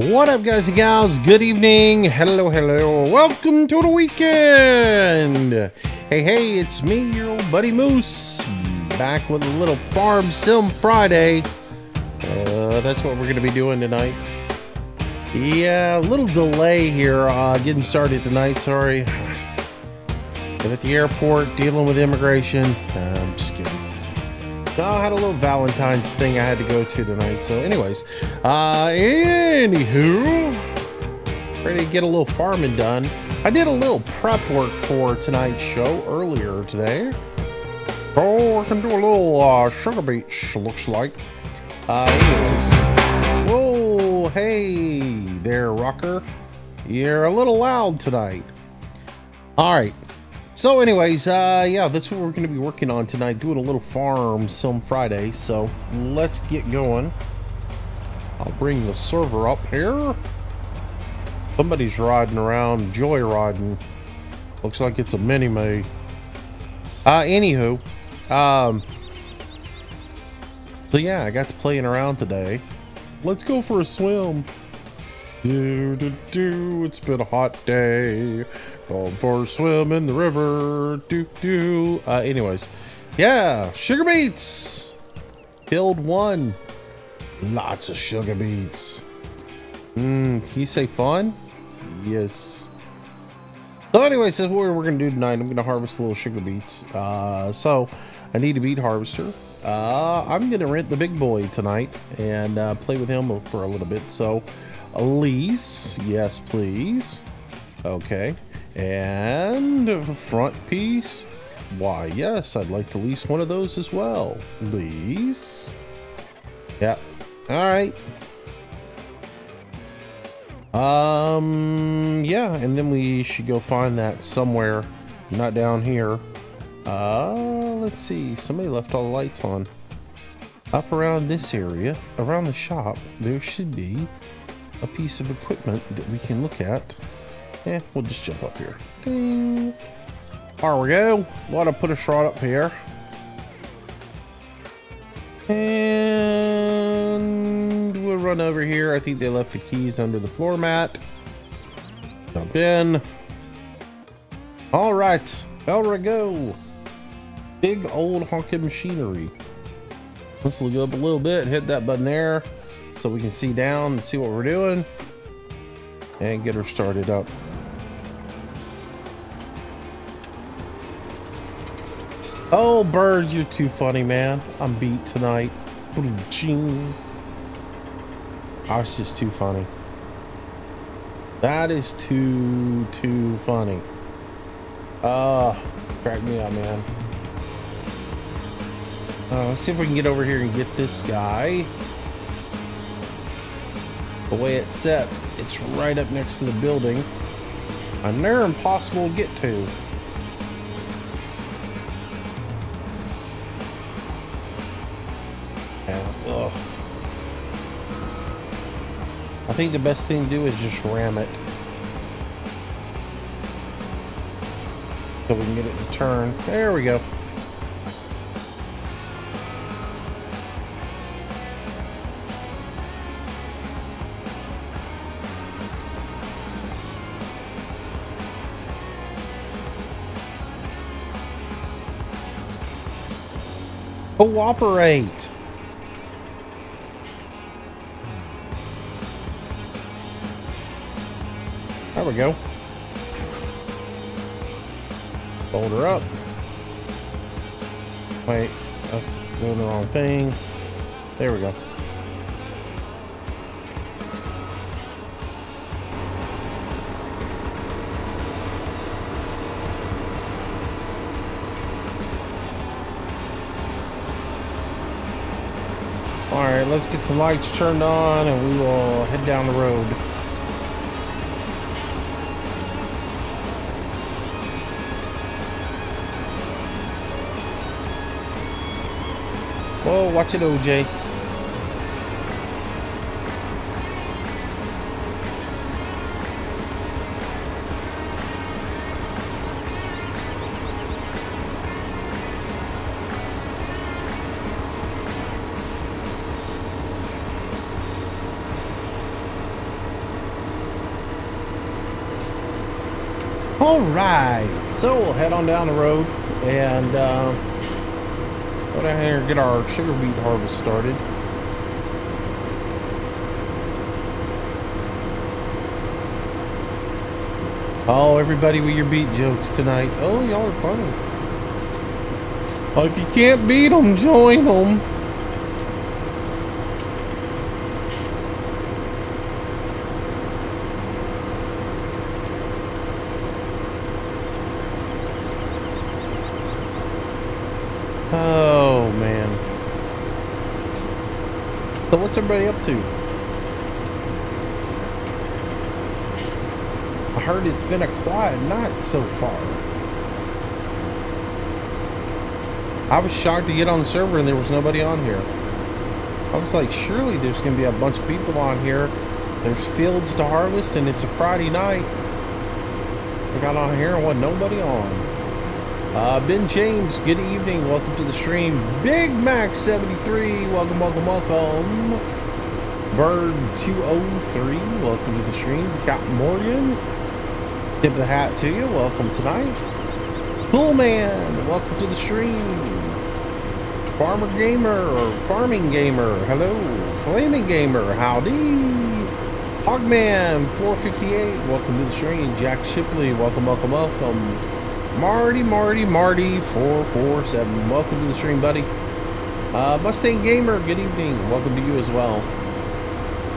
What up, guys and gals? Good evening. Hello. Welcome to the weekend. Hey, it's me, your old buddy Moose, back with a little Farm Sim Friday. That's what we're going to be doing tonight. Yeah, a little delay here getting started tonight. Sorry. Been at the airport dealing with immigration. I'm just kidding. No, I had a little Valentine's thing I had to go to tonight. So anyways, anywho, ready to get a little farming done. I did a little prep work for tonight's show earlier today. Oh, I can do a little sugar beets, looks like. Anyways. Whoa, hey there, rocker. You're a little loud tonight. All right. So anyways, yeah, that's what we're going to be working on tonight, doing a little Farm Sim Friday. So let's get going. I'll bring the server up here. Somebody's riding around, joyriding. Looks like it's a mini-me. Anywho, so yeah, I got to playing around today. Let's go for a swim. It's been a hot day. Going for a swim in the river. Anyways, yeah, sugar beets. Killed one. Lots of sugar beets. Can you say fun? Yes. So anyways, that's what we're gonna do tonight. I'm gonna harvest a little sugar beets. So I need a beet harvester. I'm gonna rent the big boy tonight and play with him for a little bit. So a lease, yes please. Okay, and a front piece. Why yes, I'd like to lease one of those as well. Lease. Yeah. All right. Yeah, and then we should go find that somewhere, not down here. Let's see, somebody left all the lights on. Up around this area, around the shop, there should be a piece of equipment that we can look at. We'll just jump up here. Ding. There we go. Why don't I put a shroud up here? And we'll run over here. I think they left the keys under the floor mat. Jump in. All right, there we go. Big old honking machinery. Let's look up a little bit, hit that button there so we can see down and see what we're doing and get her started up. Oh, birds, you're too funny, man. I'm beat tonight. Oh, it's just too funny. That is too funny. Crack me up, man. Let's see if we can get over here and get this guy. The way it sets, it's right up next to the building, and they're impossible to get to. Ugh. I think the best thing to do is just ram it so we can get it to turn. There we go. Cooperate. There we go. Fold her up. Wait, that's doing the wrong thing. There we go. All right, let's get some lights turned on and we will head down the road. Whoa, watch it, OJ. All right, so we'll head on down the road and go down here and get our sugar beet harvest started. Oh, everybody with your beat jokes tonight. Oh, y'all are funny. Oh, if you can't beat them, join them. Oh, man. So what's everybody up to? I heard it's been a quiet night so far. I was shocked to get on the server and there was nobody on here. I was like, surely there's going to be a bunch of people on here. There's fields to harvest and it's a Friday night. I got on here and wasn't nobody on. Ben James, good evening. Welcome to the stream. Big Mac 73, welcome, welcome, welcome. Bird 203, welcome to the stream. Captain Morgan, tip of the hat to you. Welcome tonight. Cool Man, welcome to the stream. Farmer Gamer or Farming Gamer, hello. Flaming Gamer, howdy. Hogman 458, welcome to the stream. Jack Shipley, welcome, welcome, welcome. Marty 447, welcome to the stream, buddy. Mustang Gamer, good evening. Welcome to you as well.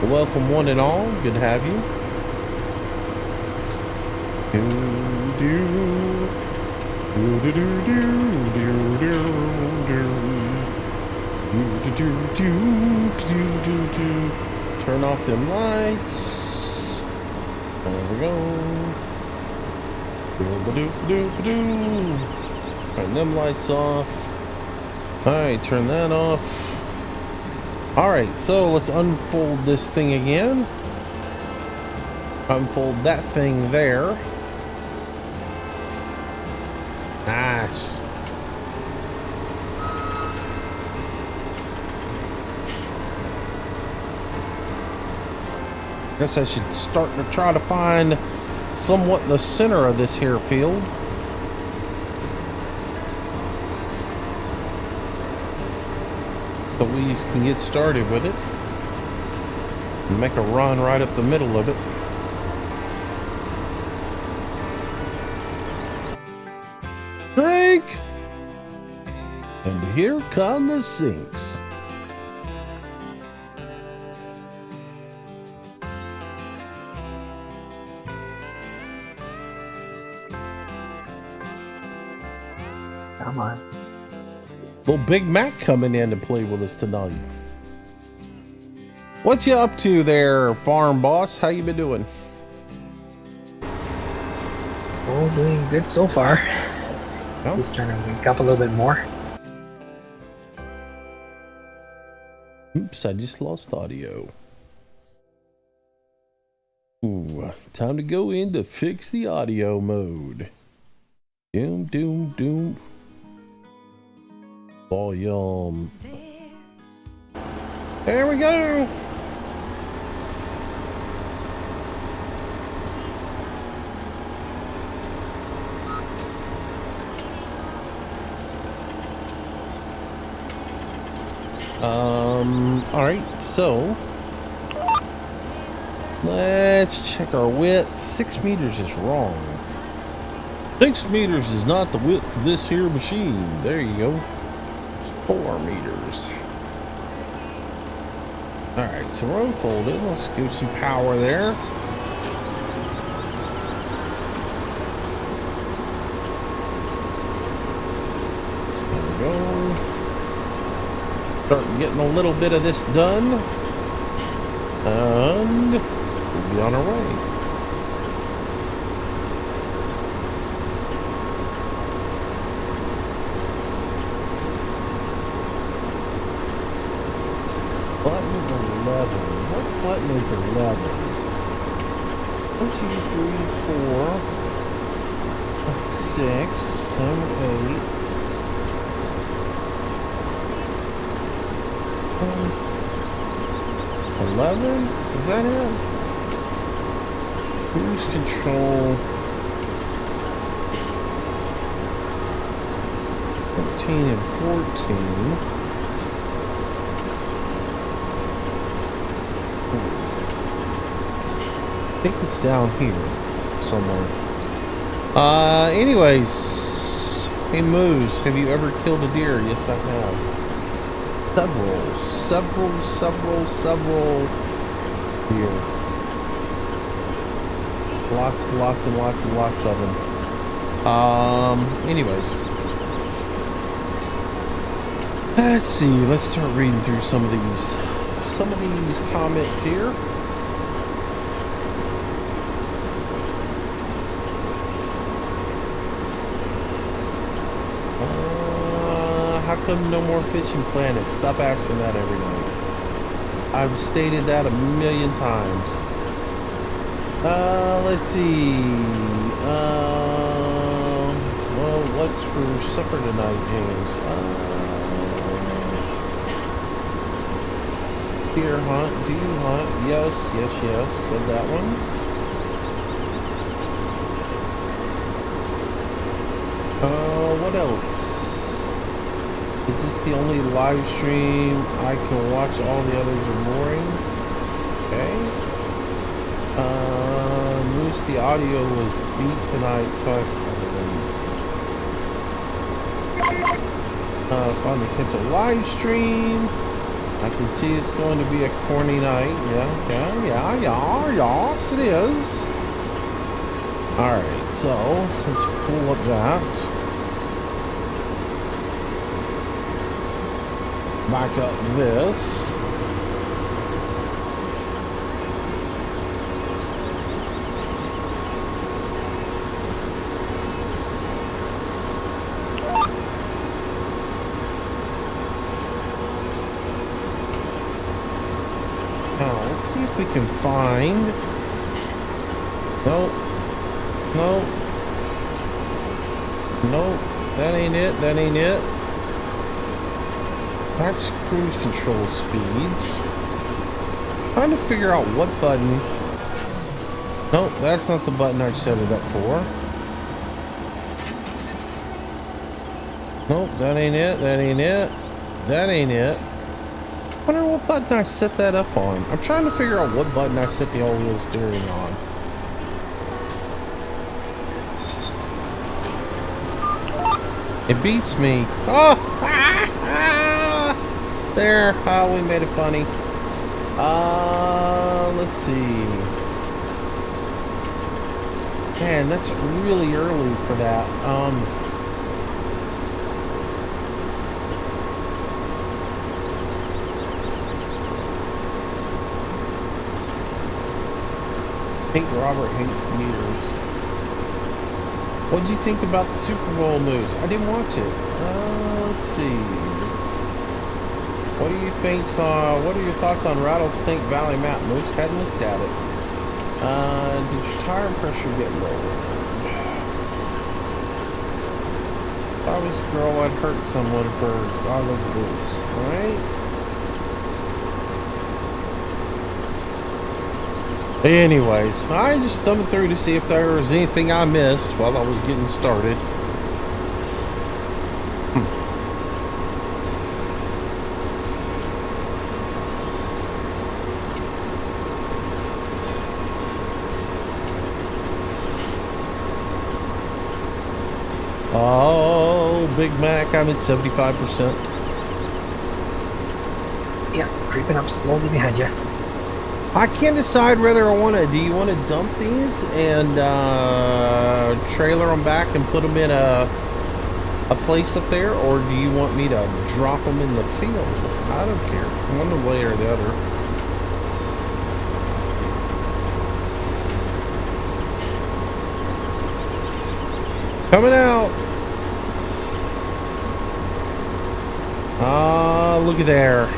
Welcome one and all. Good to have you. Turn off them lights. There we go. Turn them lights off. Alright, turn that off. Alright, so let's unfold this thing again. Unfold that thing there. Nice. Guess I should start to try to find somewhat the center of this here field. So we can get started with it. And make a run right up the middle of it. Drink! And here come the sinks. Come on. Little Big Mac coming in to play with us tonight. What's you up to there, farm boss? How you been doing? Oh, doing good so far. Oh. Just trying to wake up a little bit more. Oops, I just lost audio. Ooh, time to go in to fix the audio mode. Doom, doom, doom. Volume. There we go. All right, so let's check our width. 6 meters is wrong. 6 meters is not the width of this here machine. There you go. 4 meters. All right, so we're unfolded. Let's give some power there. There we go. Start getting a little bit of this done, and we'll be on our way. Button 11. What button is 11? 1, 2, 3, 4, 6, 7, 8. 11? Is that it? Cruise control. 13 and 14. I think it's down here somewhere. Anyways, hey Moose, have you ever killed a deer? Yes, I have. Several deer. Lots of them. Anyways. Let's see, let's start reading through some of these comments here. How come no more fishing planets? Stop asking that every night. I've stated that a million times. Let's see. Well, what's for supper tonight, James? Deer hunt. Do you hunt? Yes. Said that one. What else? Is this the only live stream I can watch? All the others are boring. Okay. Moose, the audio was beat tonight, so I finally catch a live stream. I can see it's going to be a corny night. Yeah, yes it is. Alright, so let's pull up that. Back up this. Now, let's see if we can find... Nope, that ain't it. That's cruise control speeds. Trying to figure out what button. Nope, that's not the button I set it up for. Nope, that ain't it. I wonder what button I set that up on. I'm trying to figure out what button I set the all-wheel steering on. It beats me. Oh! There. Oh, we made it funny. Let's see. Man, that's really early for that. I think Robert hates theaters. What did you think about the Super Bowl news? I didn't watch it. Let's see. What are your thoughts on Rattlesnake Valley map? Moose hadn't looked at it. Did your tire pressure get low? If I was a girl, I'd hurt someone for goggles boots, right? Anyways, I just thumbed through to see if there was anything I missed while I was getting started. Oh, Big Mac, I'm at 75%. Yeah, creeping up slowly behind you. I can't decide whether I want to. Do you want to dump these and trailer them back and put them in a place up there, or do you want me to drop them in the field? I don't care. One way or the other. Coming out. Look at there.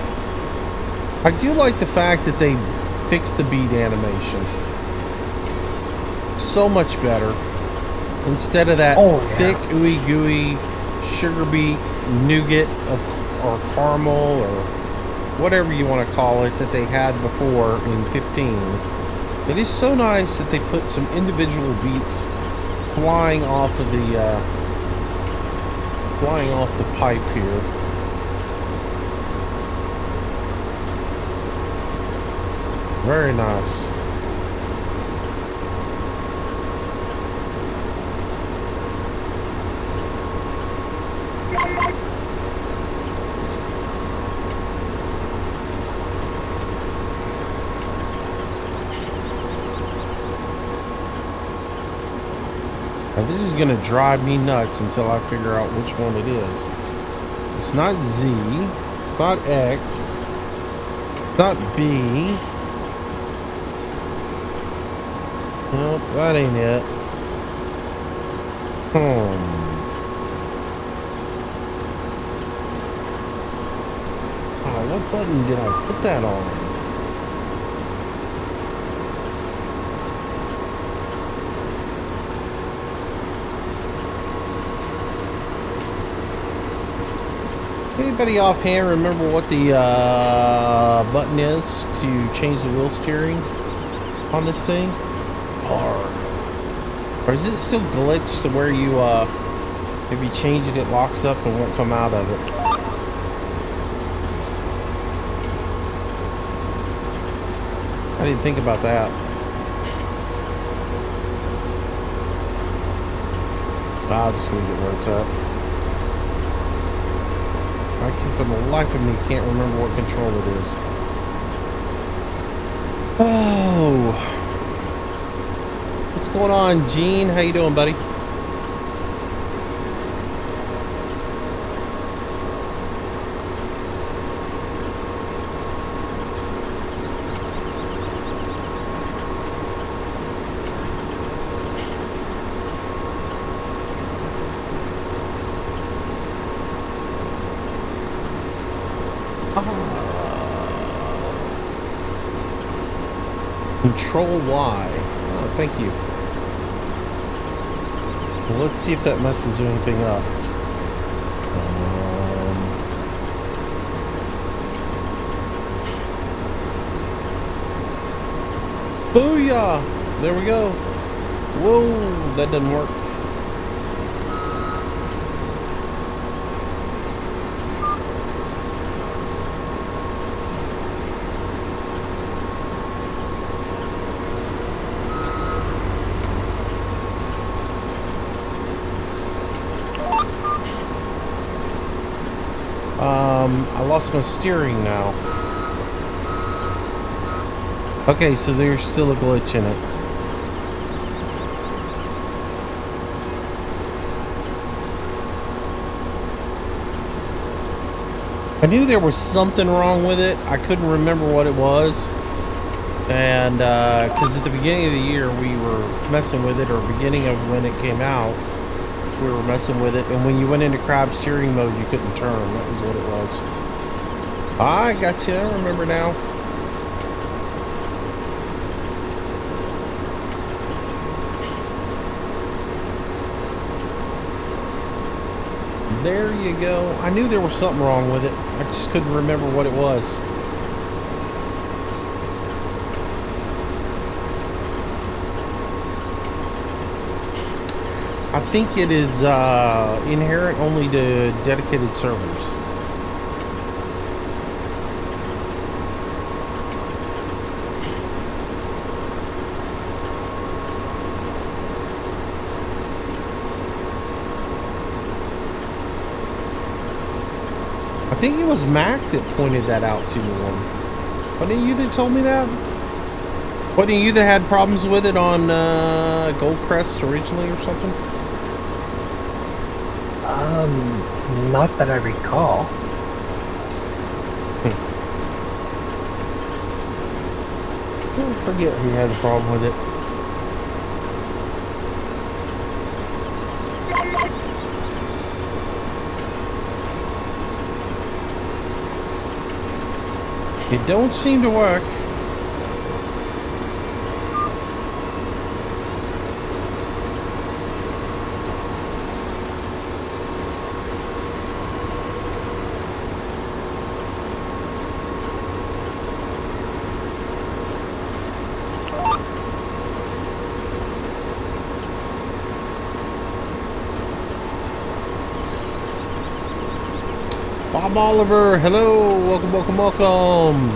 I do like the fact that they fixed the bead animation. So much better. Instead of that thick, ooey gooey sugar beet nougat or caramel or whatever you want to call it that they had before in 15. It is so nice that they put some individual beets flying off of the flying off the pipe here. Very nice. Now this is gonna drive me nuts until I figure out which one it is. It's not Z, it's not X, it's not B. Nope, that ain't it. Oh, what button did I put that on? Anybody offhand remember what the button is to change the wheel steering on this thing? Or is it still glitched to where you if you change it, it locks up and won't come out of it? I didn't think about that. I'll just leave it where it's at. I can, for the life of me, can't remember what control it is. Oh, what's going on, Gene? How you doing, buddy? Control Y. Oh, thank you. Well, let's see if that messes anything up. Booyah! There we go. Whoa, that doesn't work. I lost my steering now. Okay, so there's still a glitch in it. I knew there was something wrong with it. I couldn't remember what it was. And because at the beginning of the year we were messing with it, or beginning of when it came out, we were messing with it, and when you went into crab steering mode you couldn't turn. That was what it was. I got you. I remember now. There you go. I knew there was something wrong with it. I just couldn't remember what it was. I think it is inherent only to dedicated servers. I think it was Mac that pointed that out to me. Wasn't it you that told me that? Wasn't it you that had problems with it on Goldcrest originally or something? Not that I recall. I forget who had a problem with it. It don't seem to work. Bob Oliver, hello, welcome, welcome, welcome.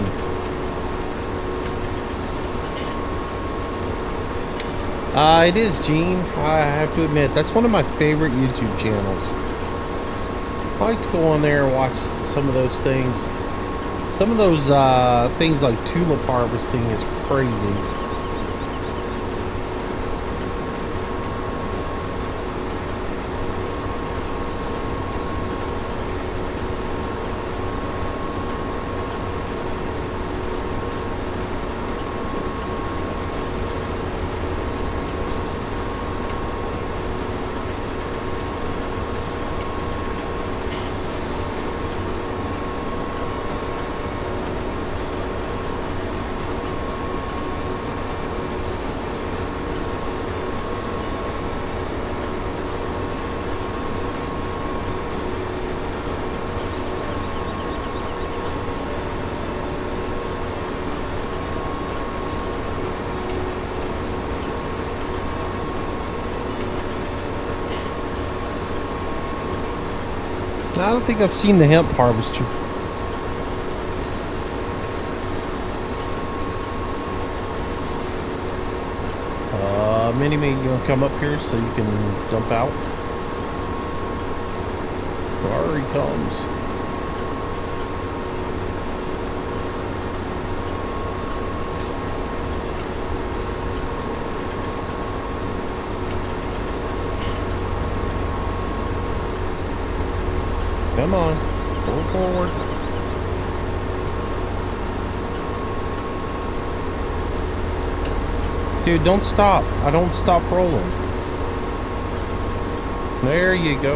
It is Gene. I have to admit, that's one of my favorite YouTube channels. I like to go on there and watch some of those things. Some of those things like tulip harvesting is crazy. I don't think I've seen the hemp harvester. Mini-Me, you want to come up here so you can dump out? There he comes. Come on, pull forward. Dude, don't stop. I don't stop rolling. There you go.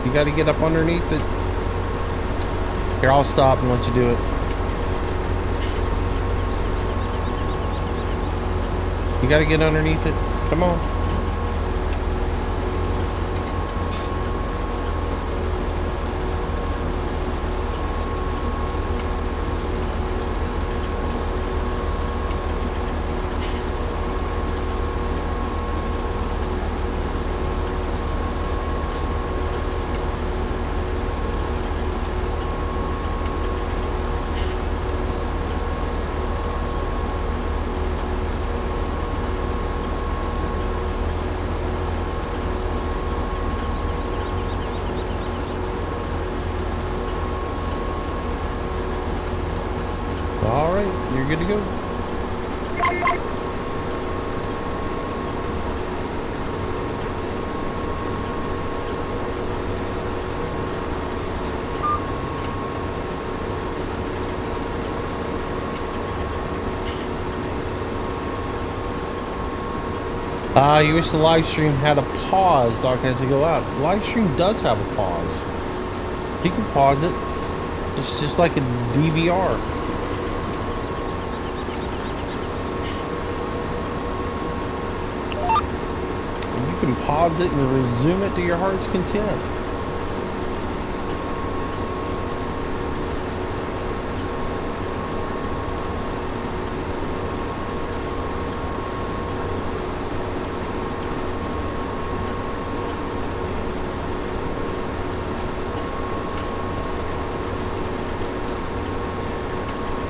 You got to get up underneath it. Here, I'll stop and let you do it. You got to get underneath it. Come on. All right, you're good to go. You wish the live stream had a pause, Doc, as you go out. The live stream does have a pause. You can pause it. It's just like a DVR. You can pause it and resume it to your heart's content.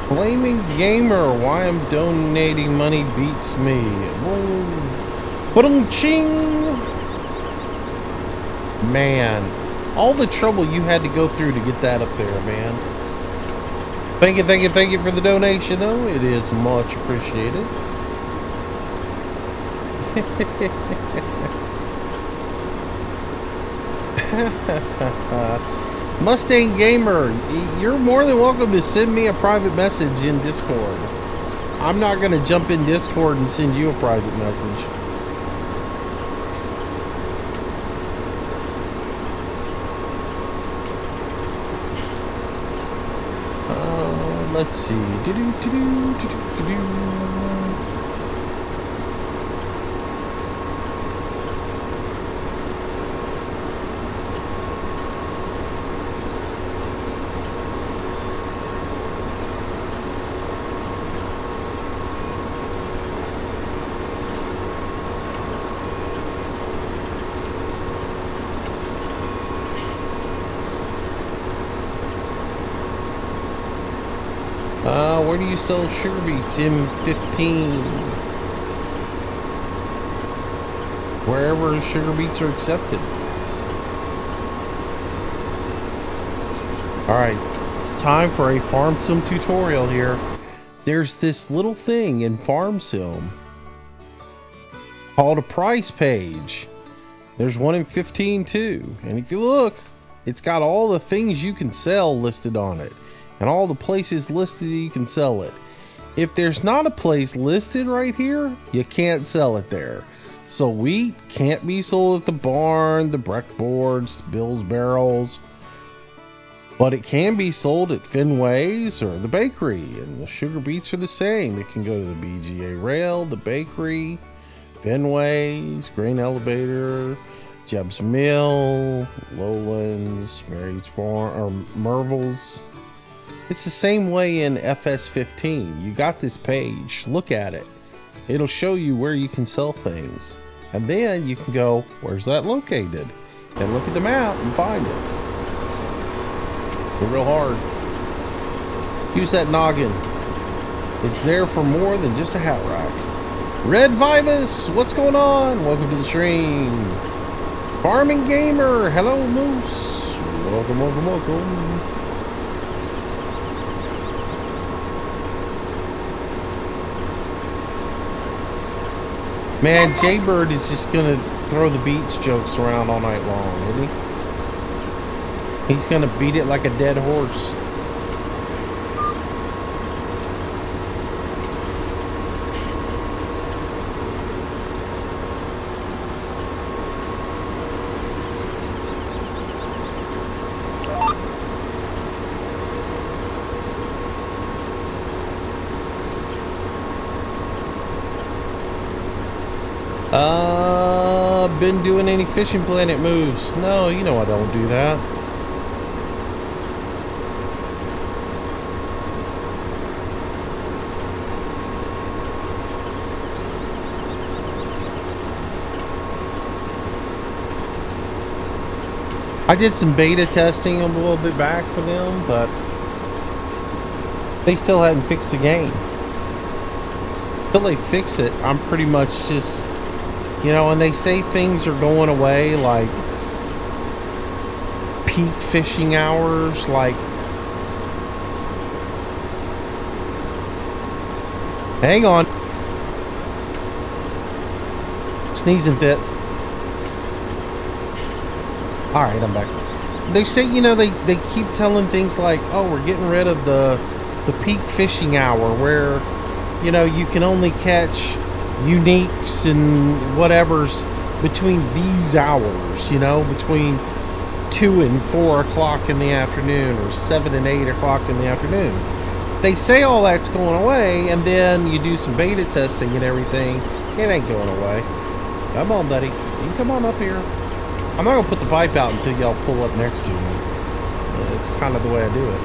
Blaming gamer, why I'm donating money beats me. Ching. Man, all the trouble you had to go through to get that up there, man. Thank you for the donation, though. It is much appreciated. Mustang Gamer, you're more than welcome to send me a private message in Discord. I'm not going to jump in Discord and send you a private message. Let's see. where do you sell sugar beets? M15. Wherever sugar beets are accepted. Alright, it's time for a Farm Sim tutorial here. There's this little thing in Farm Sim called a price page. There's one in 15 too. And if you look, it's got all the things you can sell listed on it. And all the places listed you can sell it. If there's not a place listed right here, you can't sell it there. So wheat can't be sold at the barn, the breck boards, Bill's barrels. But it can be sold at Fenway's or the bakery, and the sugar beets are the same. It can go to the BGA Rail, the bakery, Fenway's, Grain Elevator, Jeb's Mill, Lowlands, Mary's Farm, or Merville's. It's the same way in FS15. You got this page, look at it. It'll show you where you can sell things. And then you can go, where's that located? And look at the map and find it. They're real hard. Use that noggin. It's there for more than just a hat rack. Red Vivus, what's going on? Welcome to the stream. Farming Gamer, hello Moose. Welcome, welcome, welcome. Man, Jaybird is just gonna throw the beach jokes around all night long, isn't he? He's gonna beat it like a dead horse. Been doing any Fishing Planet moves? No, you know I don't do that. I did some beta testing a little bit back for them, but they still hadn't fixed the game. Until they fix it, I'm pretty much just, you know, and they say things are going away, like peak fishing hours, like, hang on, sneezing fit. All right, I'm back. They say, you know, they keep telling things like, oh, we're getting rid of the peak fishing hour where, you know, you can only catch uniques and whatever's between these hours, you know, between 2 and 4 o'clock in the afternoon or 7 and 8 o'clock in the afternoon. They say all that's going away, and then you do some beta testing and everything. It ain't going away. Come on, buddy. You can come on up here. I'm not gonna put the pipe out until y'all pull up next to me. It's kind of the way I do it.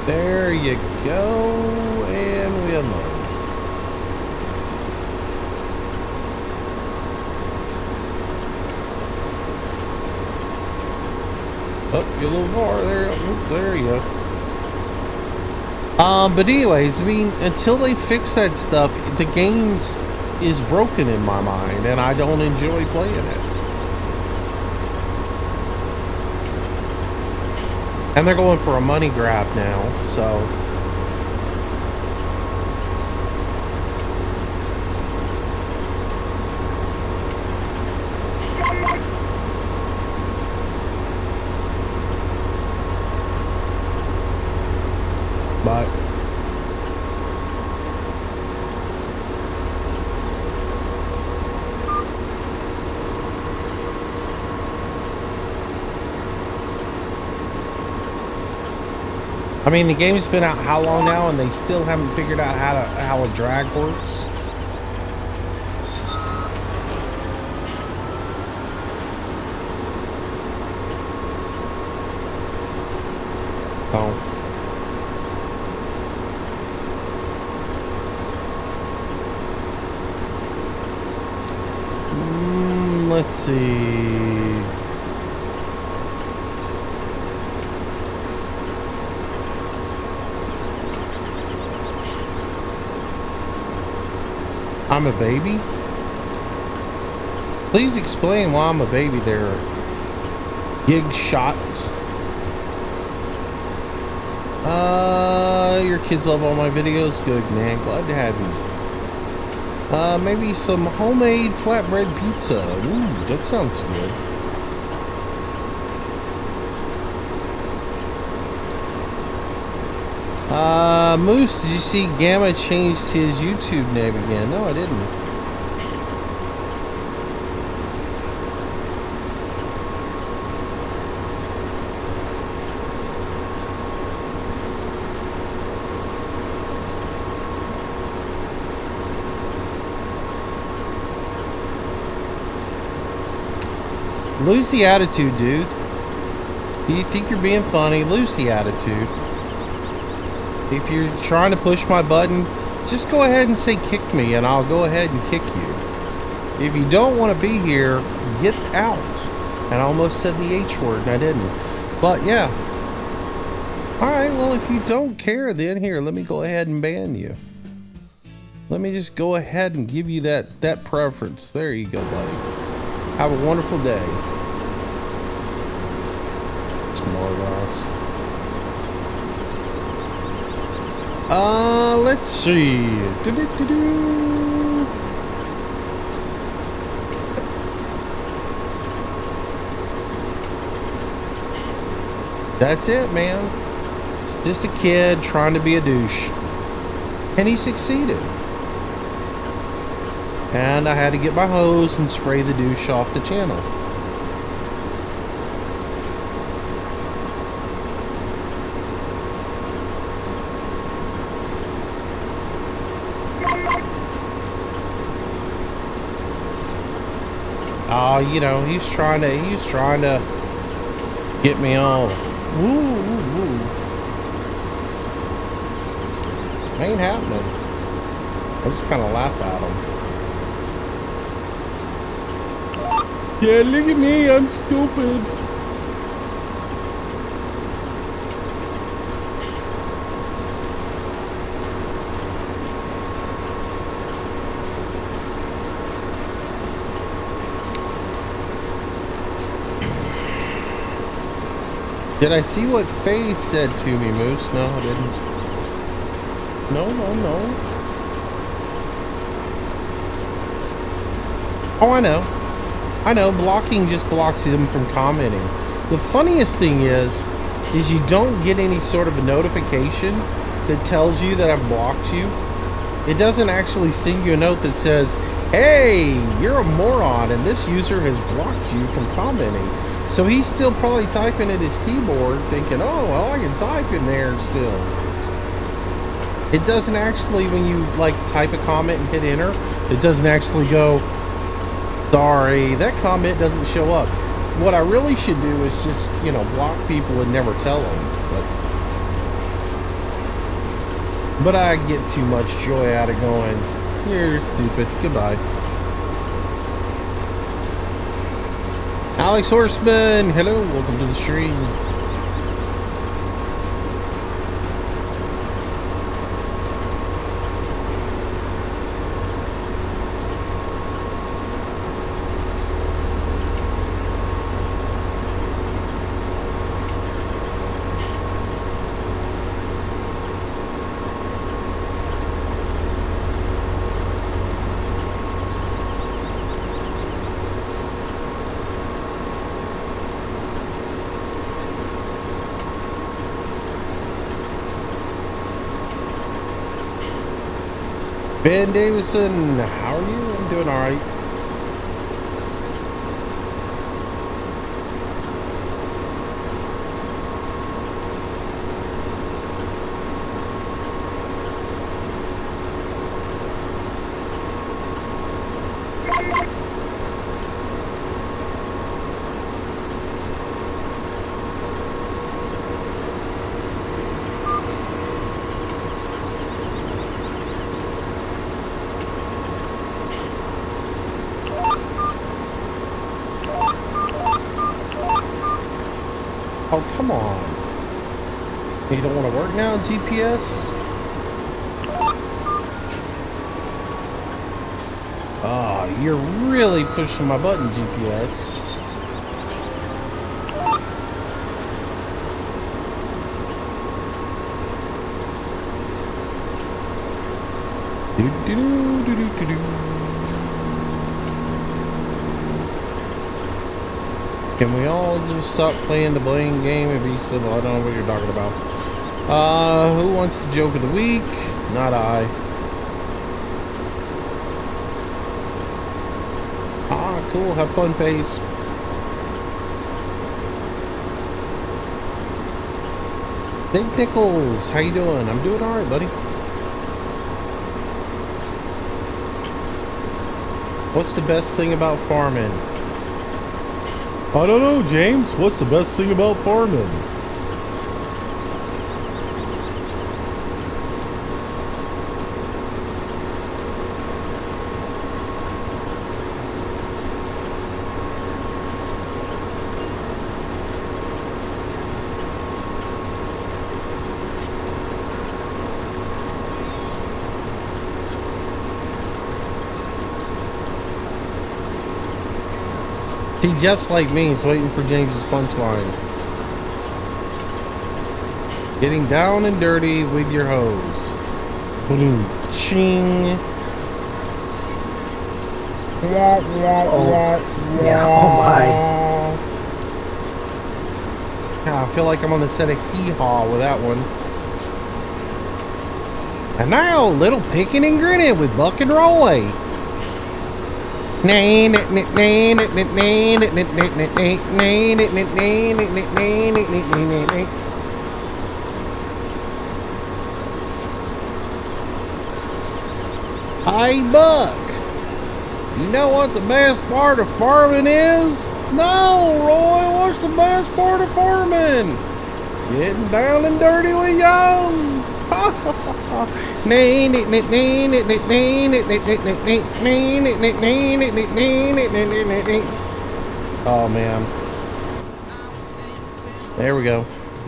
There you go, and we unload. Oh, get a little far there. Oh, there you go. But anyways, I mean, until they fix that stuff, the game is broken in my mind, and I don't enjoy playing it. And they're going for a money grab now, so. But I mean, the game's been out how long now, and they still haven't figured out how a drag works. Oh. Let's see. I'm a baby? Please explain why I'm a baby there. Gig shots. Your kids love all my videos. Good, man. Glad to have you. Maybe some homemade flatbread pizza. Ooh, that sounds good. Moose, did you see Gamma changed his YouTube name again? No, I didn't. Lose the attitude, dude. Do you think you're being funny? Lose the attitude. If you're trying to push my button, just go ahead and say kick me and I'll go ahead and kick you. If you don't want to be here, get out. And I almost said the H word and I didn't. But yeah. Alright, well if you don't care then here, let me go ahead and ban you. Let me just go ahead and give you that preference. There you go, buddy. Have a wonderful day. More loss. Let's see. That's it, man. It's just a kid trying to be a douche. And he succeeded. And I had to get my hose and spray the douche off the channel. Oh, you know, he's trying to get me all woo, woo, woo. Ain't happening. I just kind of laugh at him. Yeah, look at me, I'm stupid. Did I see what Faye said to me, Moose? No, I didn't. No. Oh, I know. Blocking just blocks him from commenting. The funniest thing is you don't get any sort of a notification that tells you that I've blocked you. It doesn't actually send you a note that says, hey, you're a moron and this user has blocked you from commenting. So he's still probably typing at his keyboard thinking, oh, well, I can type in there still. It doesn't actually, when you like type a comment and hit enter, it doesn't actually go, sorry, that comment doesn't show up. What I really should do is just, you know, block people and never tell them. But I get too much joy out of going, you're stupid, goodbye. Alex Horseman, hello, welcome to the stream. Ben Davison, how are you? I'm doing all right. Oh, come on. You don't want to work now, GPS? Oh, you're really pushing my button, GPS. Can we all just stop playing the blame game and be civil? I don't know what you're talking about. Who wants the joke of the week? Not I. Ah, cool. Have fun, face. Big Nichols, how you doing? I'm doing all right, buddy. What's the best thing about farming? I don't know, James. What's the best thing about farming? See, Jeff's like me. He's waiting for James's punchline. Getting down and dirty with your hose. Boom, ching. Yeah, oh my. I feel like I'm on the set of Hee Haw with that one. And now, little picking and grinning with Buck and Roy. Hi, Buck. You know what the best part of farming is? No, Roy, what's the best part of farming? Getting down and dirty with yours. Oh, man. There we go.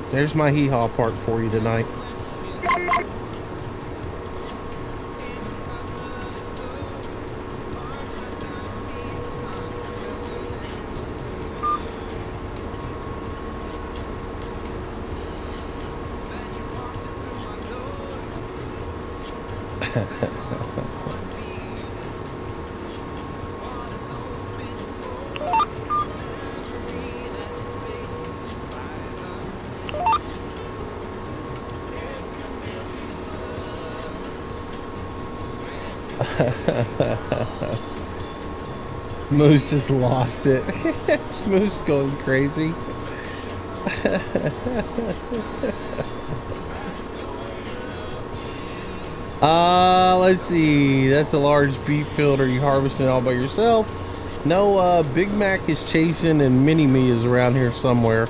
There's my hee-haw part for you tonight. Moose just lost it. Moose going crazy. Let's see. That's a large beef field. Are you harvesting it all by yourself? No, Big Mac is chasing and Mini Me is around here somewhere.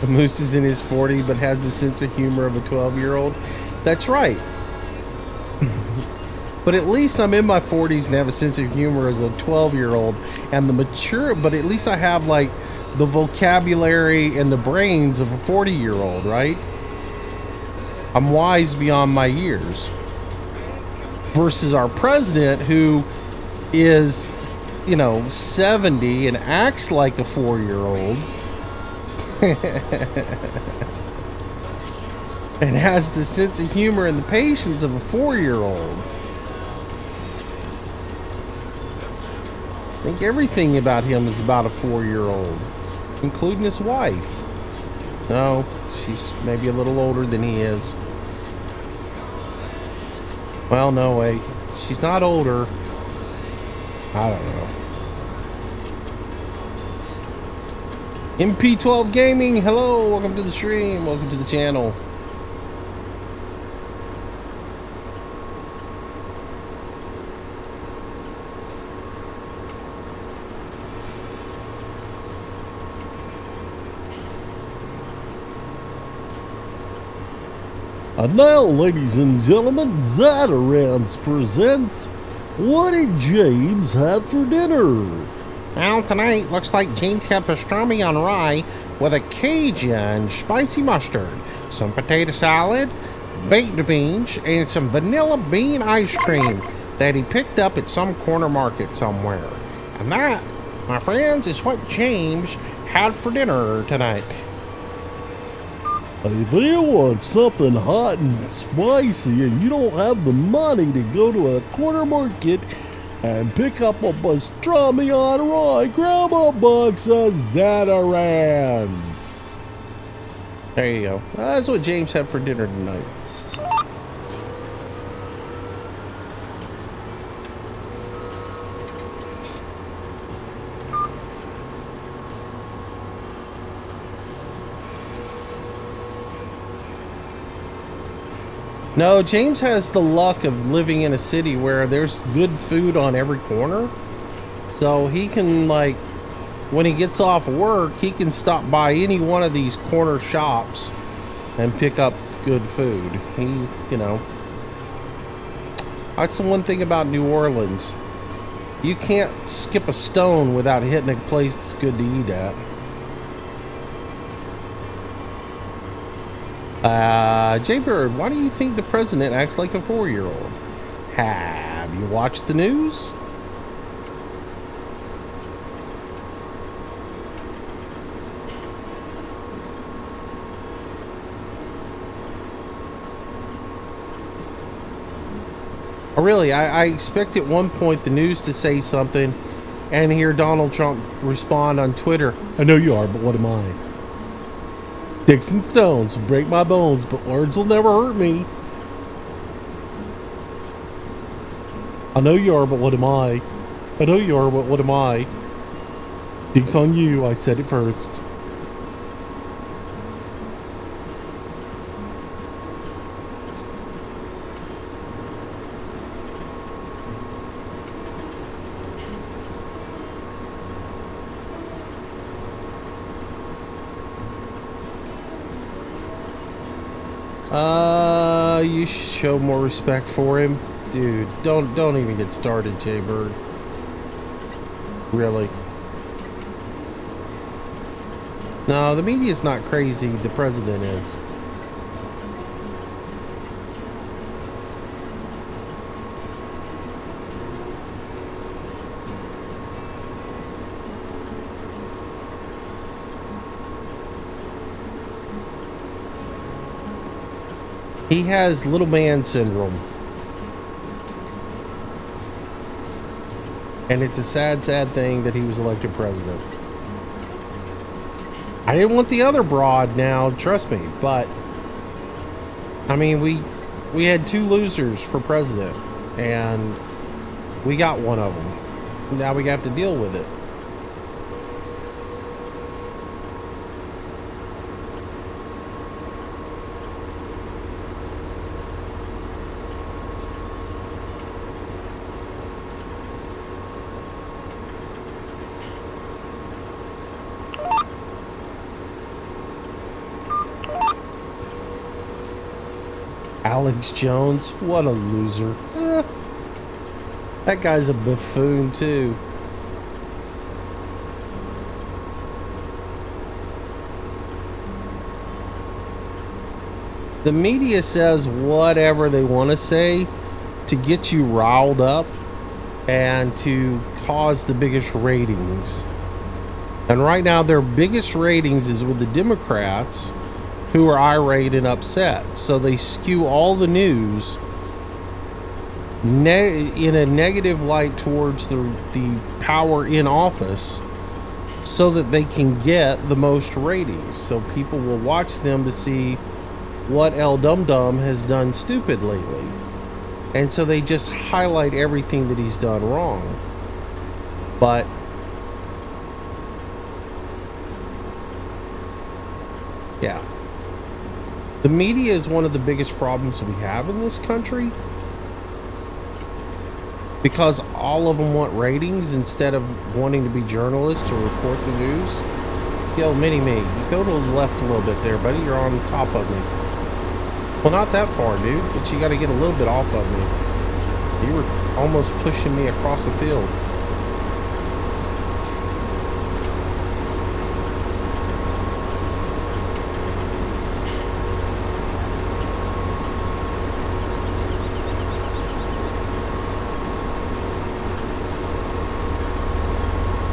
The Moose is in his 40s but has the sense of humor of a 12-year-old. That's right. But at least I'm in my 40s and have a sense of humor as a 12-year-old, and the mature, but at least I have like the vocabulary and the brains of a 40-year-old, right? I'm wise beyond my years. Versus our president, who is, you know, 70 and acts like a 4-year-old. And has the sense of humor and the patience of a 4-year-old. I think everything about him is about a 4-year-old, including his wife. No, she's maybe a little older than he is. Well, no way. She's not older. I don't know. MP12 Gaming, hello, welcome to the stream, welcome to the channel. And now, ladies and gentlemen, Zatarans presents What Did James Have for Dinner? Well, tonight looks like James had pastrami on rye with a Cajun spicy mustard some potato salad, baked beans, and some vanilla bean ice cream that he picked up at some corner market somewhere. And that, my friends, is what James had for dinner tonight. If you want something hot and spicy and you don't have the money to go to a corner market and pick up a pastrami on rye, grab a box of Zatarans. There you go. That's what James had for dinner tonight. No, James has the luck of living in a city where there's good food on every corner. So he can, like, when he gets off work, he can stop by any one of these corner shops and pick up good food. That's the one thing about New Orleans. You can't skip a stone without hitting a place that's good to eat at. Jaybird, why do you think the president acts like a 4-year-old? Have you watched the news? Really, I expect at one point the news to say something and hear Donald Trump respond on Twitter, I know you are, but what am I? Sticks and stones will break my bones, but words will never hurt me. I know you are, but what am I? I know you are, but what am I? Sticks on you, I said it first. You should show more respect for him. Dude, don't even get started, Jaybird. Really. No, the media's not crazy. The president is. He has little man syndrome. And it's a sad, sad thing that he was elected president. I didn't want the other broad now, trust me, but I mean, we had 2 losers for president and we got one of them. Now we have to deal with it. Alex Jones, what a loser. That guy's a buffoon too. The media says whatever they want to say to get you riled up and to cause the biggest ratings. And right now their biggest ratings is with the Democrats, who are irate and upset. So they skew all the news in a negative light towards the power in office so that they can get the most ratings. So people will watch them to see what El Dum Dum has done stupid lately. And so they just highlight everything that he's done wrong. But yeah. The media is one of the biggest problems we have in this country because all of them want ratings instead of wanting to be journalists or report the news. Yo, Mini-Me, you go to the left a little bit there, buddy. You're on top of me. Well, not that far, dude, but you got to get a little bit off of me. You were almost pushing me across the field.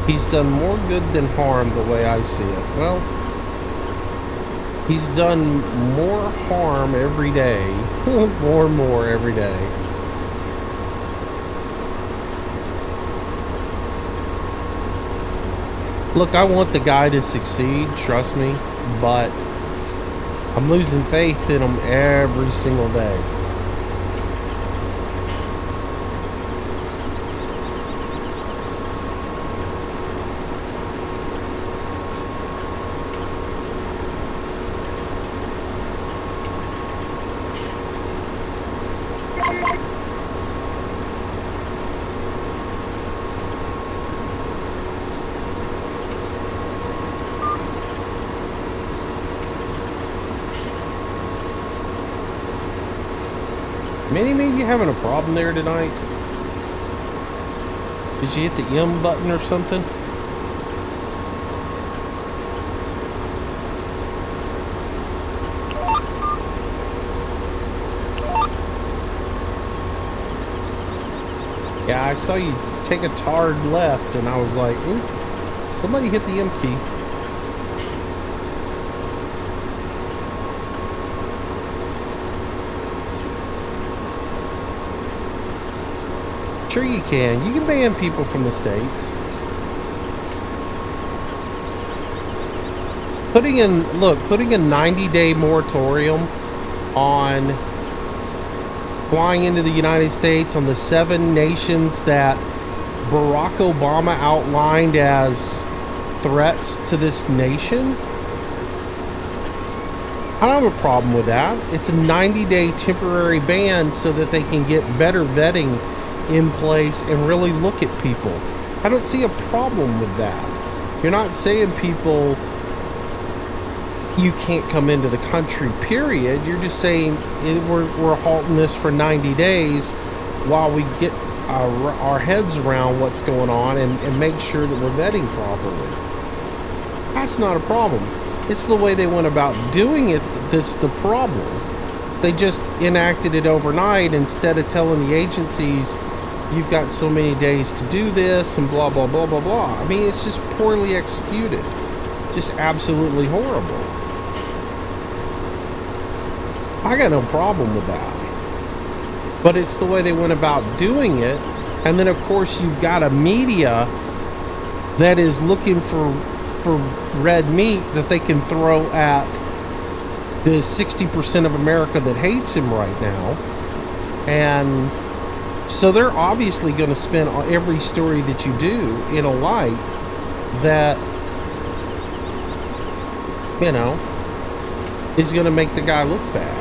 He's done more good than harm the way I see it. Well, he's done more harm every day. More and more every day. Look, I want the guy to succeed, trust me, but I'm losing faith in him every single day. Mini-Me, you having a problem there tonight? Did you hit the M button or something? Yeah, I saw you take a hard left and I was like, ooh, somebody hit the M key. Sure you can. You can ban people from the States. Putting a 90-day moratorium on flying into the United States on the 7 nations that Barack Obama outlined as threats to this nation. I don't have a problem with that. It's a 90-day temporary ban so that they can get better vetting in place and really look at people. I don't see a problem with that. You're not saying people you can't come into the country, period. You're just saying we're halting this for 90 days while we get our heads around what's going on and make sure that we're vetting properly. That's not a problem. It's the way they went about doing it that's the problem. They just enacted it overnight instead of telling the agencies, you've got so many days to do this and blah, blah, blah, blah, blah. I mean, it's just poorly executed. Just absolutely horrible. I got no problem with that. But it's the way they went about doing it. And then, of course, you've got a media that is looking for red meat that they can throw at the 60% of America that hates him right now. And so they're obviously going to spin every story that you do in a light that, you know, is going to make the guy look bad.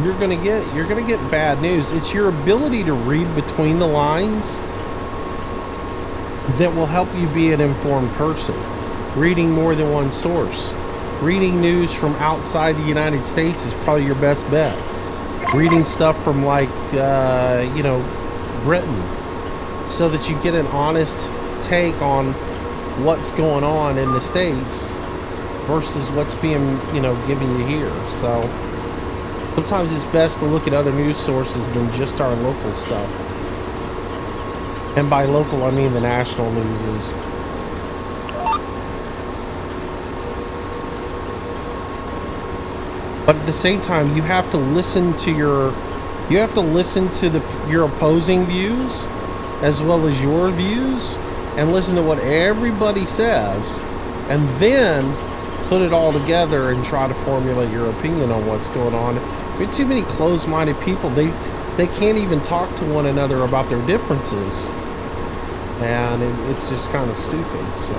You're going to get bad news. It's your ability to read between the lines that will help you be an informed person. Reading more than one source. Reading news from outside the United States is probably your best bet. Reading stuff from like, Britain, so that you get an honest take on what's going on in the States versus what's being, given you here. So sometimes it's best to look at other news sources than just our local stuff. And by local, I mean the national news. But at the same time, you have to listen to your opposing views as well as your views, and listen to what everybody says, and then put it all together and try to formulate your opinion on what's going on. There are too many closed-minded people. They can't even talk to one another about their differences, and it's just kind of stupid. So.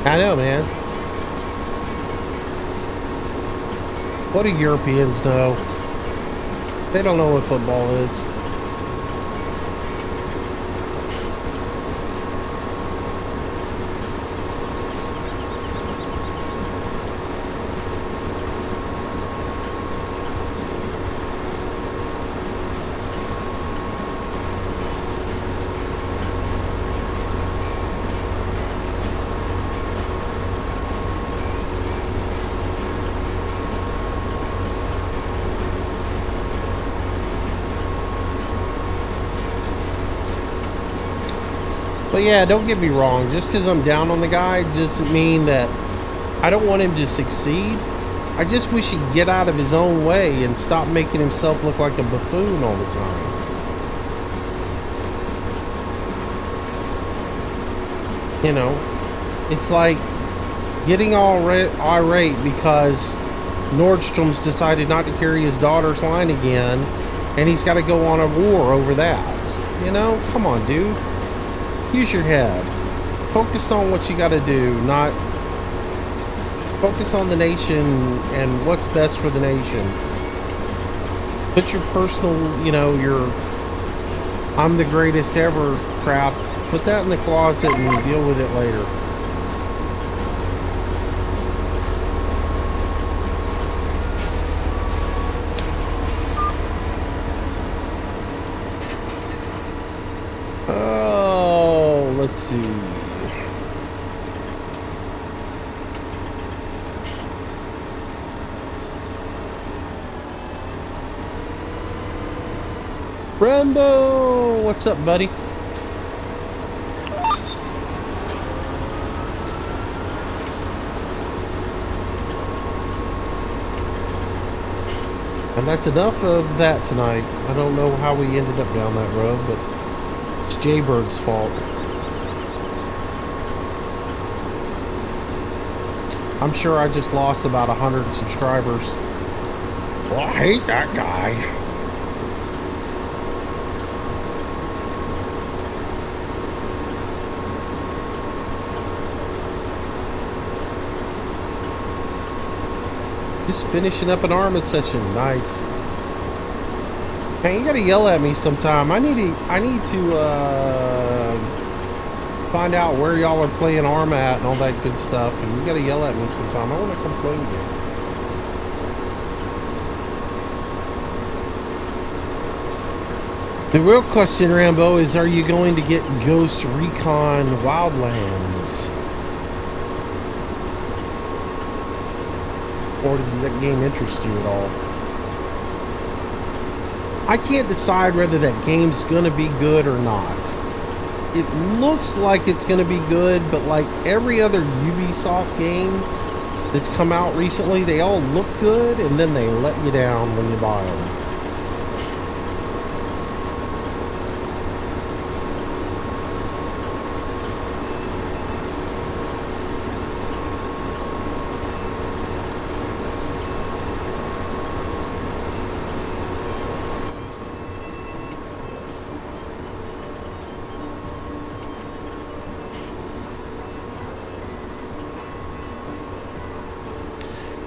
I know, man. What do Europeans know? They don't know what football is. But yeah, don't get me wrong. Just because I'm down on the guy doesn't mean that I don't want him to succeed. I just wish he'd get out of his own way and stop making himself look like a buffoon all the time. You know, it's like getting all irate because Nordstrom's decided not to carry his daughter's line again, and he's got to go on a war over that. You know, come on, dude. Use your head. Focus on what you got to do, not focus on the nation and what's best for the nation. Put your personal, you know, your I'm the greatest ever crap, put that in the closet and deal with it later. Oh, let's see. Rambo, what's up, buddy? And that's enough of that tonight. I don't know how we ended up down that road, but it's Jaybird's fault. I'm sure I just lost about 100 subscribers. Well, I hate that guy. Just finishing up an Arma session. Nice. Hey, you gotta yell at me sometime. I need to find out where y'all are playing Arma at and all that good stuff. And you gotta yell at me sometime. I want to come play with you. The real question, Rambo, is are you going to get Ghost Recon Wildlands? Or does that game interest you at all? I can't decide whether that game's gonna be good or not. It looks like it's gonna be good, but like every other Ubisoft game that's come out recently, they all look good and then they let you down when you buy them.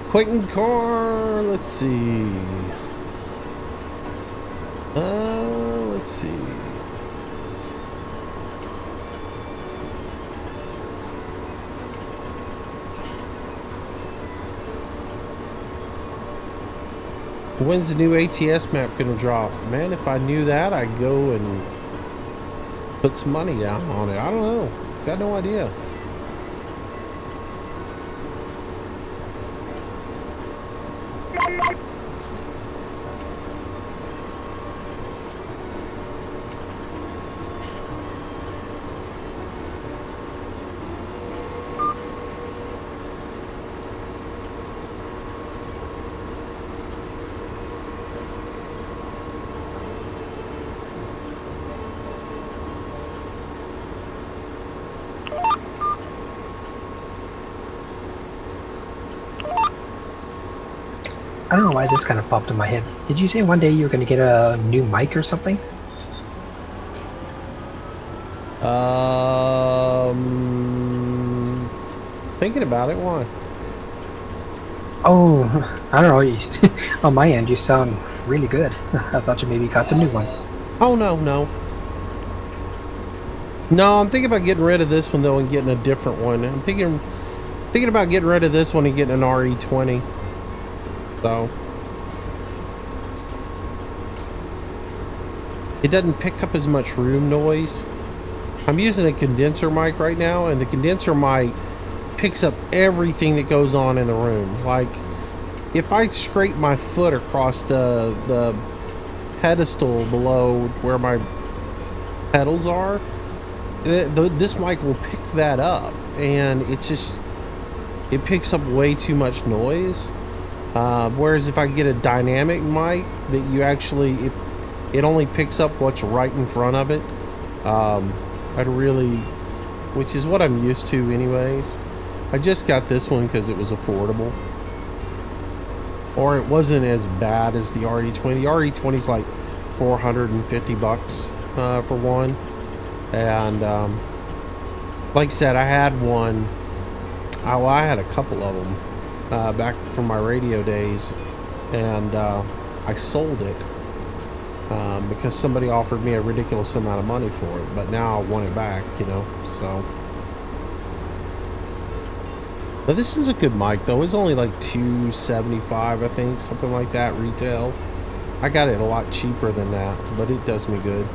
Quentin Carr, let's see. Let's see. When's the new ATS map gonna drop? Man, if I knew that, I'd go and put some money down on it. I don't know. Got no idea. I don't know why this kind of popped in my head. Did you say one day you were going to get a new mic or something? Thinking about it, why? Oh, I don't know. On my end, you sound really good. I thought you maybe got the new one. Oh, no. No, I'm thinking about getting rid of this one, though, and getting a different one. I'm thinking about getting rid of this one and getting an RE20. So it doesn't pick up as much room noise. I'm using a condenser mic right now, and the condenser mic picks up everything that goes on in the room. Like if I scrape my foot across the pedestal below where my pedals are, this mic will pick that up, and it picks up way too much noise. Whereas if I get a dynamic mic that you actually it only picks up what's right in front of it, which is what I'm used to anyways. I just got this one because it was affordable, or it wasn't as bad as the RE20. The RE20 is like $450 for one, and like I said, I had one. I had a couple of them back from my radio days, and I sold it because somebody offered me a ridiculous amount of money for it, but now I want it back, you know. So, but this is a good mic though. It's only like $275, I think, something like that, retail. I got it a lot cheaper than that, but it does me good.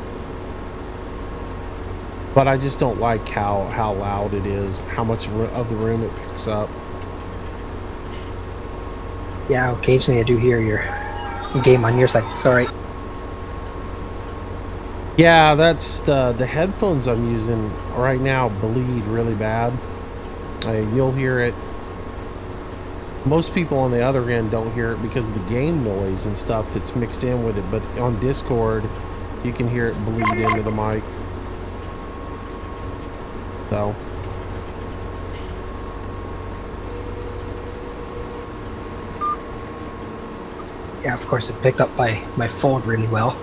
But I just don't like how loud it is, how much of the room it picks up. Yeah, occasionally I do hear your game on your side. Sorry. Yeah, that's the headphones I'm using right now bleed really bad. You'll hear it. Most people on the other end don't hear it because of the game noise and stuff that's mixed in with it. But on Discord, you can hear it bleed into the mic. So. Yeah, of course it picked up my phone really well.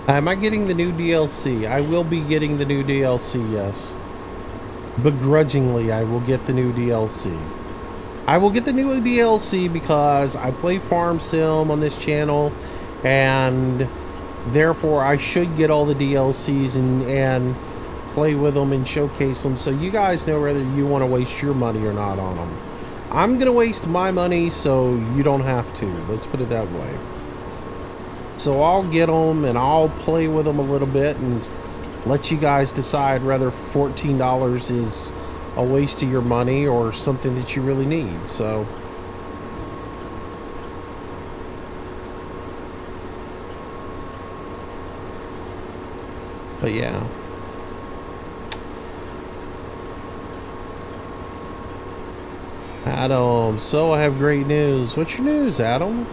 Am I getting the new DLC? I will be getting the new DLC, yes. Begrudgingly, I will get the new DLC. I will get the new DLC because I play Farm Sim on this channel, and therefore I should get all the DLCs and play with them and showcase them, so you guys know whether you want to waste your money or not on them. I'm going to waste my money so you don't have to. Let's put it that way. So I'll get them and I'll play with them a little bit and let you guys decide whether $14 is a waste of your money or something that you really need. So but yeah. Adam, so I have great news. What's your news, Adam?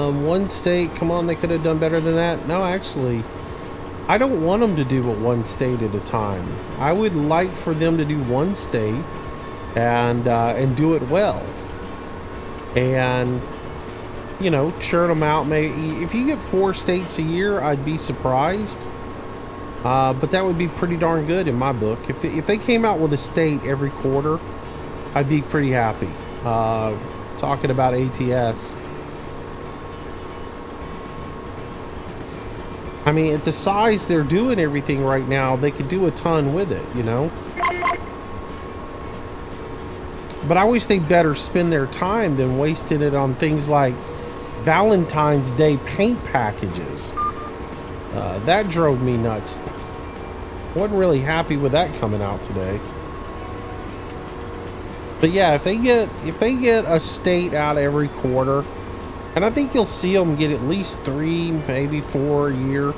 One state, come on, they could have done better than that. No, actually, I don't want them to do it one state at a time. I would like for them to do one state and do it well, and you know, churn them out. Maybe if you get 4 states a year, I'd be surprised, but that would be pretty darn good in my book. If they came out with a state every quarter, I'd be pretty happy. Talking about ATS, I mean, at the size they're doing everything right now, they could do a ton with it, you know? But I wish they'd better spend their time than wasting it on things like Valentine's Day paint packages. That drove me nuts. Wasn't really happy with that coming out today. But yeah, if they get a state out every quarter, and I think you'll see them get at least 3, maybe 4 a year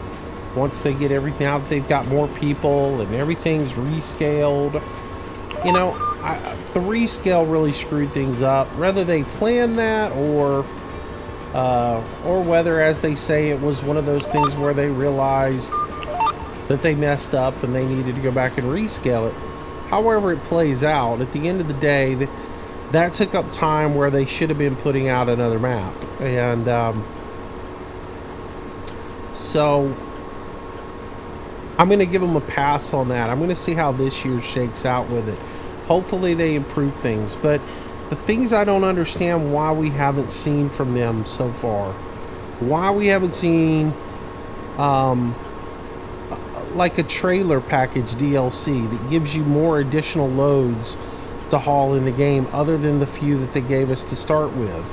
once they get everything out. They've got more people and everything's rescaled. you know, the rescale really screwed things up. Whether they planned that or whether, as they say, it was one of those things where they realized that they messed up and they needed to go back and rescale it. However it plays out, at the end of the day, that took up time where they should have been putting out another map. And so I'm going to give them a pass on that. I'm going to see how this year shakes out with it. Hopefully they improve things. But the things I don't understand why we haven't seen from them so far. Why we haven't seen like a trailer package DLC that gives you more additional loads to haul in the game other than the few that they gave us to start with.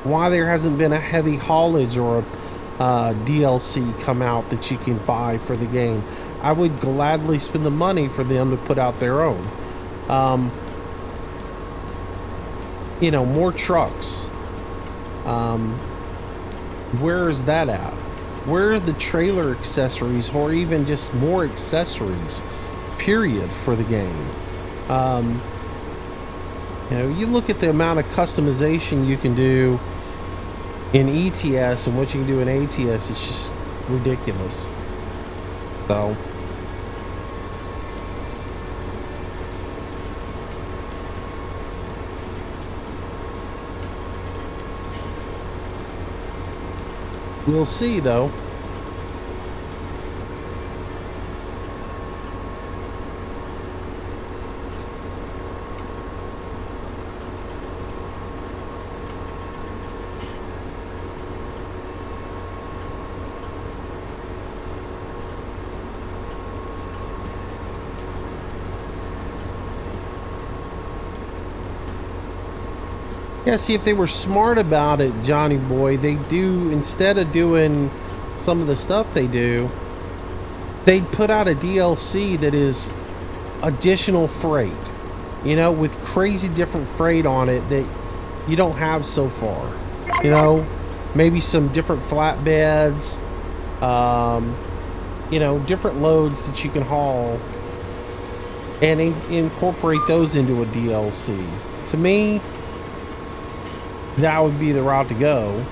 Why there hasn't been a heavy haulage or a DLC come out that you can buy for the game. I would gladly spend the money for them to put out their own. You know, more trucks. Where is that at? Where are the trailer accessories, or even just more accessories, period, for the game? You know, you look at the amount of customization you can do in ETS and what you can do in ATS, it's just ridiculous. So we'll see, though. Yeah, see, if they were smart about it, Johnny boy, they do, instead of doing some of the stuff they do, they'd put out a DLC that is additional freight, you know, with crazy different freight on it that you don't have so far. You know, maybe some different flatbeds, you know, different loads that you can haul, and incorporate those into a DLC. To me, that would be the route to go.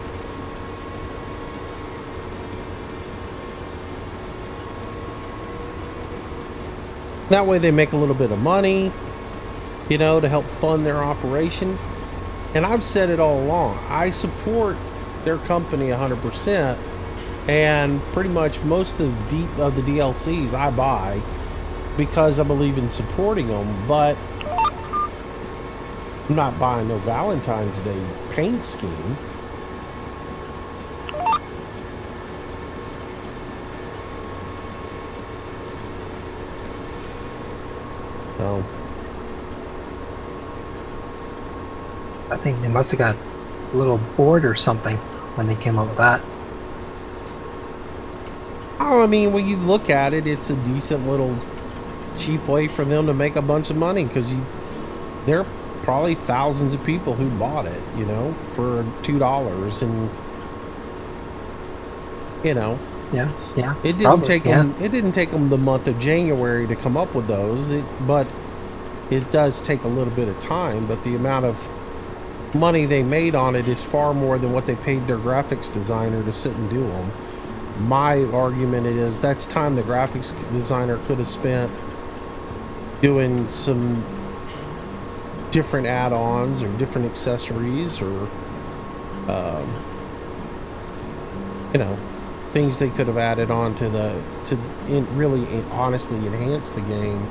That way they make a little bit of money, you know, to help fund their operation. And I've said it all along, I support their company 100%, and pretty much most of the DLCs I buy because I believe in supporting them. But I'm not buying no Valentine's Day paint scheme. So I think they must have got a little bored or something when they came up with that. Oh, I mean, when you look at it, it's a decent little cheap way for them to make a bunch of money, because they're probably thousands of people who bought it, you know, for $2, and you know, Yeah. it didn't Probably, take yeah. them. It didn't take them the month of January to come up with those. But it does take a little bit of time. But the amount of money they made on it is far more than what they paid their graphics designer to sit and do them. My argument is that's time the graphics designer could have spent doing some different add-ons or different accessories, or you know, things they could have added on to really honestly enhance the game,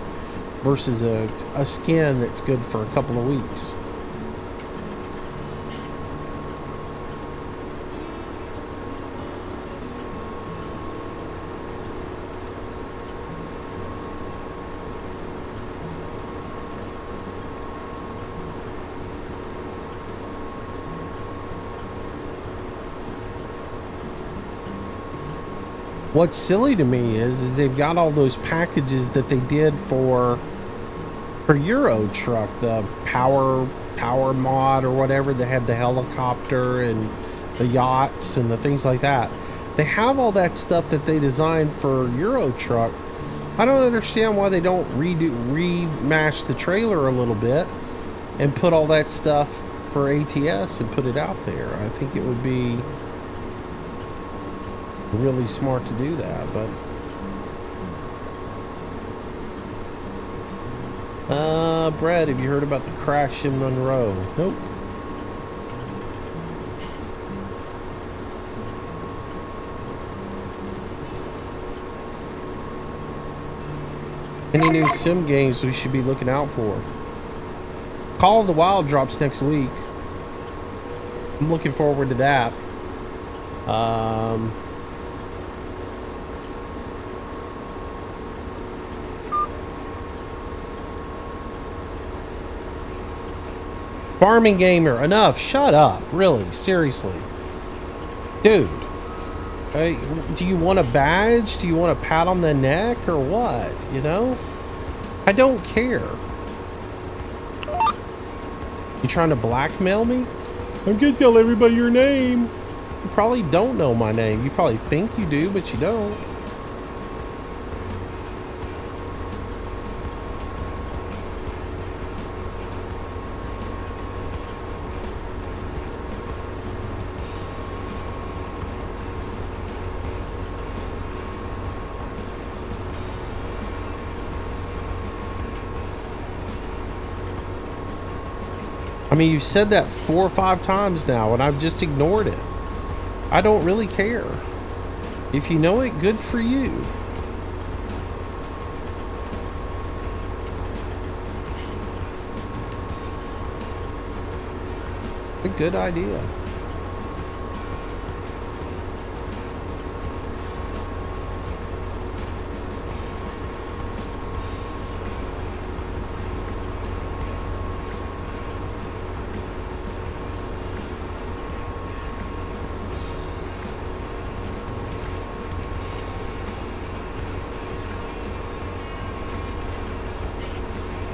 versus a skin that's good for a couple of weeks. What's silly to me is they've got all those packages that they did for Euro Truck, the power mod or whatever, that had the helicopter and the yachts and the things like that. They have all that stuff that they designed for Euro Truck, I don't understand why they don't remash the trailer a little bit and put all that stuff for ATS and put it out there. I think it would be really smart to do that, but Brad, have you heard about the crash in Monroe? Nope. Any new sim games we should be looking out for? Call of the Wild drops next week. I'm looking forward to that. Farming Gamer, enough. Shut up. Really, seriously. Dude. Hey, do you want a badge? Do you want a pat on the neck or what? You know? I don't care. You trying to blackmail me? I'm gonna tell everybody your name. You probably don't know my name. You probably think you do, but you don't. I mean, you've said that 4 or 5 times now, and I've just ignored it. I don't really care. If you know it, good for you. A good idea.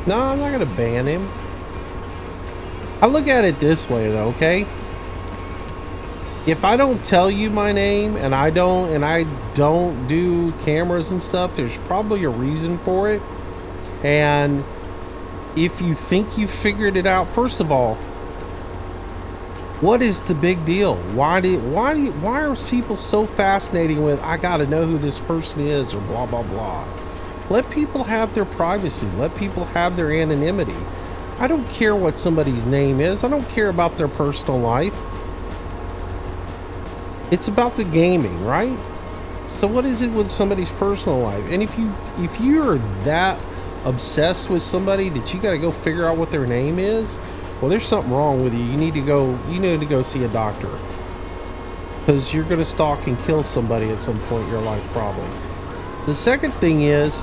No, I'm not gonna ban him. I look at it this way though, okay? If I don't tell you my name and I don't do cameras and stuff, there's probably a reason for it. And if you think you figured it out, first of all, what is the big deal? Why are people so fascinating with I gotta know who this person is or blah blah blah? Let people have their privacy. Let people have their anonymity. I don't care what somebody's name is. I don't care about their personal life. It's about the gaming, right? So what is it with somebody's personal life? And if you're that obsessed with somebody that you got to go figure out what their name is, well, there's something wrong with you. You need to go see a doctor, because you're going to stalk and kill somebody at some point in your life, probably. The second thing is,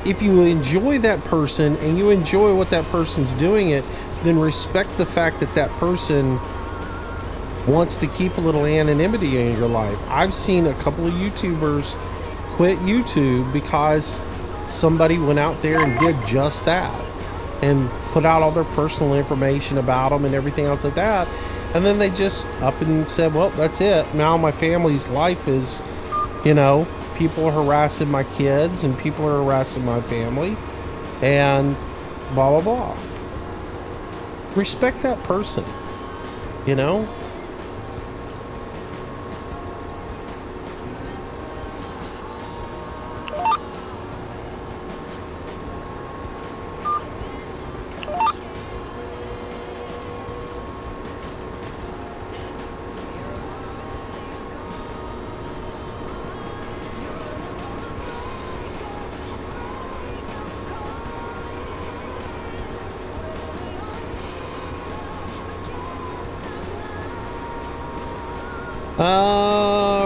if you enjoy that person and you enjoy what that person's doing it, then respect the fact that that person wants to keep a little anonymity in your life. I've seen a couple of YouTubers quit YouTube because somebody went out there and did just that and put out all their personal information about them and everything else like that, and then they just up and said, well, that's it. Now my family's life is, you know, people are harassing my kids and people are harassing my family and blah blah blah. Respect that person, you know.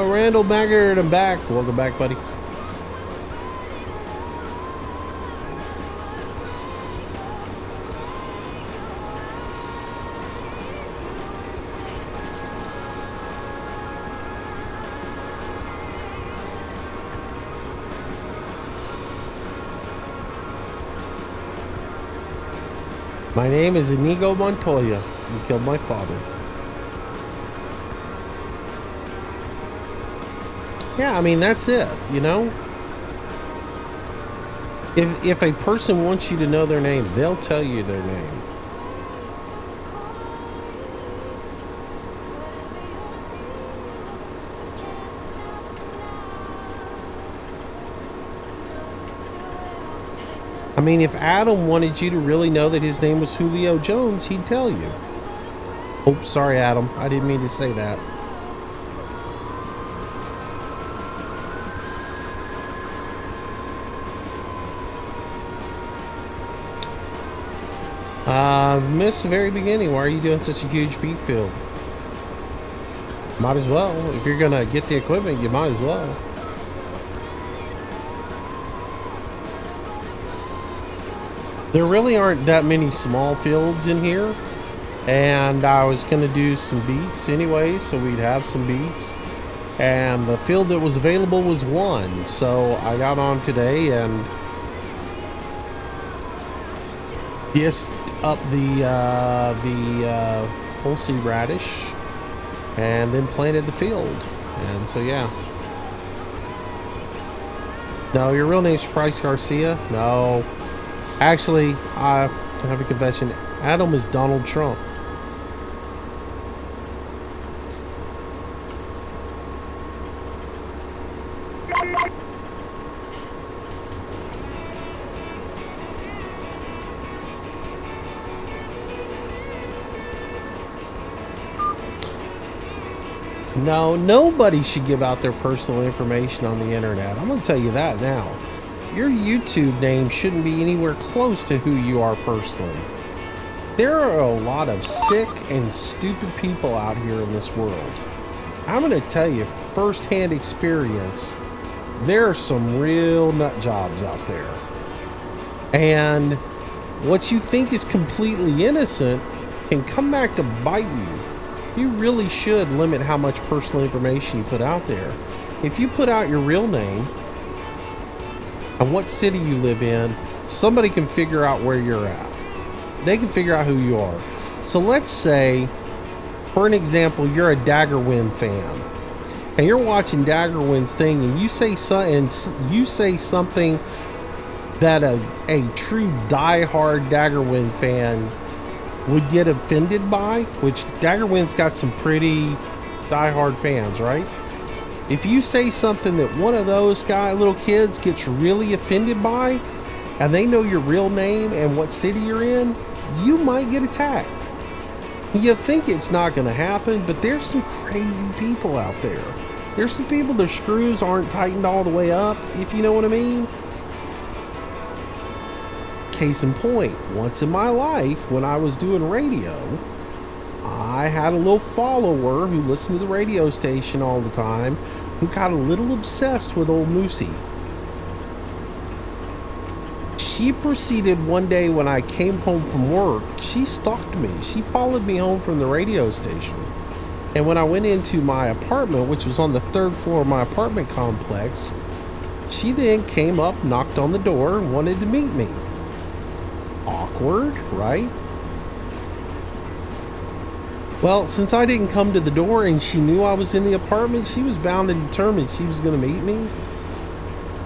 Randall Maggard, I'm back. Welcome back, buddy. My name is Inigo Montoya. You killed my father. Yeah, I mean, that's it, you know? If a person wants you to know their name, they'll tell you their name. I mean, if Adam wanted you to really know that his name was Julio Jones, he'd tell you. Oh, sorry, Adam. I didn't mean to say that. Missed the very beginning. Why are you doing such a huge beat field? Might as well. If you're gonna get the equipment, you might as well. There really aren't that many small fields in here, and I was gonna do some beats anyway, so we'd have some beats. And the field that was available was one, so I got on today and just up the whole seed radish, and then planted the field. And so yeah. No, your real name's Price Garcia? No. Actually, I have a confession. Adam is Donald Trump. No, nobody should give out their personal information on the internet. I'm going to tell you that now. Your YouTube name shouldn't be anywhere close to who you are personally. There are a lot of sick and stupid people out here in this world. I'm going to tell you firsthand experience, there are some real nut jobs out there. And what you think is completely innocent can come back to bite you. You really should limit how much personal information you put out there. If you put out your real name and what city you live in, somebody can figure out where you're at. They can figure out who you are. So let's say, for an example, you're a Daggerwind fan, and you're watching Daggerwind's thing, and you say something that a true diehard Daggerwind fan would get offended by, which Daggerwind's got some pretty diehard fans, right? If you say something that one of those little kids gets really offended by, and they know your real name and what city you're in, you might get attacked. You think it's not going to happen, but there's some crazy people out there. There's some people, their screws aren't tightened all the way up, if you know what I mean. Case in point, once in my life when I was doing radio, I had a little follower who listened to the radio station all the time, who got a little obsessed with old Moosey. She proceeded one day when I came home from work, she stalked me. She followed me home from the radio station. And when I went into my apartment, which was on the 3rd floor of my apartment complex, she then came up, knocked on the door, and wanted to meet me. Awkward, right? Well, since I didn't come to the door and she knew I was in the apartment, she was bound and determined she was going to meet me.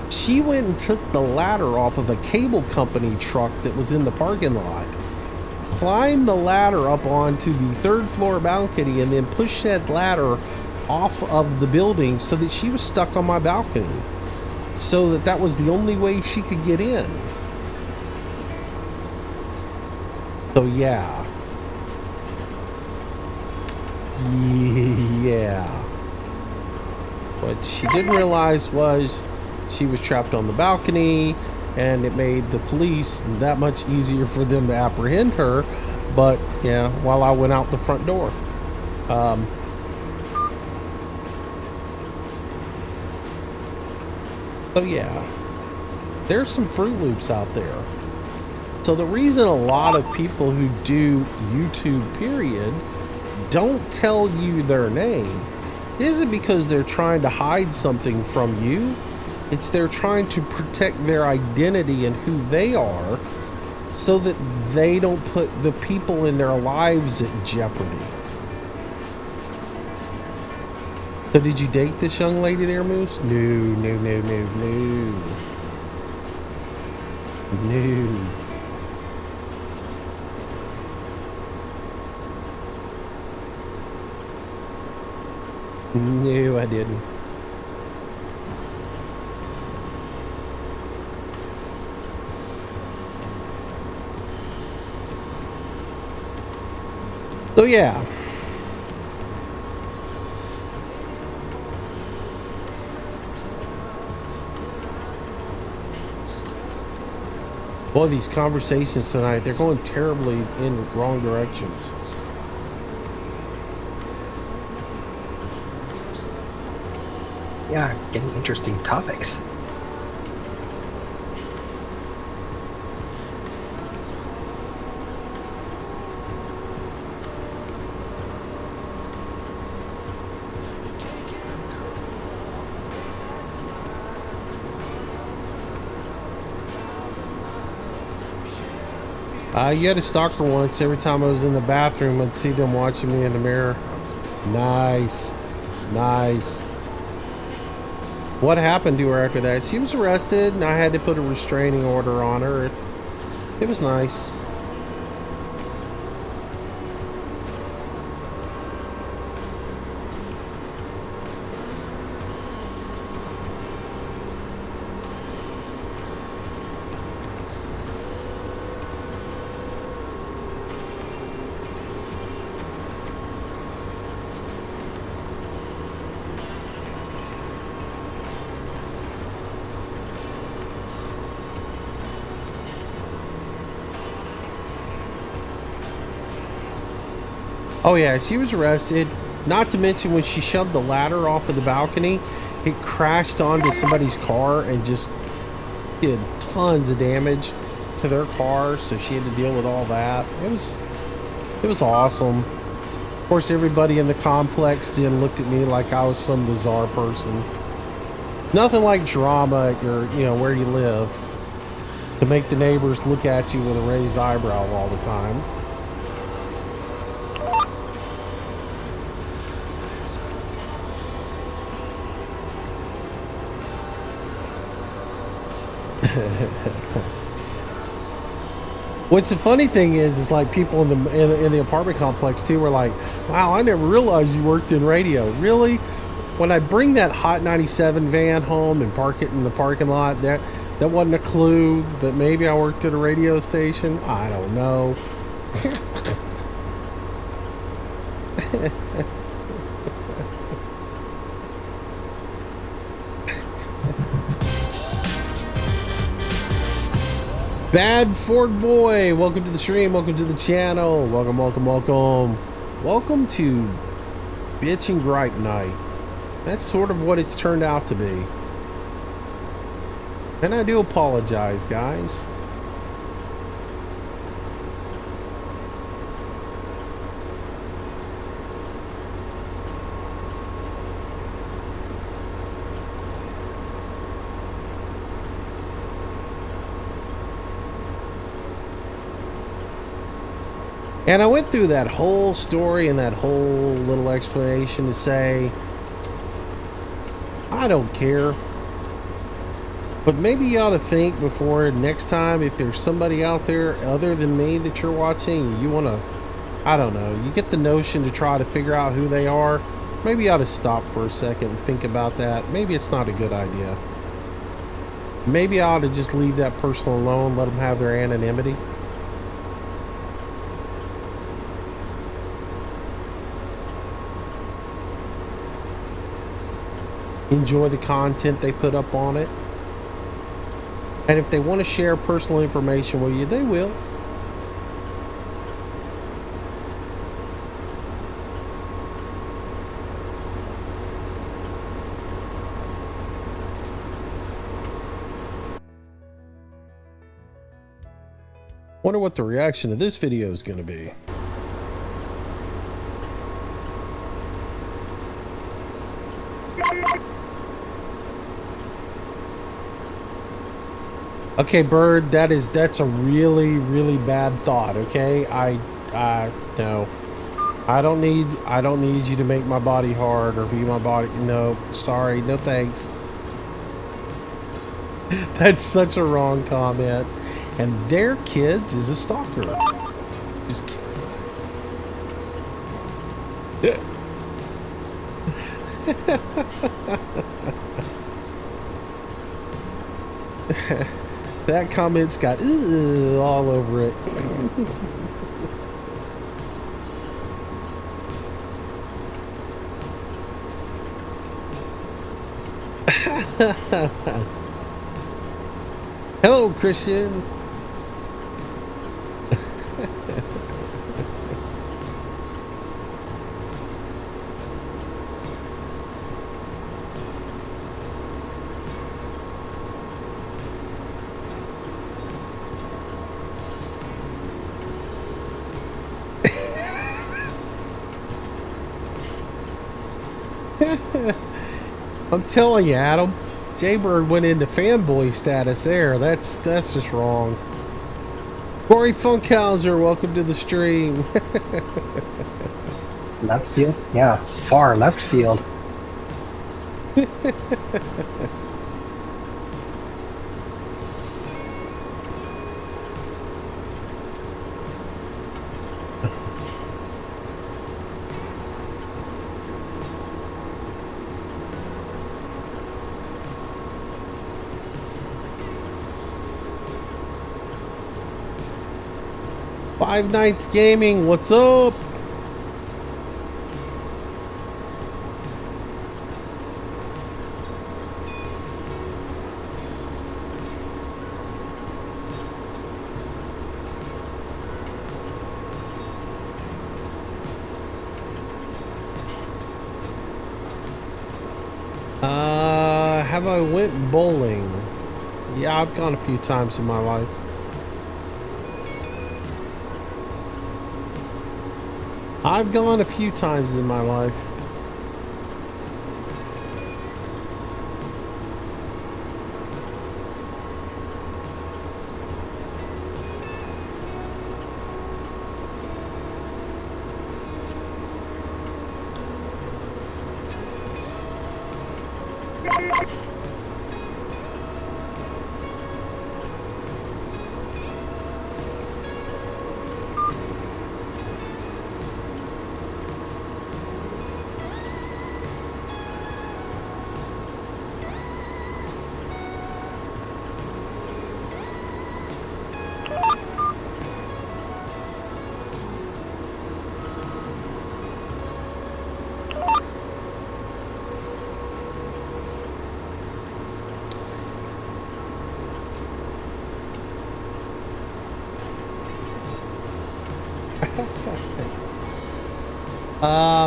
She went and took the ladder off of a cable company truck that was in the parking lot, climbed the ladder up onto the 3rd floor balcony, and then pushed that ladder off of the building so that she was stuck on my balcony, so that was the only way she could get in. So yeah. What she didn't realize was she was trapped on the balcony, and it made the police that much easier for them to apprehend her. But yeah, while I went out the front door. So yeah, there's some Fruit Loops out there. So the reason a lot of people who do YouTube period don't tell you their name isn't because they're trying to hide something from you. It's they're trying to protect their identity and who they are, so that they don't put the people in their lives at jeopardy. So did you date this young lady there, Moose? No. No. No, I didn't. So yeah. Boy, these conversations tonight, they're going terribly in wrong directions. Yeah, getting interesting topics. You had a stalker once. Every time I was in the bathroom, I'd see them watching me in the mirror. Nice. Nice. What happened to her after that? She was arrested, and I had to put a restraining order on her. It was nice. Oh yeah, she was arrested. Not to mention when she shoved the ladder off of the balcony, it crashed onto somebody's car and just did tons of damage to their car, so she had to deal with all that. It was awesome. Of course, everybody in the complex then looked at me like I was some bizarre person. Nothing like drama at your, where you live to make the neighbors look at you with a raised eyebrow all the time. What's the funny thing is like people in the apartment complex too were like, "Wow, I never realized you worked in radio." Really? When I bring that Hot 97 van home and park it in the parking lot, that wasn't a clue that maybe I worked at a radio station. I don't know. Bad Ford Boy, welcome to the stream, welcome to the channel, welcome to Bitch and Gripe Night. That's sort of what it's turned out to be, and I do apologize, guys. And I went through that whole story and that whole little explanation to say, I don't care. But maybe you ought to think before next time, if there's somebody out there other than me that you're watching, you want to, I don't know, you get the notion to try to figure out who they are, maybe you ought to stop for a second and think about that. Maybe it's not a good idea. Maybe I ought to just leave that person alone, let them have their anonymity. Enjoy the content they put up on it. And if they want to share personal information with you, they will. Wonder what the reaction to this video is going to be. Okay, Bird, that's a really, really bad thought, okay? No. I don't need you to make my body hard or be my body. No, sorry, no thanks. That's such a wrong comment. and their kids is a stalker. Just that comment's got all over it. Hello, Christian. I'm telling you, Adam, Jaybird went into fanboy status there. That's just wrong. Corey Funkhauser, welcome to the stream. Left field? Yeah, far left field. Five Nights Gaming, what's up? Have I went bowling? Yeah, I've gone a few times in my life. I've gone a few times in my life.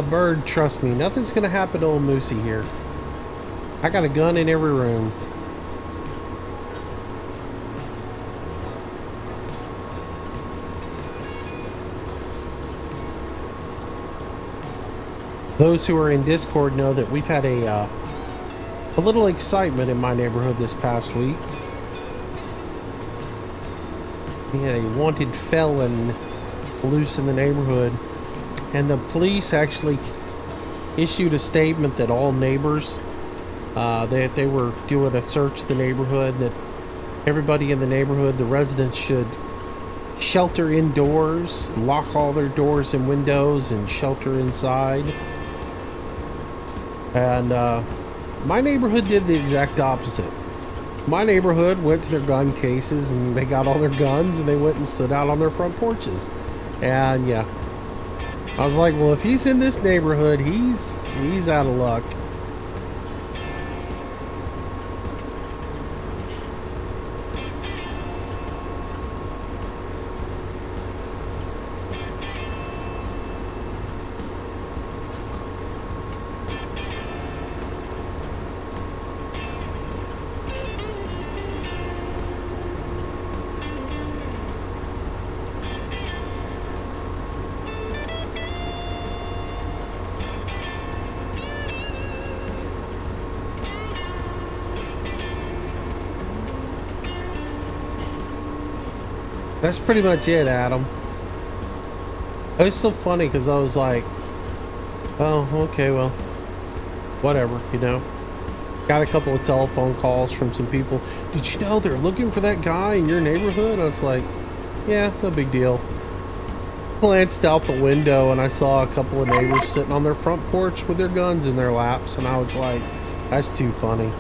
Bird, trust me, nothing's gonna happen to old Moosey here. I got a gun in every room. Those who are in Discord know that we've had a little excitement in my neighborhood this past week. We had a wanted felon loose in the neighborhood, and the police actually issued a statement that all neighbors, that they were doing a search of the neighborhood, that everybody in the neighborhood, the residents, should shelter indoors, lock all their doors and windows, and shelter inside. And my neighborhood did the exact opposite. My neighborhood went to their gun cases and they got all their guns and they went and stood out on their front porches. And yeah, I was like, well, if he's in this neighborhood, he's out of luck. That's pretty much it, Adam. It was so funny because I was like, oh, okay, well, whatever, you know. Got a couple of telephone calls from some people. Did you know they're looking for that guy in your neighborhood? I was like, yeah, no big deal. Glanced out the window and I saw a couple of neighbors sitting on their front porch with their guns in their laps, and I was like, that's too funny.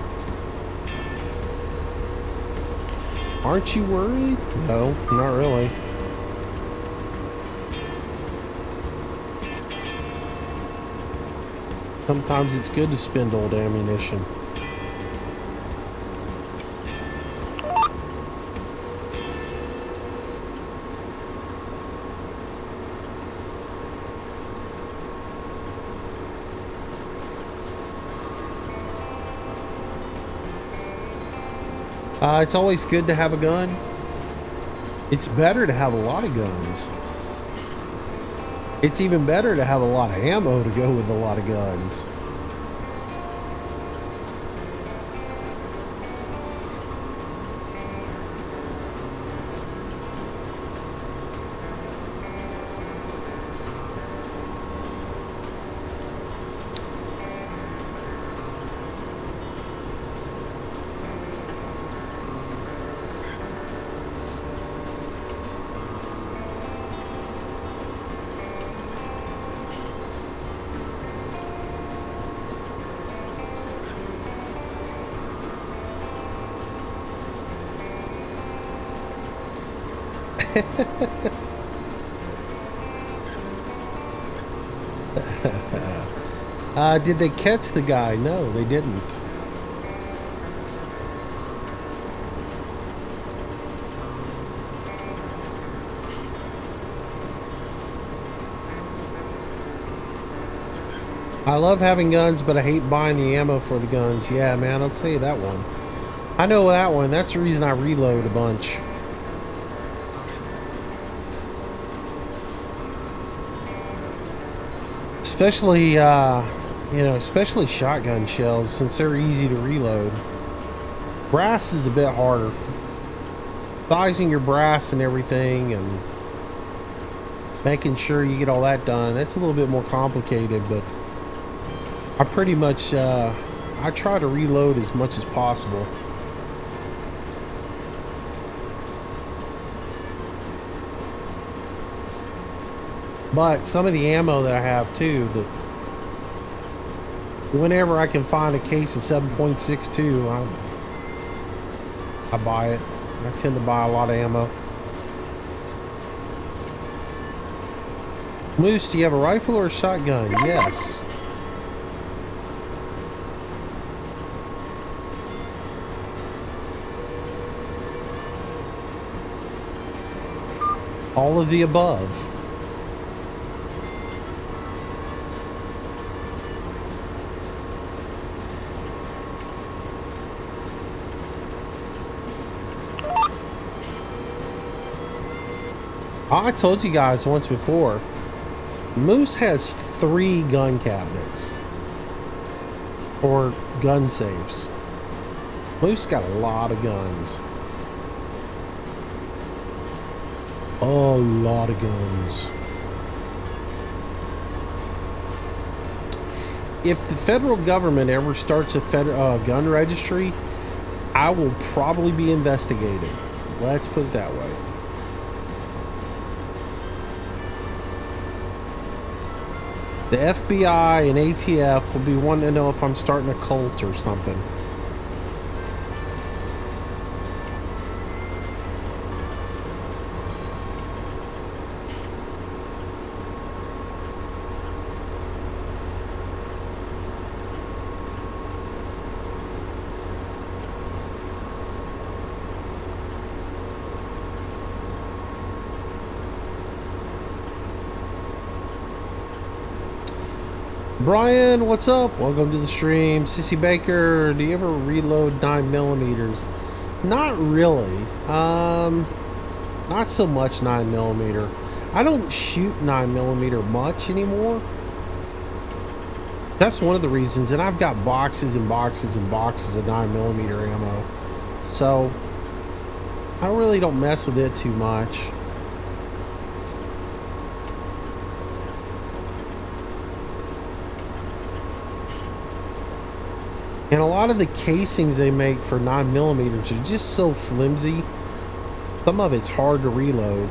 Aren't you worried? No, not really. Sometimes it's good to spend old ammunition. It's always good to have a gun. It's better to have a lot of guns. It's even better to have a lot of ammo to go with a lot of guns. Did they catch the guy? No, they didn't. I love having guns, but I hate buying the ammo for the guns. Yeah, man, I'll tell you that one. I know that one. That's the reason I reload a bunch. Especially, especially shotgun shells, since they're easy to reload. Brass is a bit harder. Sizing your brass and everything and making sure you get all that done, that's a little bit more complicated, but I pretty much, I try to reload as much as possible. But some of the ammo that I have too, that whenever I can find a case of 7.62, I buy it. I tend to buy a lot of ammo. Moose, do you have a rifle or a shotgun? Yes. All of the above. I told you guys once before, Moose has 3 gun cabinets or gun safes. Moose got a lot of guns. A lot of guns. If the federal government ever starts a gun registry, I will probably be investigated. Let's put it that way. The FBI and ATF will be wanting to know if I'm starting a cult or something. Brian, what's up? Welcome to the stream. Sissy Baker, do you ever reload 9mm? Not really. Not so much 9mm. I don't shoot 9mm much anymore. That's one of the reasons, and I've got boxes and boxes and boxes of 9mm ammo. So I really don't mess with it too much. And a lot lot of the casings they make for 9mm are just so flimsy. Some of it's hard to reload.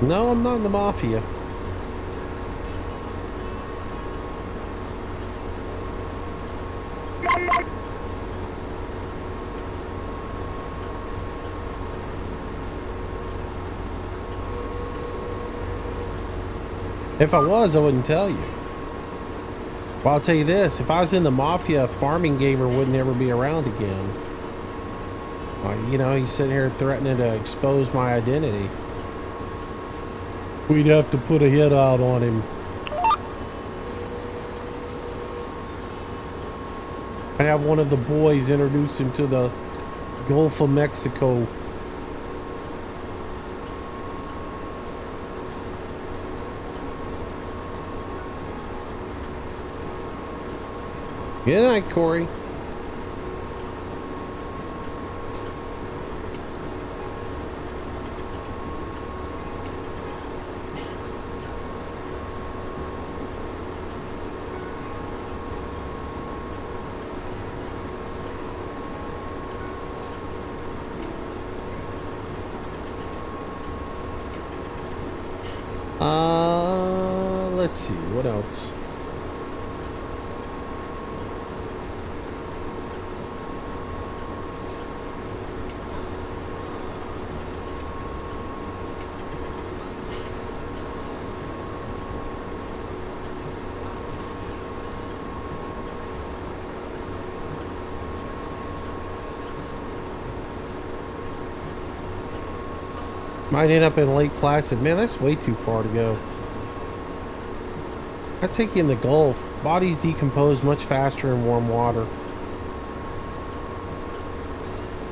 No, I'm not in the mafia. If I was, I wouldn't tell you. Well, I'll tell you this. If I was in the mafia, a farming gamer would never be around again. You know, he's sitting here threatening to expose my identity. We'd have to put a hit out on him. I have one of the boys introduce him to the Gulf of Mexico. Good night, Corey. Let's see, what else? Might end up in Lake Placid. Man, that's way too far to go. I'd take you in the Gulf. Bodies decompose much faster in warm water.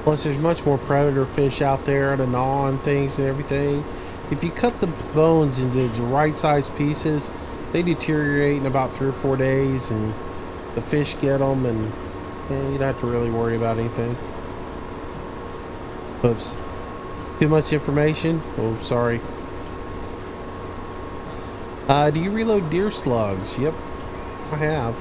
Plus, there's much more predator fish out there to gnaw on things and everything. If you cut the bones into the right size pieces, they deteriorate in about 3 or 4 days, and the fish get them, and you don't have to really worry about anything. Oops. Too much information? Oh, sorry. Do you reload deer slugs? Yep, I have.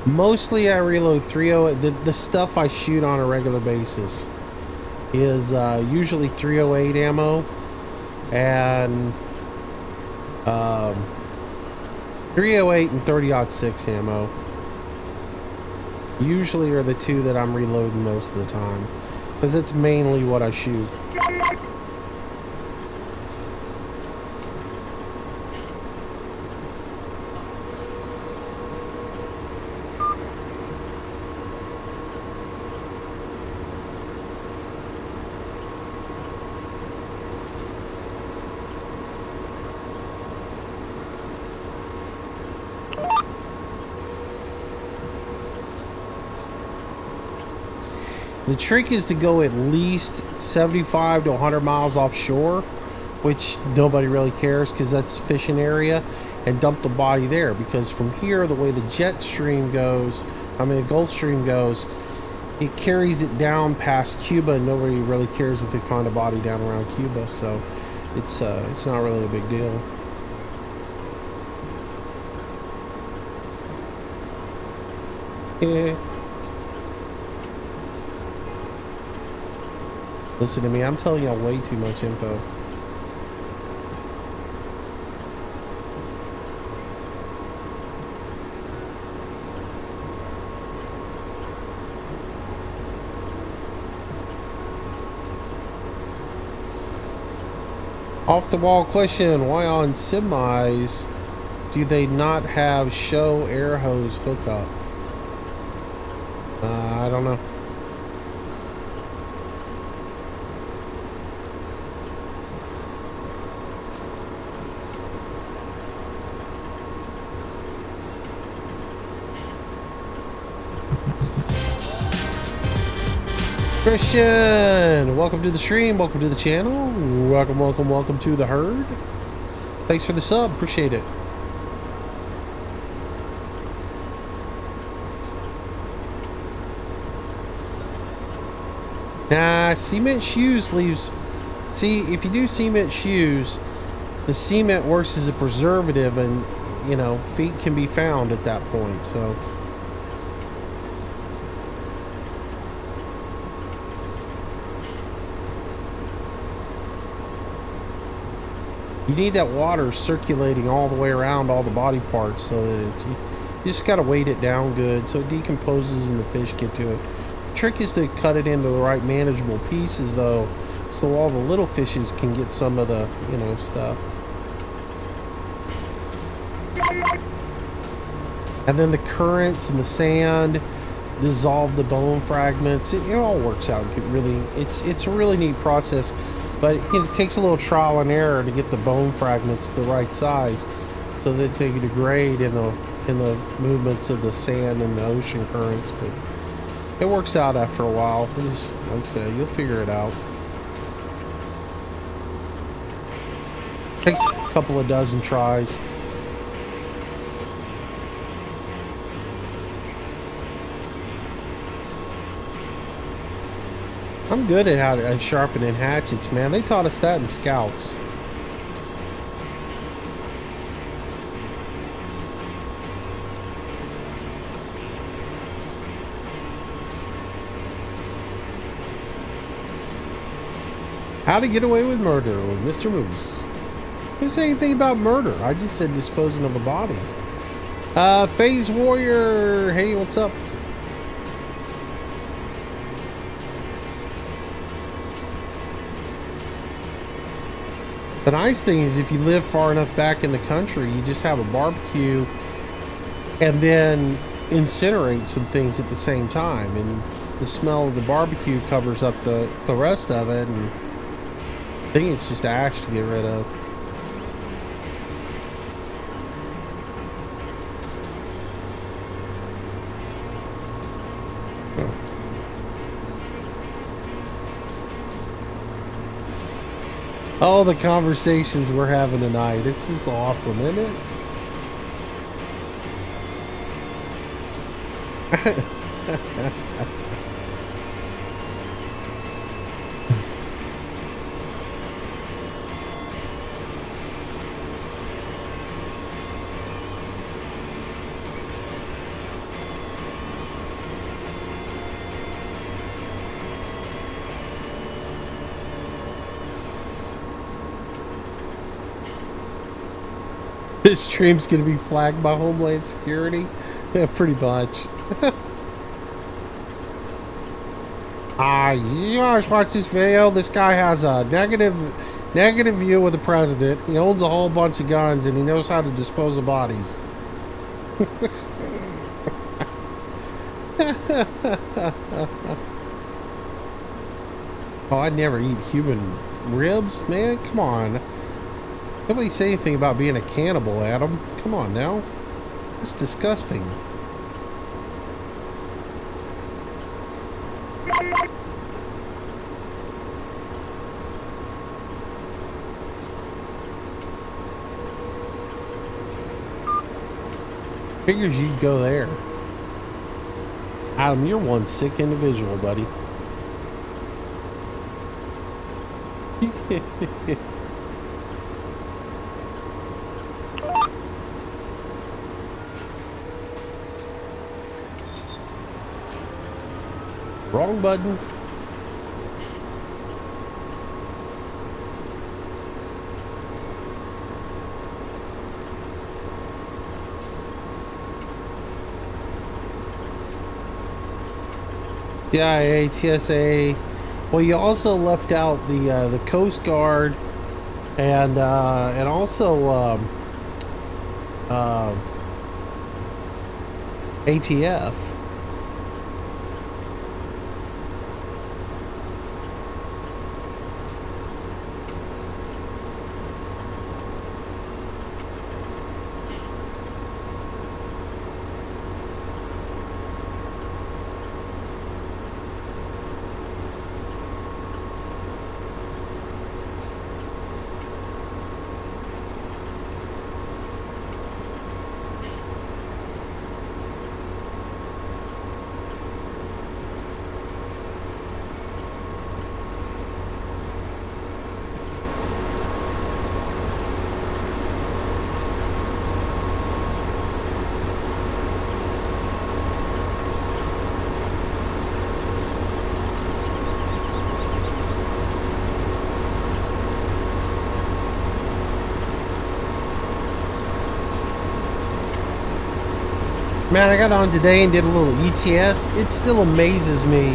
Mostly I reload 308. The stuff I shoot on a regular basis is usually 308 ammo and 308 and 30-06 ammo usually are the two that I'm reloading most of the time, because it's mainly what I shoot. The trick is to go at least 75 to 100 miles offshore, which nobody really cares because that's fishing area, and dump the body there, because from here, the way the jet stream goes, the Gulf Stream goes, it carries it down past Cuba, and nobody really cares if they find a body down around Cuba, so it's not really a big deal. Yeah. Listen to me, I'm telling y'all way too much info. Off the wall question, why on semis do they not have show air hose hookup? I don't know. Christian, welcome to the stream. Welcome to the channel. Welcome, welcome, welcome to the herd. Thanks for the sub. Appreciate it. Nah, cement shoes leaves. See, if you do cement shoes, the cement works as a preservative, and you know, feet can be found at that point. So. You need that water circulating all the way around all the body parts, so that you just got to weight it down good so it decomposes and the fish get to it. The trick is to cut it into the right manageable pieces, though, so all the little fishes can get some of the, you know, stuff. And then the currents and the sand dissolve the bone fragments. It all works out really. It's a really neat process. But it takes a little trial and error to get the bone fragments the right size, so that they degrade in the movements of the sand and the ocean currents. But it works out after a while. Just like I said, you'll figure it out. Takes a couple of dozen tries. I'm good at sharpening hatchets, man. They taught us that in Scouts. How to get away with murder with Mr. Moose. I didn't say anything about murder. I just said disposing of a body. Phase Warrior. Hey, what's up? The nice thing is if you live far enough back in the country, you just have a barbecue and then incinerate some things at the same time, and the smell of the barbecue covers up the rest of it, and I think it's just ash to get rid of. Oh, the conversations we're having tonight. It's just awesome, isn't it? This stream's gonna be flagged by Homeland Security? Yeah, pretty much. You guys watch this video? This guy has a negative view of the president. He owns a whole bunch of guns, and he knows how to dispose of bodies. Oh, I'd never eat human ribs, man. Come on. Nobody say anything about being a cannibal, Adam. Come on now. It's disgusting. Figures you'd go there. Adam, you're one sick individual, buddy. Wrong button. CIA, TSA. Well, you also left out the Coast Guard and also ATF. Man, I got on today and did a little ETS. It still amazes me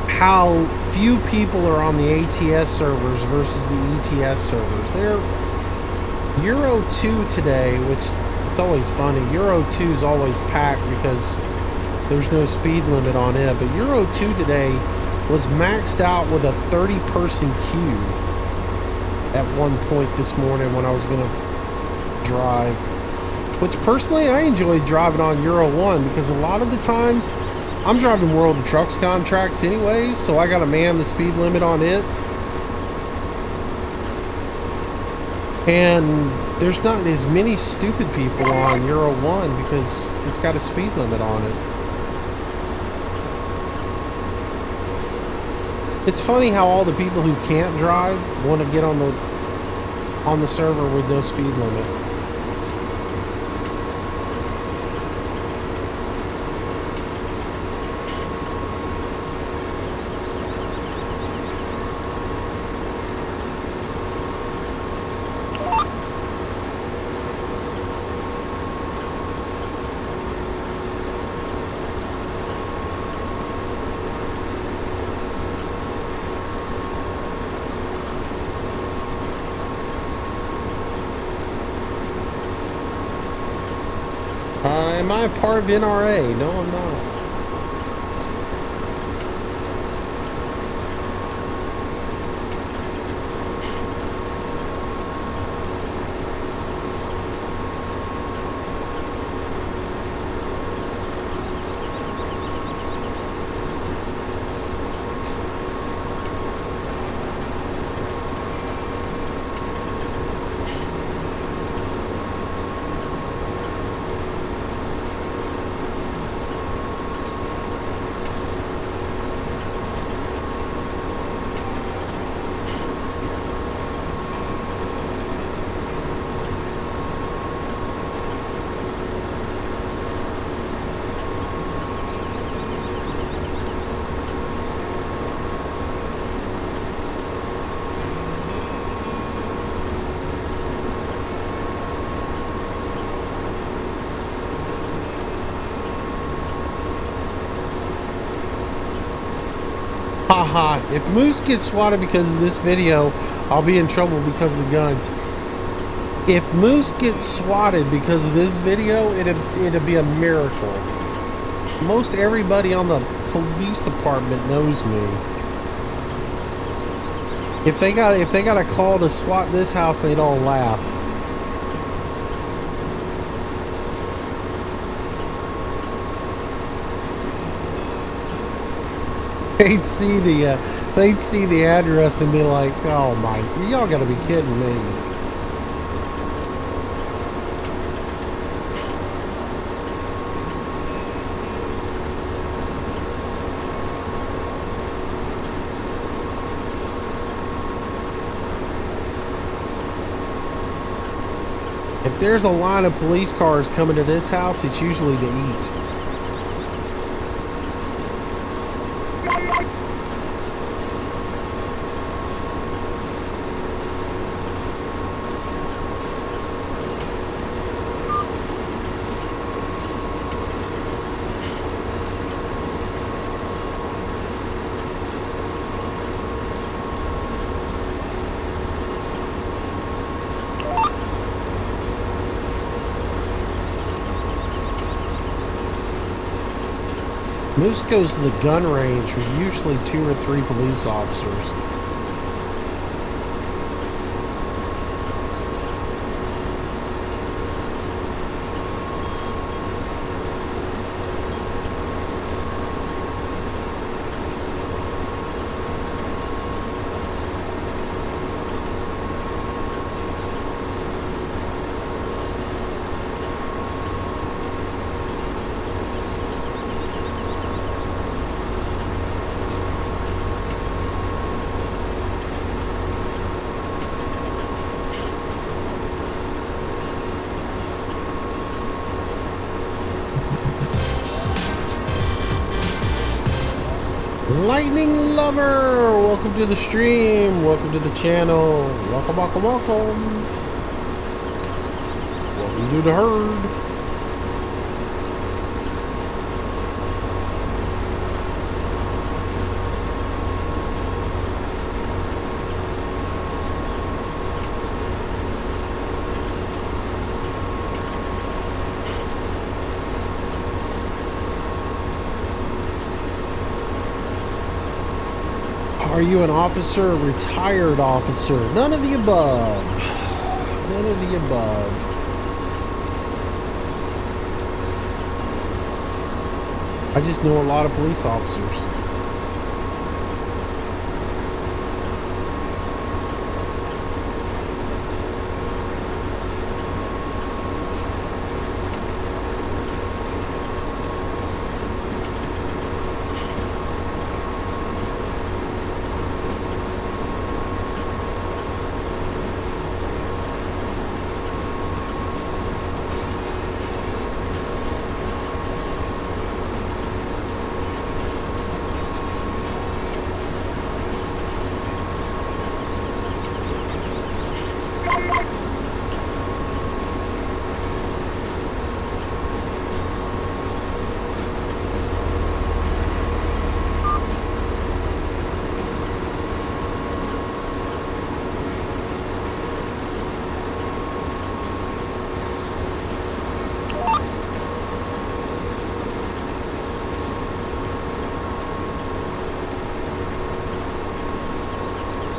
how few people are on the ATS servers versus the ETS servers. They're Euro 2 today, which it's always funny. Euro 2 is always packed because there's no speed limit on it. But Euro 2 today was maxed out with a 30-person queue at one point this morning when I was going to drive. Which personally, I enjoyed driving on Euro 1 because a lot of the times I'm driving World of Trucks contracts anyways, so I got to man the speed limit on it. And there's not as many stupid people on Euro 1 because it's got a speed limit on it. It's funny how all the people who can't drive want to get on the server with no speed limit. Am I a part of NRA? No, I'm not. Haha, if Moose gets swatted because of this video, I'll be in trouble because of the guns. If Moose gets swatted because of this video, it'd be a miracle. Most everybody on the police department knows me. If they got a call to SWAT this house, they'd all laugh. They'd see the address and be like, "Oh my, y'all gotta be kidding me." If there's a line of police cars coming to this house, it's usually to eat. Moose goes to the gun range with usually 2 or 3 police officers. Lightning Lover, welcome to the stream, welcome to the channel, welcome, welcome, welcome. Welcome to the herd. Are you an officer or retired officer? None of the above. None of the above. I just know a lot of police officers.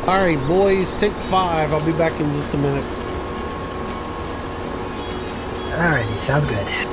All right, boys, take 5. I'll be back in just a minute. Alrighty, sounds good.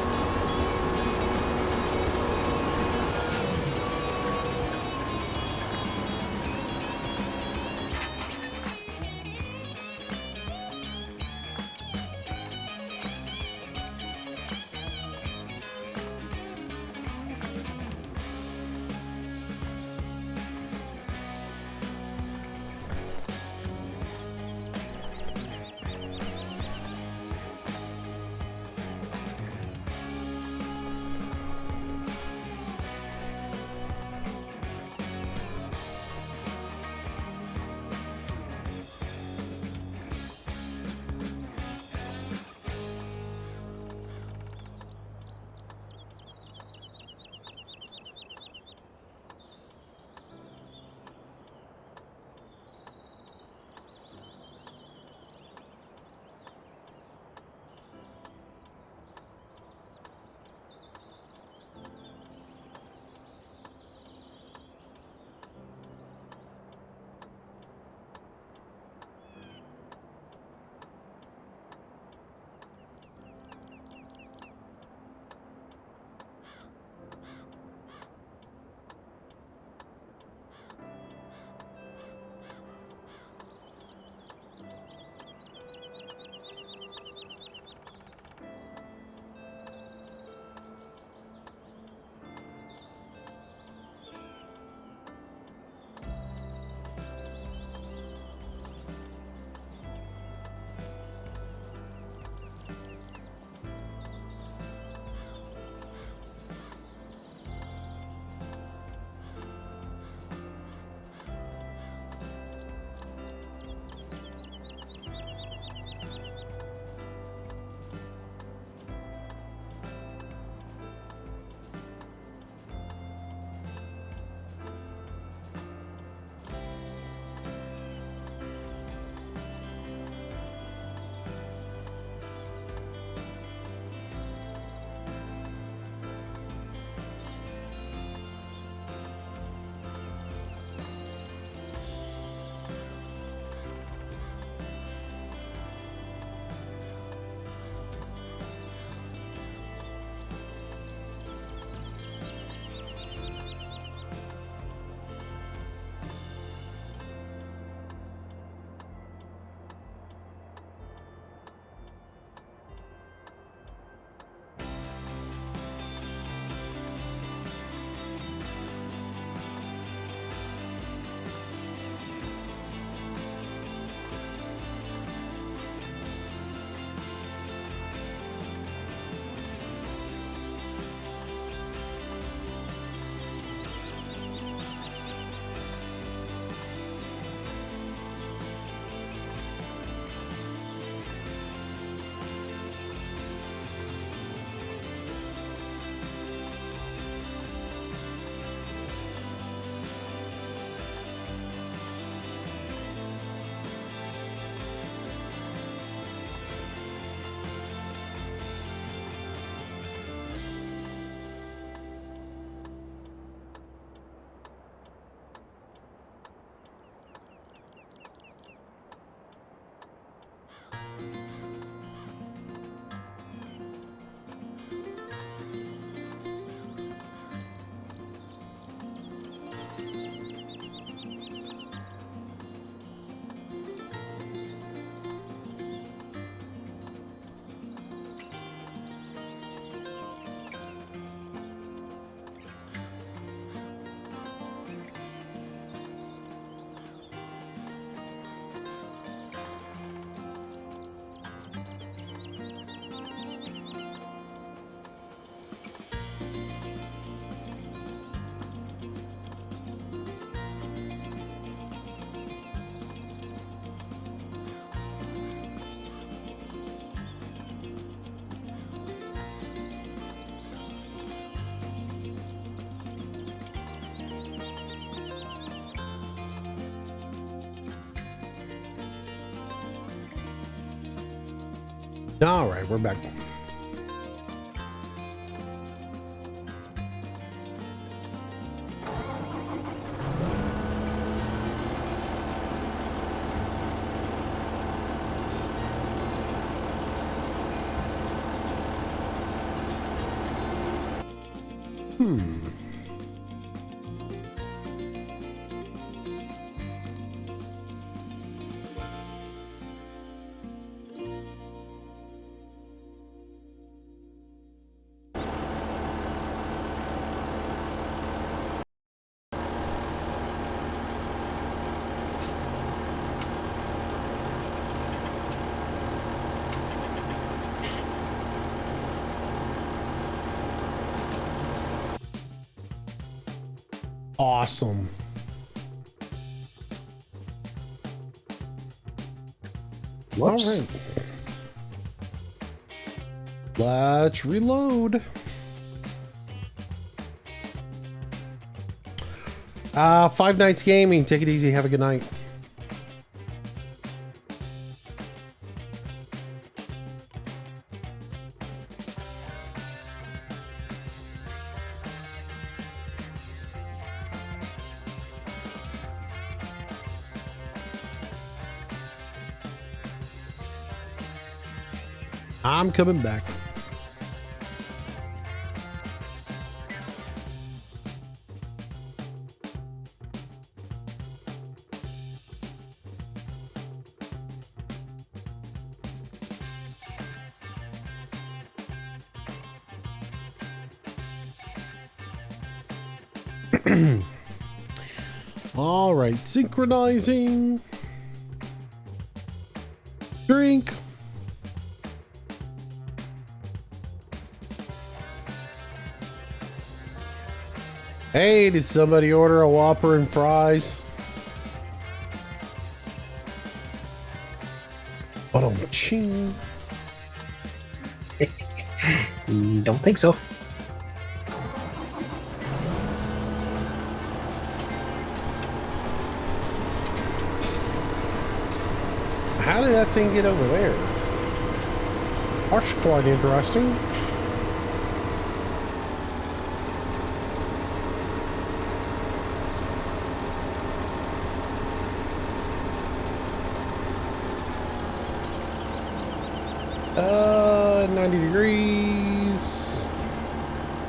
All right, we're back. Awesome. Whoops. All right. Let's reload. Five Nights Gaming. Take it easy. Have a good night. I'm coming back. All right, synchronizing. Drink. Hey, did somebody order a Whopper and fries? Ching. Don't think so. How did that thing get over there? That's quite interesting. Uh, 90 degrees.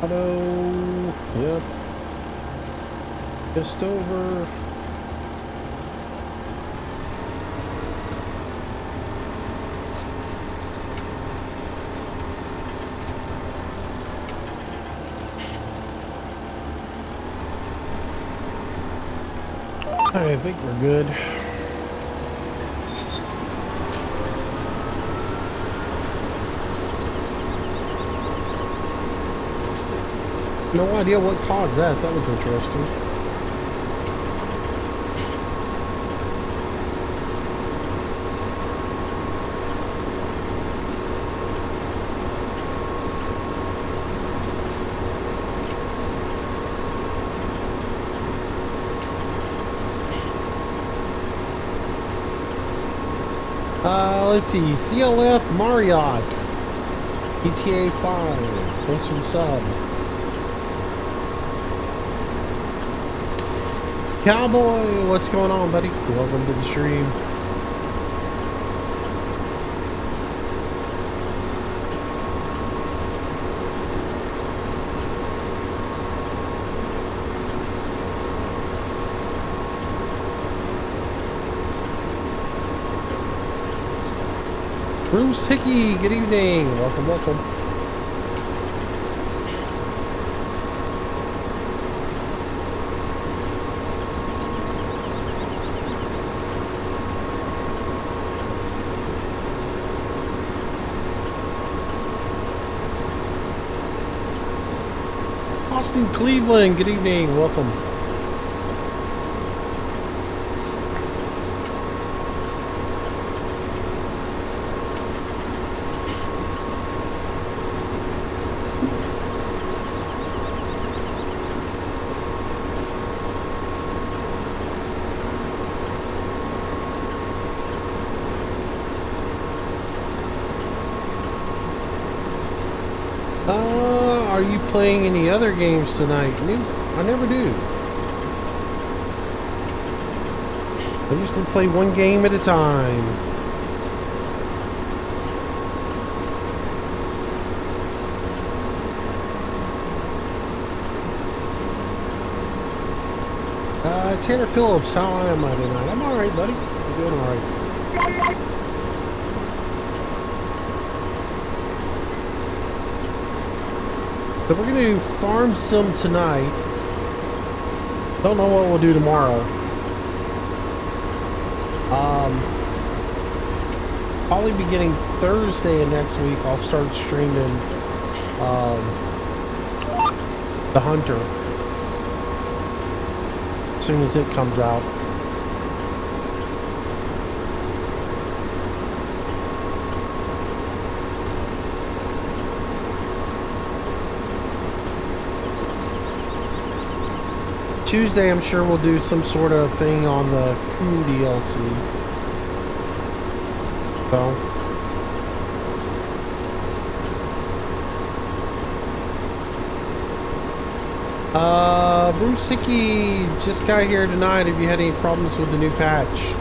Auto. Yep. Just over. I think we're good. No idea what caused that. That was interesting. Let's see. CLF Marriott. GTA 5. Thanks for the sub. Cowboy, what's going on, buddy? Welcome to the stream. Bruce Hickey, good evening. Welcome, welcome. Austin Cleveland, good evening. Welcome. you playing any other games tonight? I never do. I usually play one game at a time. Tanner Phillips, how am I tonight? I'm alright, buddy. I'm doing alright. So we're gonna farm sim tonight. Don't know what we'll do tomorrow. Probably beginning Thursday of next week, I'll start streaming The Hunter as soon as it comes out. Tuesday, I'm sure we'll do some sort of thing on the Cove DLC. So, Bruce Hickey just got here tonight. Have you had any problems with the new patch?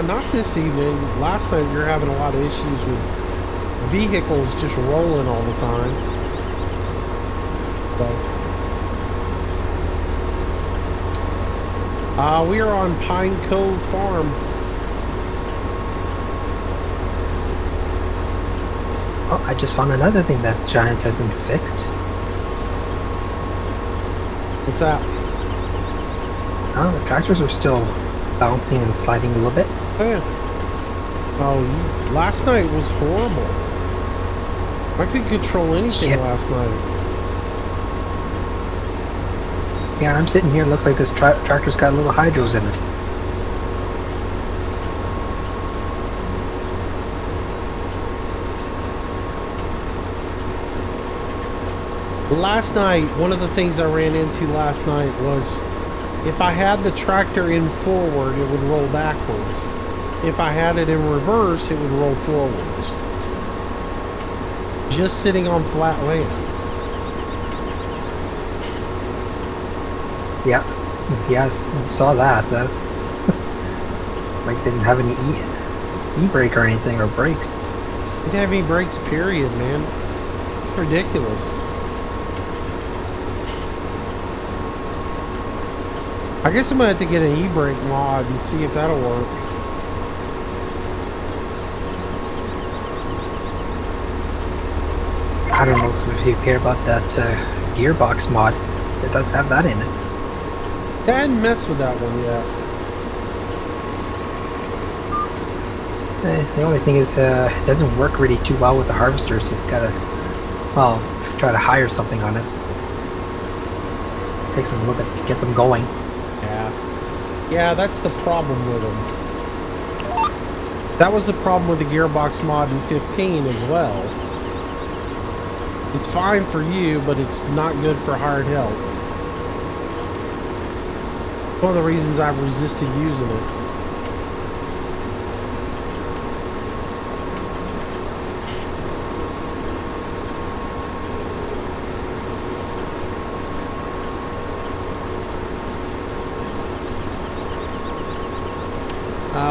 Not this evening. Last night we were having a lot of issues with vehicles just rolling all the time. So, we are on Pine Cove Farm. Oh, I just found another thing that Giants hasn't fixed. What's that? Oh, the tractors are still bouncing and sliding a little bit. Oh, yeah. Oh, last night was horrible. I couldn't control anything last night. Yeah, I'm sitting here. Looks like this tractor's got little hydros in it. Last night, one of the things I ran into last night was if I had the tractor in forward, it would roll backwards. If I had it in reverse, it would roll forwards. Just sitting on flat land. Yeah, I saw that. That was like didn't have any e-brake or anything or brakes. Didn't have any brakes, period, man. It's ridiculous. I guess I'm gonna have to get an e-brake mod and see if that'll work. I don't know if you care about that gearbox mod. It does have that in it. I hadn't messed with that one yet. The only thing is, it doesn't work really too well with the harvester, so you've gotta, well, try to hire something on it. It takes them a little bit to get them going. Yeah, that's the problem with them. That was the problem with the gearbox mod in 15 as well. It's fine for you, but it's not good for hired help. One of the reasons I've resisted using it.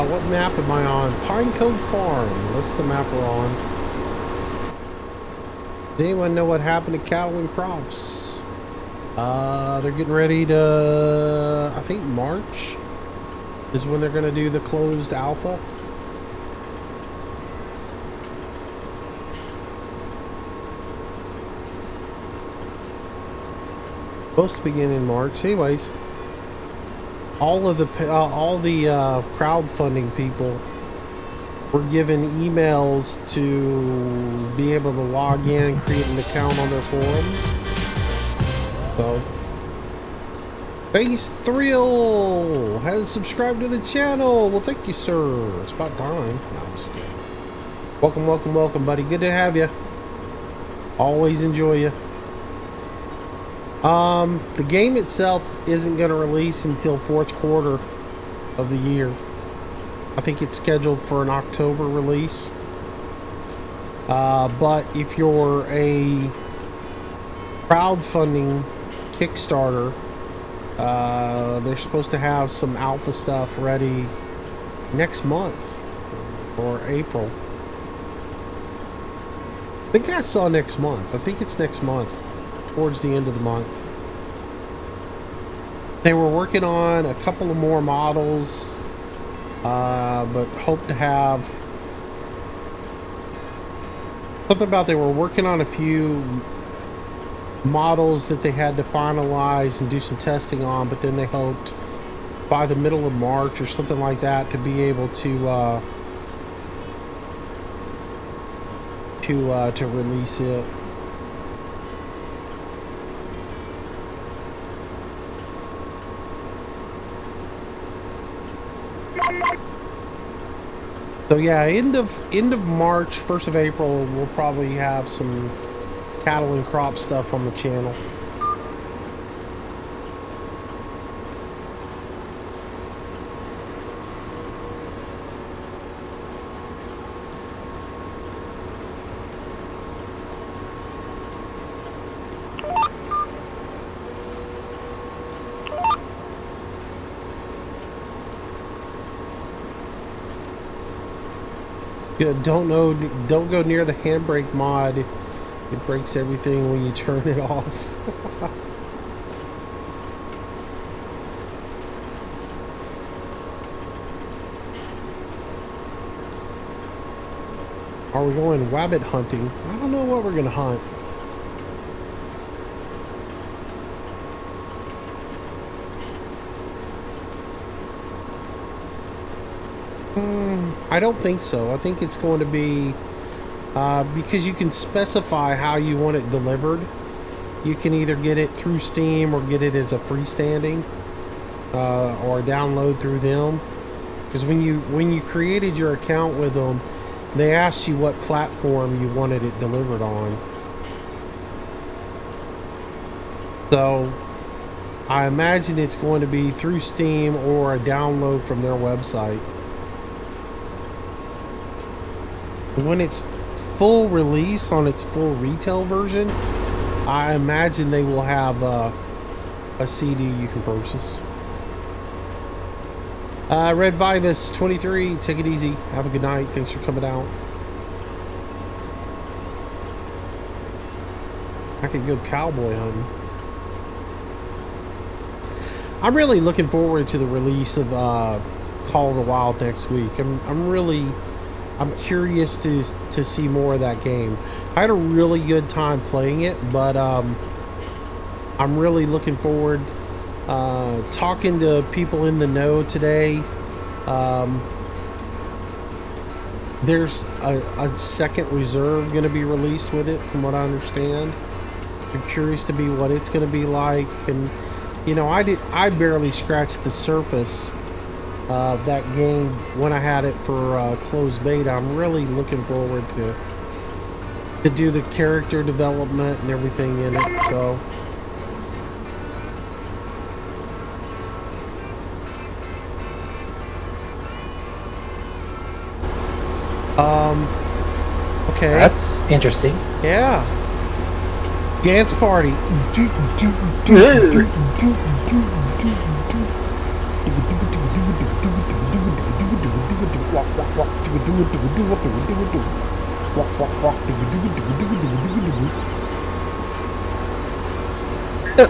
What map am I on? Pine Cove Farm. That's the map we're on. Does anyone know what happened to cattle and crops? They're getting ready to... I think March is when they're going to do the closed alpha. Supposed to begin in March. Anyways. All the crowdfunding people were given emails to be able to log in and create an account on their forums. So, Face Thrill has subscribed to the channel. Well, thank you, sir. It's about time. No, I'm just kidding. Welcome, welcome, welcome, buddy. Good to have you. Always enjoy you. The game itself isn't going to release until fourth quarter of the year. I think it's scheduled for an October release. But if you're a crowdfunding Kickstarter. They're supposed to have some alpha stuff ready next month or April. I think I saw next month. I think it's next month, towards the end of the month. They were working on a couple of more models, but hope to have something about they were working on a few models that they had to finalize and do some testing on, but then they hoped by the middle of March or something like that to be able to release it. So yeah, end of March, 1st of April, we'll probably have some cattle and crop stuff on the channel. Yeah, don't go near the handbrake mod. It breaks everything when you turn it off. Are we going rabbit hunting? I don't know what we're gonna hunt. I don't think so. I think it's going to be because you can specify how you want it delivered. You can either get it through Steam or get it as a freestanding or download through them. Because when you created your account with them, they asked you what platform you wanted it delivered on. So I imagine it's going to be through Steam or a download from their website. When it's full release on its full retail version, I imagine they will have a CD you can purchase. Red Vivus 23, take it easy. Have a good night. Thanks for coming out. I could go cowboy hunting. I'm really looking forward to the release of Call of the Wild next week. I'm curious to see more of that game. I had a really good time playing it, but I'm really looking forward talking to people in the know today. There's a second reserve going to be released with it, from what I understand. So I'm curious to be what it's going to be like. And you know, I barely scratched the surface of that game when I had it for closed beta. I'm really looking forward to do the character development and everything in it. So okay, That's interesting. yeah, dance party.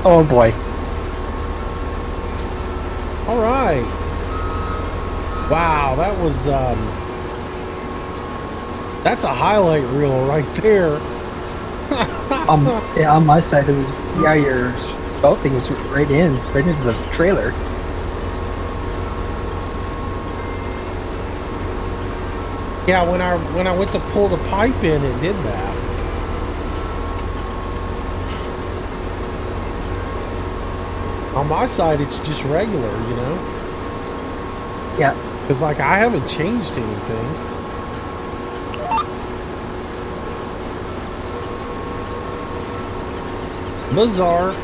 Oh boy. All right. Wow, that was that's a highlight reel right there. Yeah, on my side it was, yeah, your boat thing was right into the trailer. Yeah, when I went to pull the pipe in, it did that. On my side, it's just regular, you know? Yeah. Because, like, I haven't changed anything. Bizarre.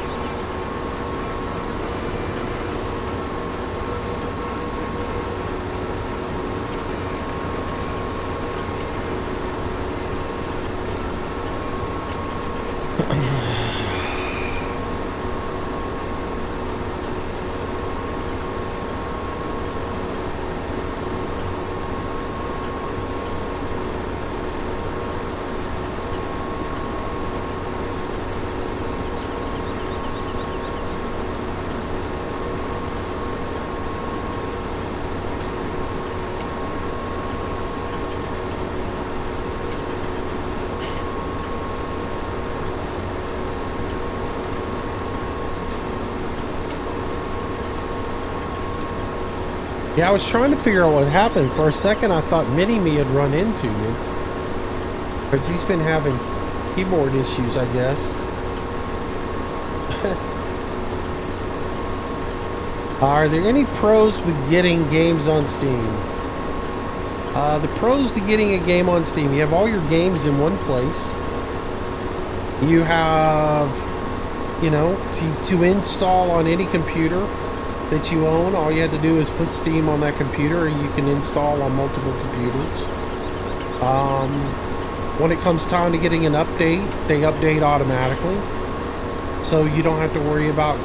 Yeah, I was trying to figure out what happened. For a second, I thought Mini-Me had run into me. Because he's been having keyboard issues, I guess. Are there any pros with getting games on Steam? The pros to getting a game on Steam, you have all your games in one place. You have, you know, to install on any computer that you own, all you have to do is put Steam on that computer and you can install on multiple computers. When it comes time to getting an update, they update automatically. So you don't have to worry about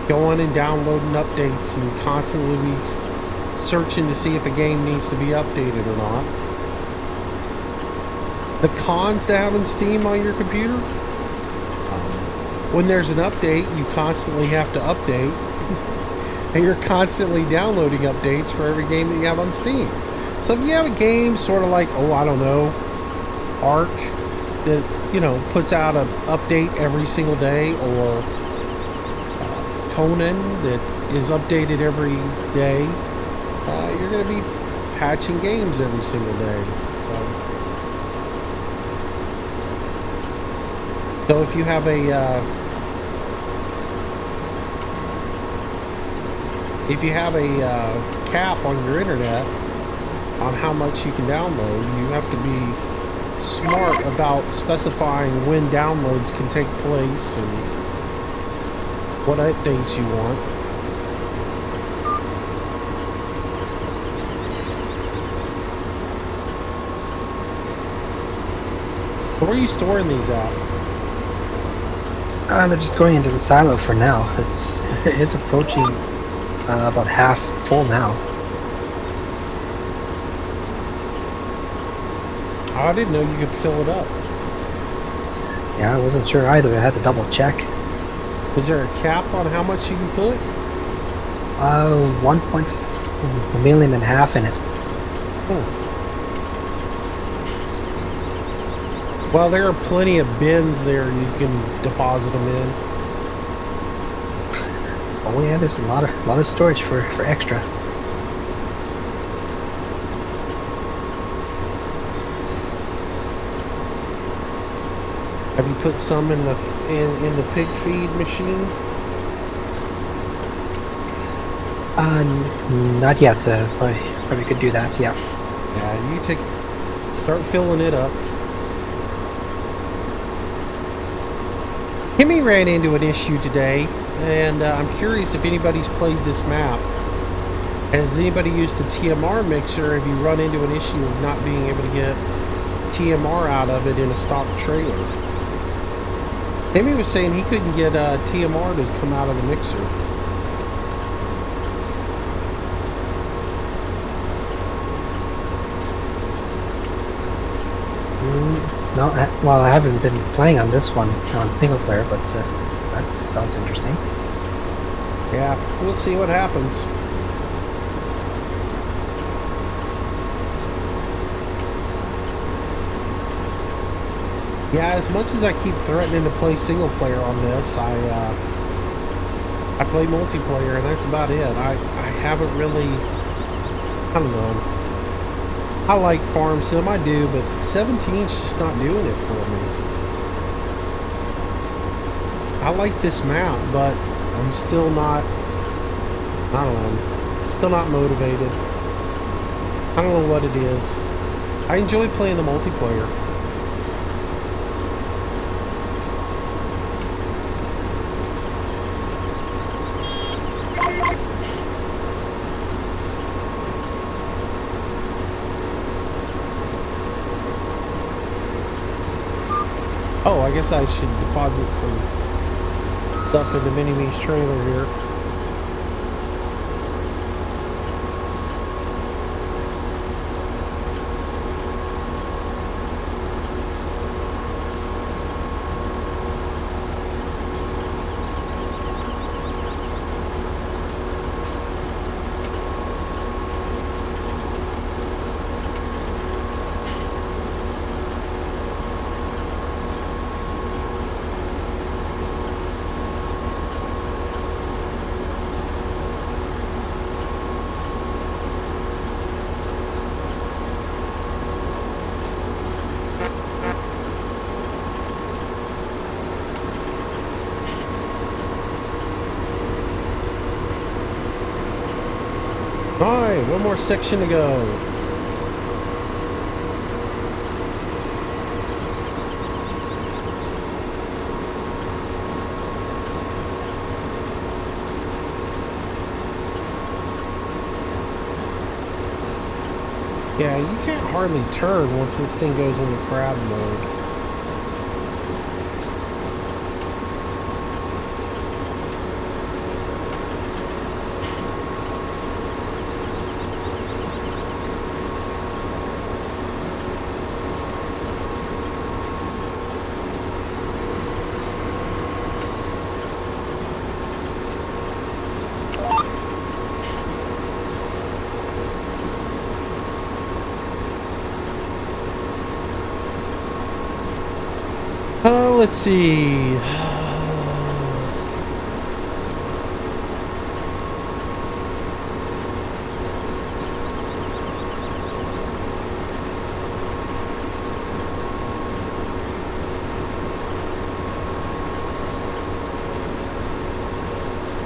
going and downloading updates and constantly searching to see if a game needs to be updated or not. The cons to having Steam on your computer, when there's an update, you constantly have to update, and you're constantly downloading updates for every game that you have on Steam. So if you have a game sort of like, oh, I don't know, Ark, that, you know, puts out an update every single day, or Conan that is updated every day, you're going to be patching games every single day. So if you have a cap on your internet on how much you can download, you have to be smart about specifying when downloads can take place and what updates you want. Where are you storing these at? They're just going into the silo for now. It's approaching about half full now. I didn't know you could fill it up. Yeah, I wasn't sure either. I had to double check. Is there a cap on how much you can put? 1.5 million in it. Oh. Well, there are plenty of bins there you can deposit them in. Oh yeah, there's a lot of storage for extra. Have you put some in the pig feed machine? Not yet. Probably could do that. Yeah. Yeah, you start filling it up. Kimmy ran into an issue today, and I'm curious if anybody's played this map. Has anybody used the TMR mixer? Have you run into an issue of not being able to get TMR out of it in a stock trailer? Kimmy was saying he couldn't get TMR to come out of the mixer. No, well, I haven't been playing on this one on single player, but that sounds interesting. Yeah, we'll see what happens. Yeah, as much as I keep threatening to play single player on this, I play multiplayer, and that's about it. I haven't really, I don't know. I like Farm Sim, I do, but 17's just not doing it for me. I like this map, but I'm still not, I don't know, still not motivated. I don't know what it is. I enjoy playing the multiplayer. Oh, I guess I should deposit some stuff in the Mini-Me's trailer here. Alright, one more section to go. Yeah, you can't hardly turn once this thing goes into crab mode. Let's see.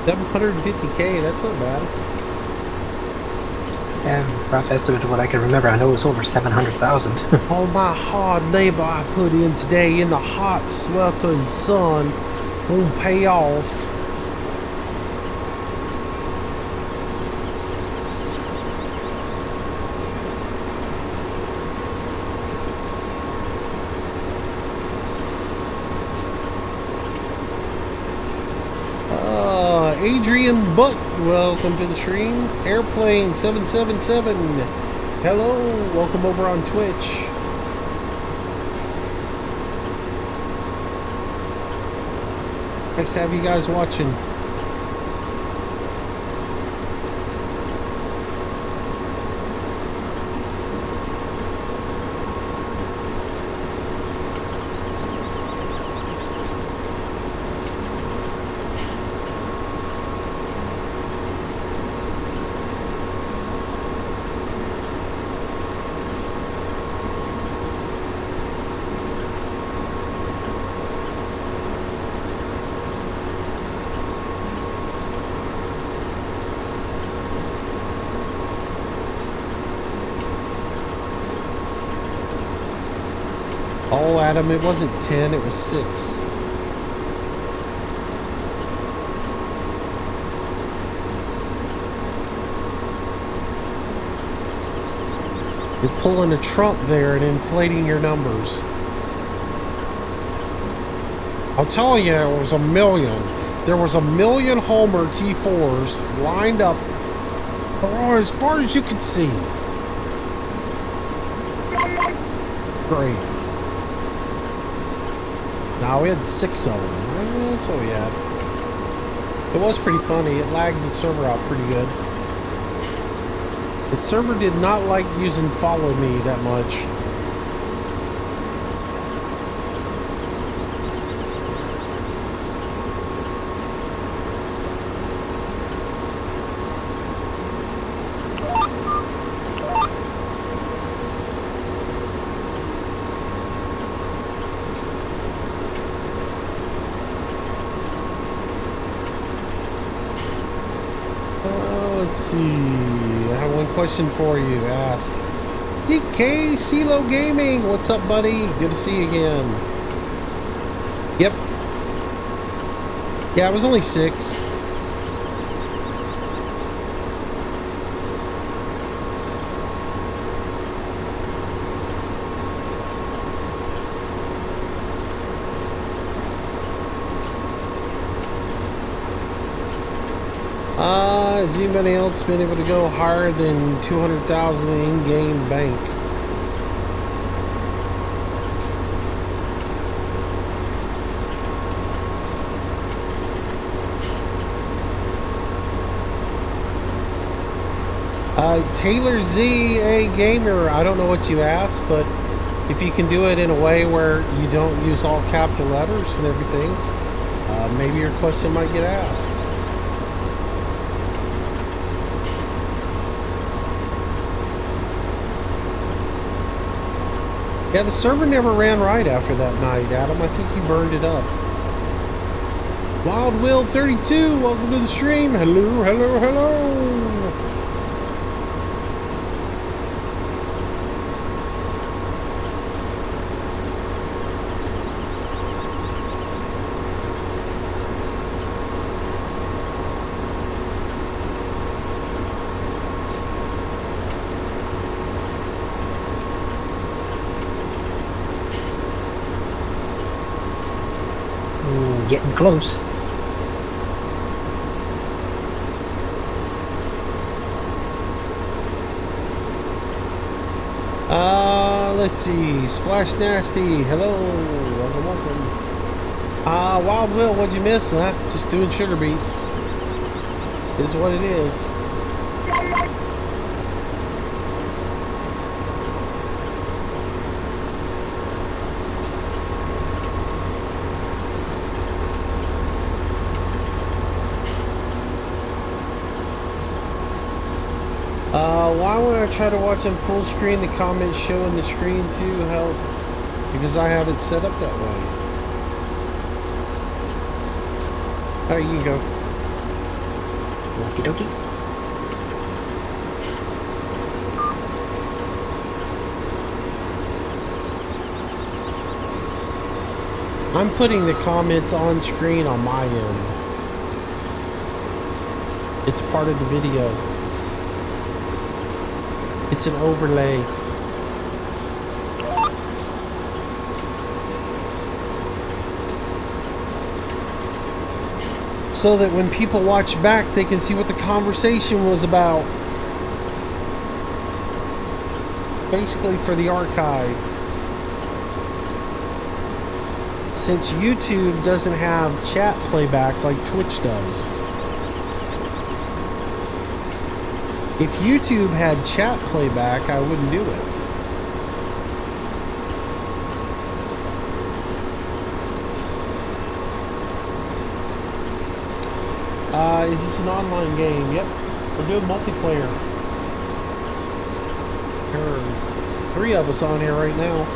$750K, that's not bad. Yeah, rough estimate of what I can remember. I know it was over 700,000. All my hard labor I put in today in the hot, sweltering sun won't pay off. Adrian Buck, welcome to the stream. Airplane 777, hello, welcome over on Twitch. Nice to have you guys watching. Oh, Adam, it wasn't 10, it was 6. You're pulling a Trump there and inflating your numbers. I'll tell you, it was a million. There was a million Homer T4s lined up as far as you could see. Great. Now we had 6 of them. That's what we had. It was pretty funny. It lagged the server out pretty good. The server did not like using follow me that much. Let's see. I have one question for you. Ask. DK CeeLo Gaming. What's up, buddy? Good to see you again. Yep. Yeah, it was only 6. Has anybody else been able to go higher than 200,000 in-game bank? Taylor Z, a gamer. I don't know what you asked, but if you can do it in a way where you don't use all capital letters and everything, maybe your question might get asked. Yeah, the server never ran right after that night, Adam. I think you burned it up. Wild Will 32, welcome to the stream. Hello, hello, hello. getting close. Let's see. Splash Nasty. Hello. Welcome, welcome. Wild Will, what'd you miss, huh? Just doing sugar beets. Is what it is. Why would I try to watch on full screen? The comments showing the screen too help because I have it set up that way. Alright, you can go. Okie dokie. I'm putting the comments on screen on my end. It's part of the video. It's an overlay. So that when people watch back, they can see what the conversation was about. Basically for the archive. Since YouTube doesn't have chat playback like Twitch does. If YouTube had chat playback, I wouldn't do it. Is this an online game? Yep. We're doing multiplayer. There are 3 of us on here right now.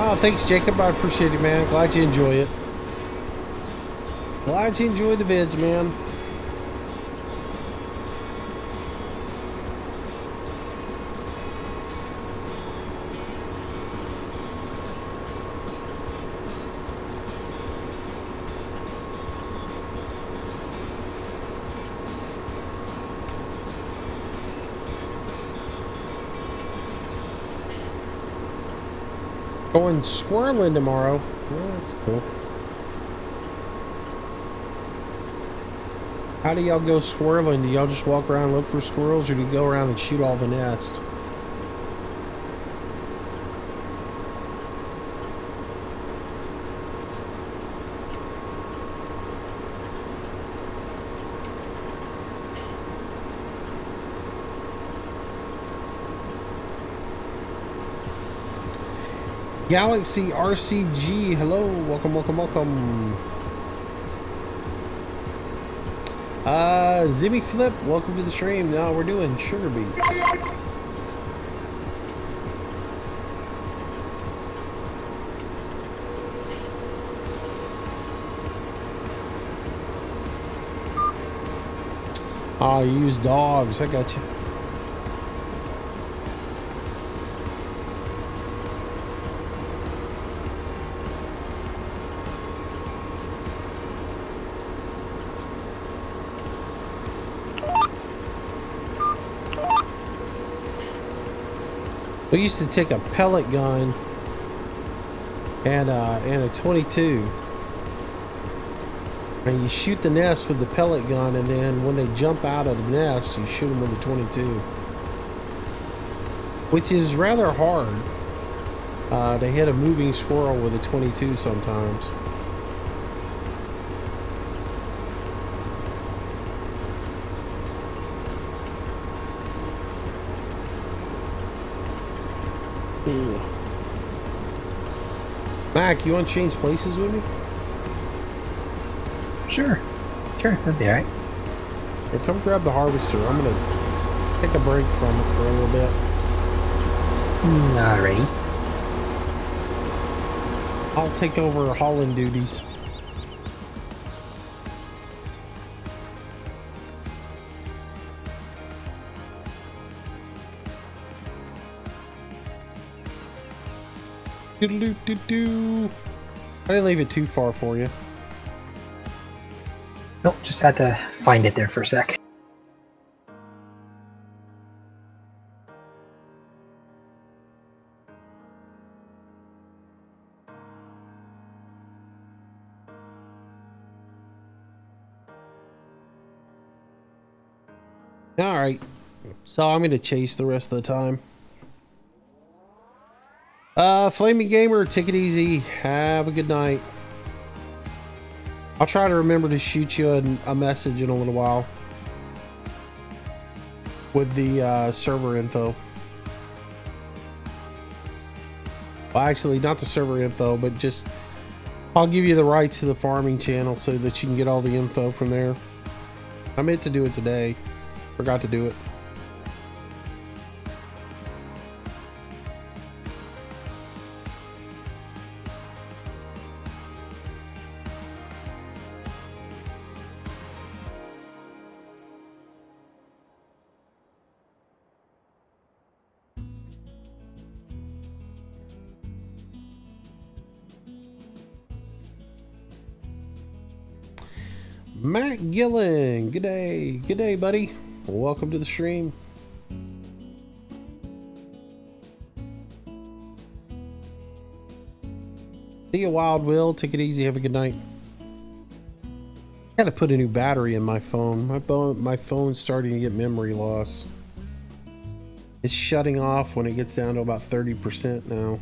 Oh, thanks, Jacob. I appreciate it, man. Glad you enjoy it. Glad you enjoy the vids, man. Going squirreling tomorrow. Well, that's cool. How do y'all go squirreling? Do y'all just walk around and look for squirrels, or do you go around and shoot all the nests? Galaxy RCG, hello, welcome, welcome, welcome. Zimmy Flip, welcome to the stream. Now we're doing sugar beets. Oh, you use dogs, I got you. We used to take a pellet gun and a 22, and you shoot the nest with the pellet gun, and then when they jump out of the nest, you shoot them with the 22, which is rather hard to hit a moving squirrel with a 22 sometimes. Ooh. Mac, you want to change places with me? Sure. Sure, that'd be alright. Here, come grab the harvester. I'm gonna take a break from it for a little bit. Alrighty. I'll take over hauling duties. Doodle-doo-doo-doo. I didn't leave it too far for you. Nope, just had to find it there for a sec. All right. So I'm going to chase the rest of the time. Flaming Gamer, take it easy. Have a good night. I'll try to remember to shoot you a message in a little while with the server info. Well, actually, not the server info, but just I'll give you the rights to the farming channel so that you can get all the info from there. I meant to do it today. Forgot to do it. Matt Gillen, good day, buddy. Welcome to the stream. See you, Wild Will. Take it easy. Have a good night. Got to put a new battery in my phone. My phone's starting to get memory loss. It's shutting off when it gets down to about 30% now.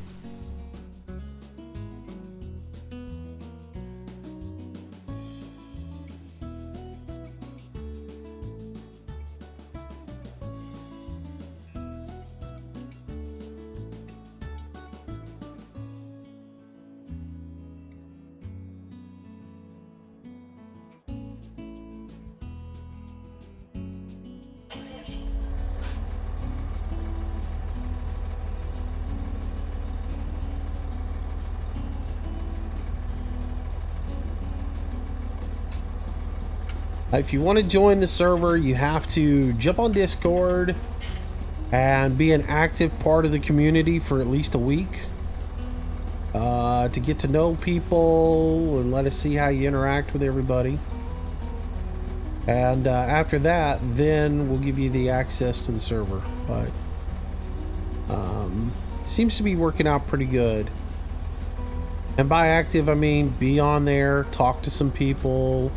If you want to join the server, you have to jump on Discord and be an active part of the community for at least a week to get to know people and let us see how you interact with everybody. And after that, then we'll give you the access to the server. But seems to be working out pretty good. And by active, I mean be on there, talk to some people,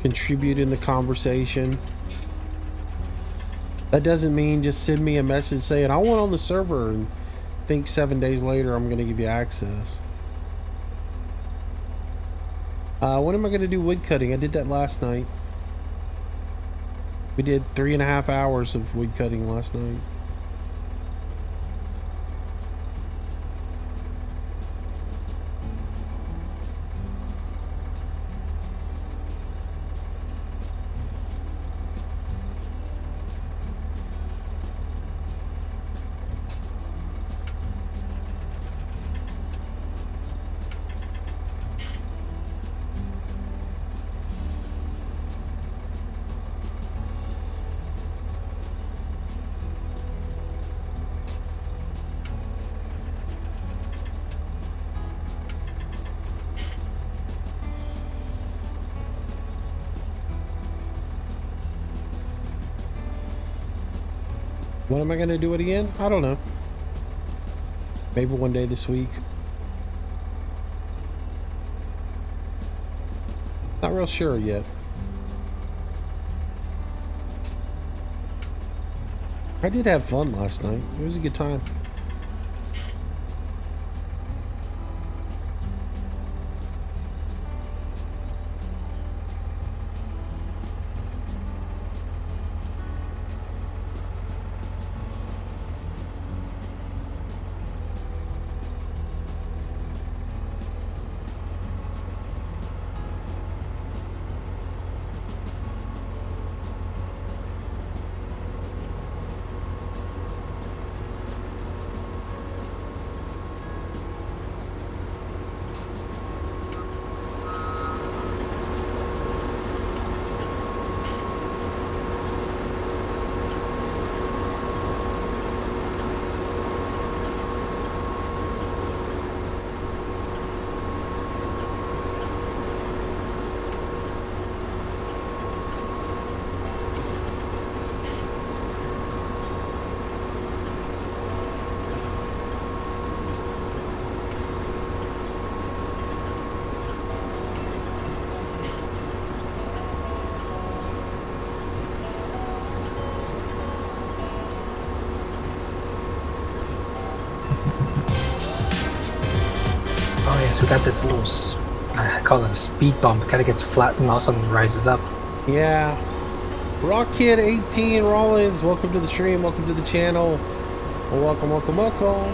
contribute in the conversation. That doesn't mean just send me a message saying I want on the server and think 7 days later I'm going to give you access. When am I going to do wood cutting? I did that last night. We did 3.5 hours of wood cutting last night. When am I going to do it again? I don't know. Maybe one day this week. Not real sure yet. I did have fun last night. It was a good time. So we got this little, I call it a speed bump. It kind of gets flat and all of a sudden rises up. Yeah. Rock Kid 18 Rollins, welcome to the stream, welcome to the channel. Well, welcome, welcome, welcome.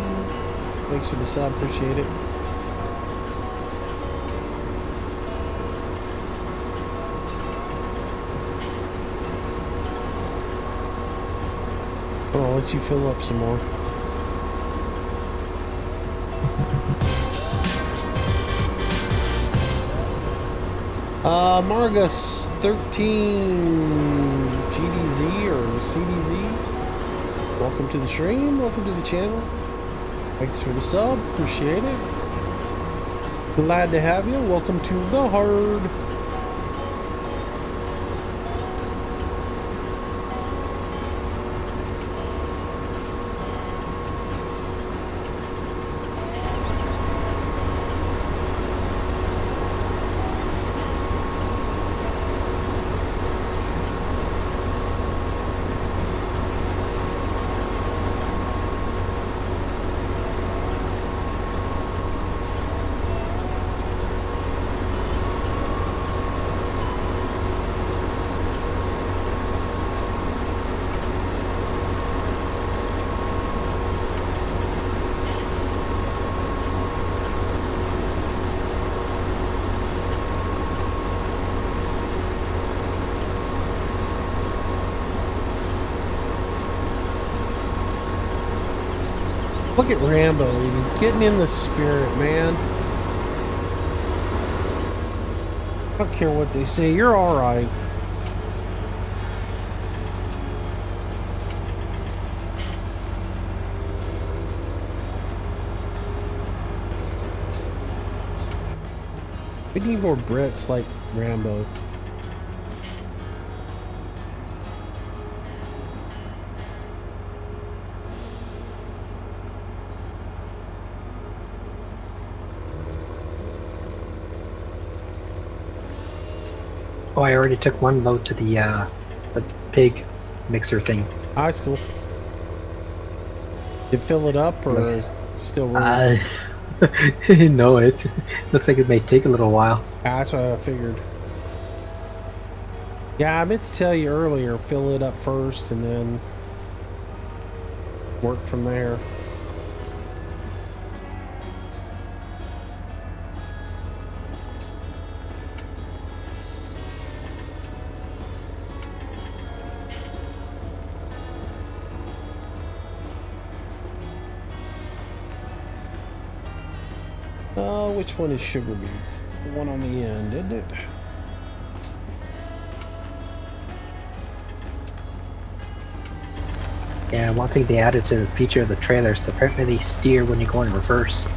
Thanks for the sub, appreciate it. I'll let you fill up some more. Margus 13 GDZ or CDZ. Welcome to the stream, welcome to the channel. Thanks for the sub, appreciate it. Glad to have you. Welcome to the herd. Look at Rambo, getting in the spirit, man. I don't care what they say, you're alright. We need more Brits like Rambo. Oh, I already took one load to the pig mixer thing. High school. Did it fill it up or still running? No, it looks like it may take a little while. That's what I figured. Yeah, I meant to tell you earlier, fill it up first and then work from there. Which one is sugar beets? It's the one on the end, isn't it? Yeah, one thing they added to the feature of the trailers, apparently they steer when you go in reverse.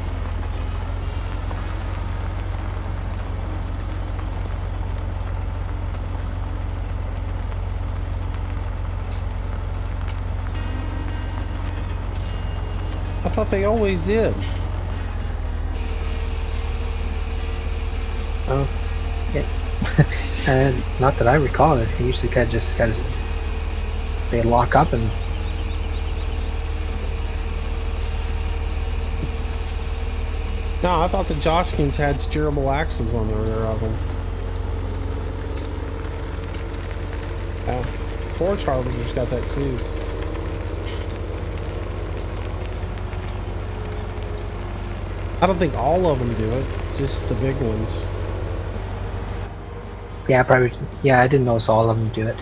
I thought they always did. Oh, yeah. And not that I recall it. They usually kind of they lock up and. No, I thought the Joshkins had steerable axles on the rear of them. Forge Harvester's got that too. I don't think all of them do it, just the big ones. Yeah, probably. Yeah, I didn't notice all of them do it.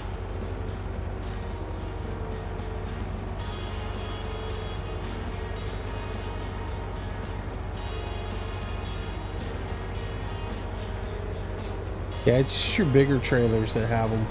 Yeah, it's just your bigger trailers that have them.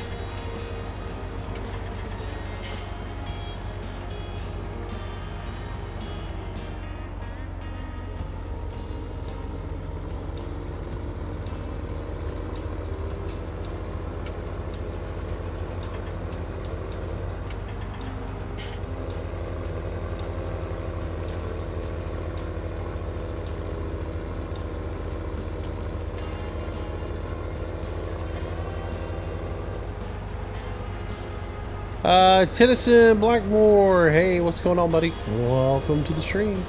Tennyson Blackmore, hey, what's going on, buddy? Welcome to the stream.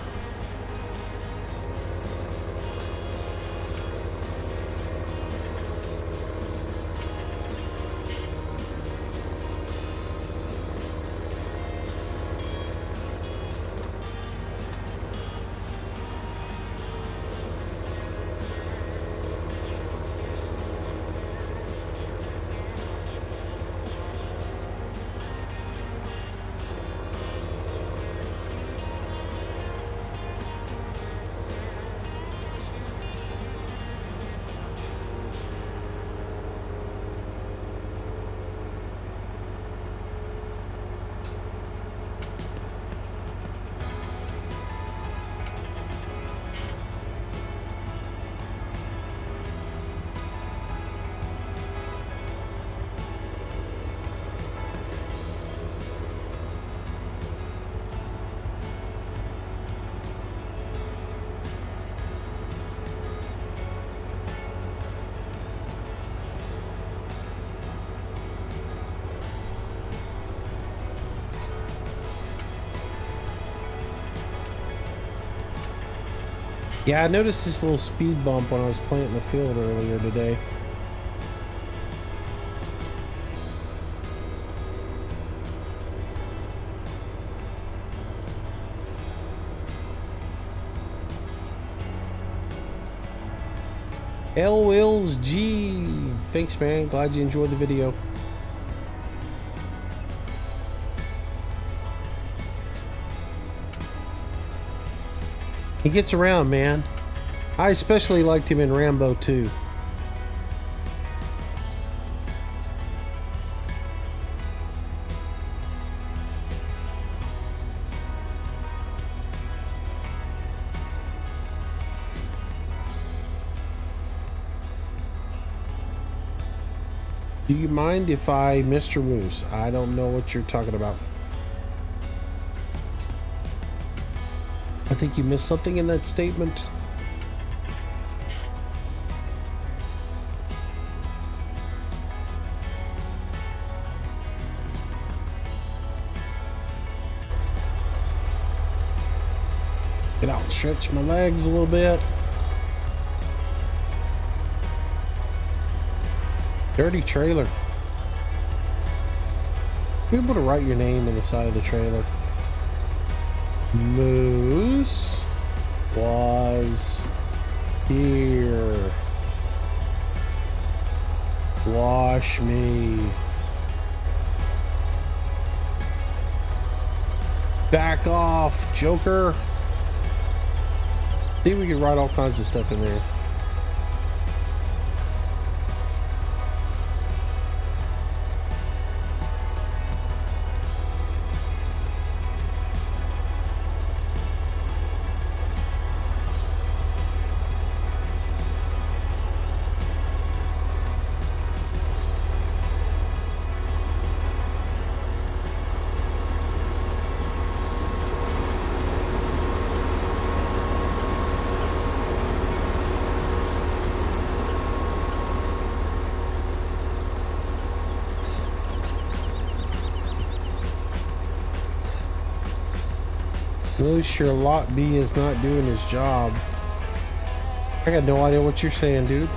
Yeah, I noticed this little speed bump when I was planting the field earlier today. L Wills G. Thanks, man. Glad you enjoyed the video. He gets around, man. I especially liked him in Rambo 2. Do you mind if I, Mr. Moose? I don't know what you're talking about. I think you missed something in that statement. Get out, stretch my legs a little bit. Dirty trailer. Be able to write your name in the side of the trailer. Moose was here. Wash me. Back off, Joker. See, we can write all kinds of stuff in there. Moose, your lot B is not doing his job. I got no idea what you're saying, dude.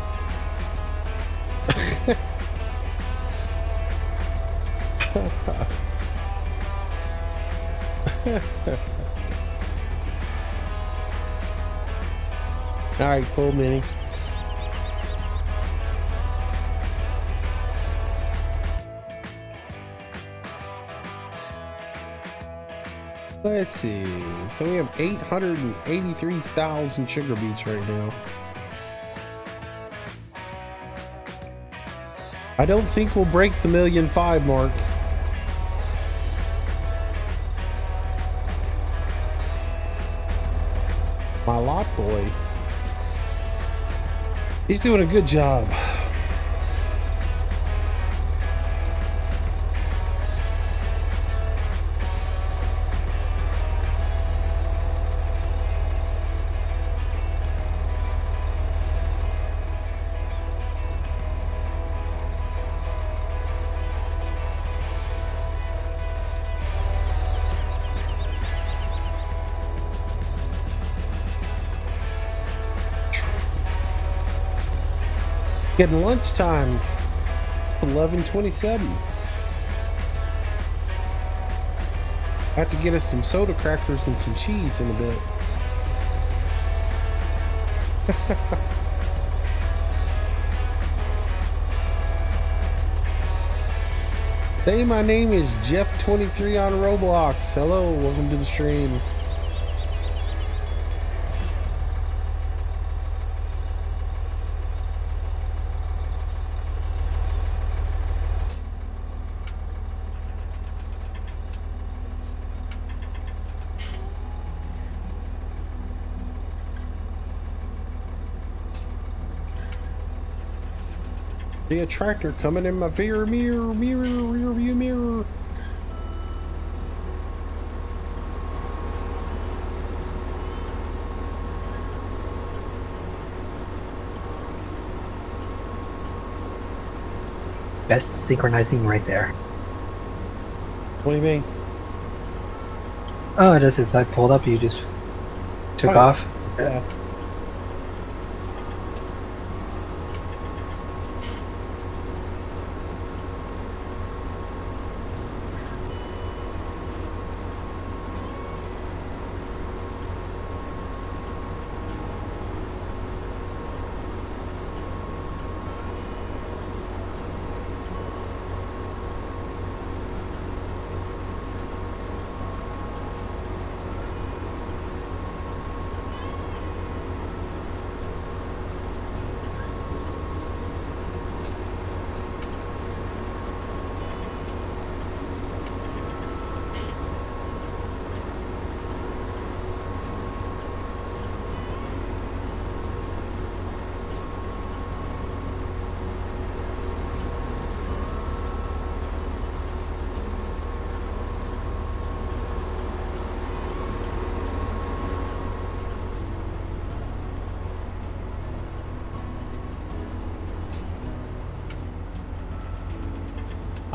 Alright, cool, Minnie. Let's see. So we have 883,000 sugar beets right now. I don't think we'll break the 1,000,005 mark. My lot boy. He's doing a good job. Getting lunchtime. 11:27. I have to get us some soda crackers and some cheese in a bit. Say my name is Jeff23 on Roblox. Hello, welcome to the stream. See a tractor coming in my rear view mirror. Best synchronizing right there. What do you mean? Oh, it is. As I pulled up, you just took off. Yeah.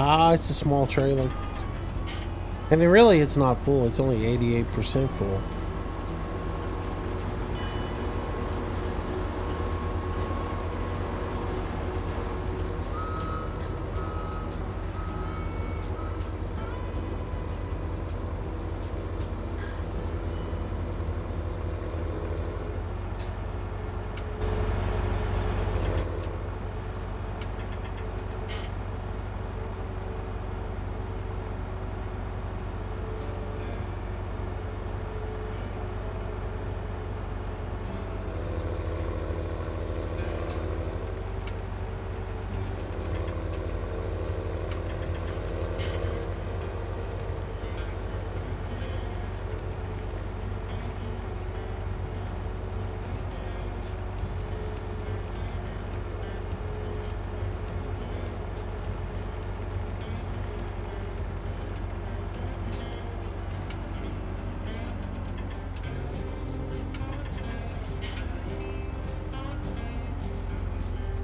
Ah, it's a small trailer. And really, it's not full. It's only 88% full.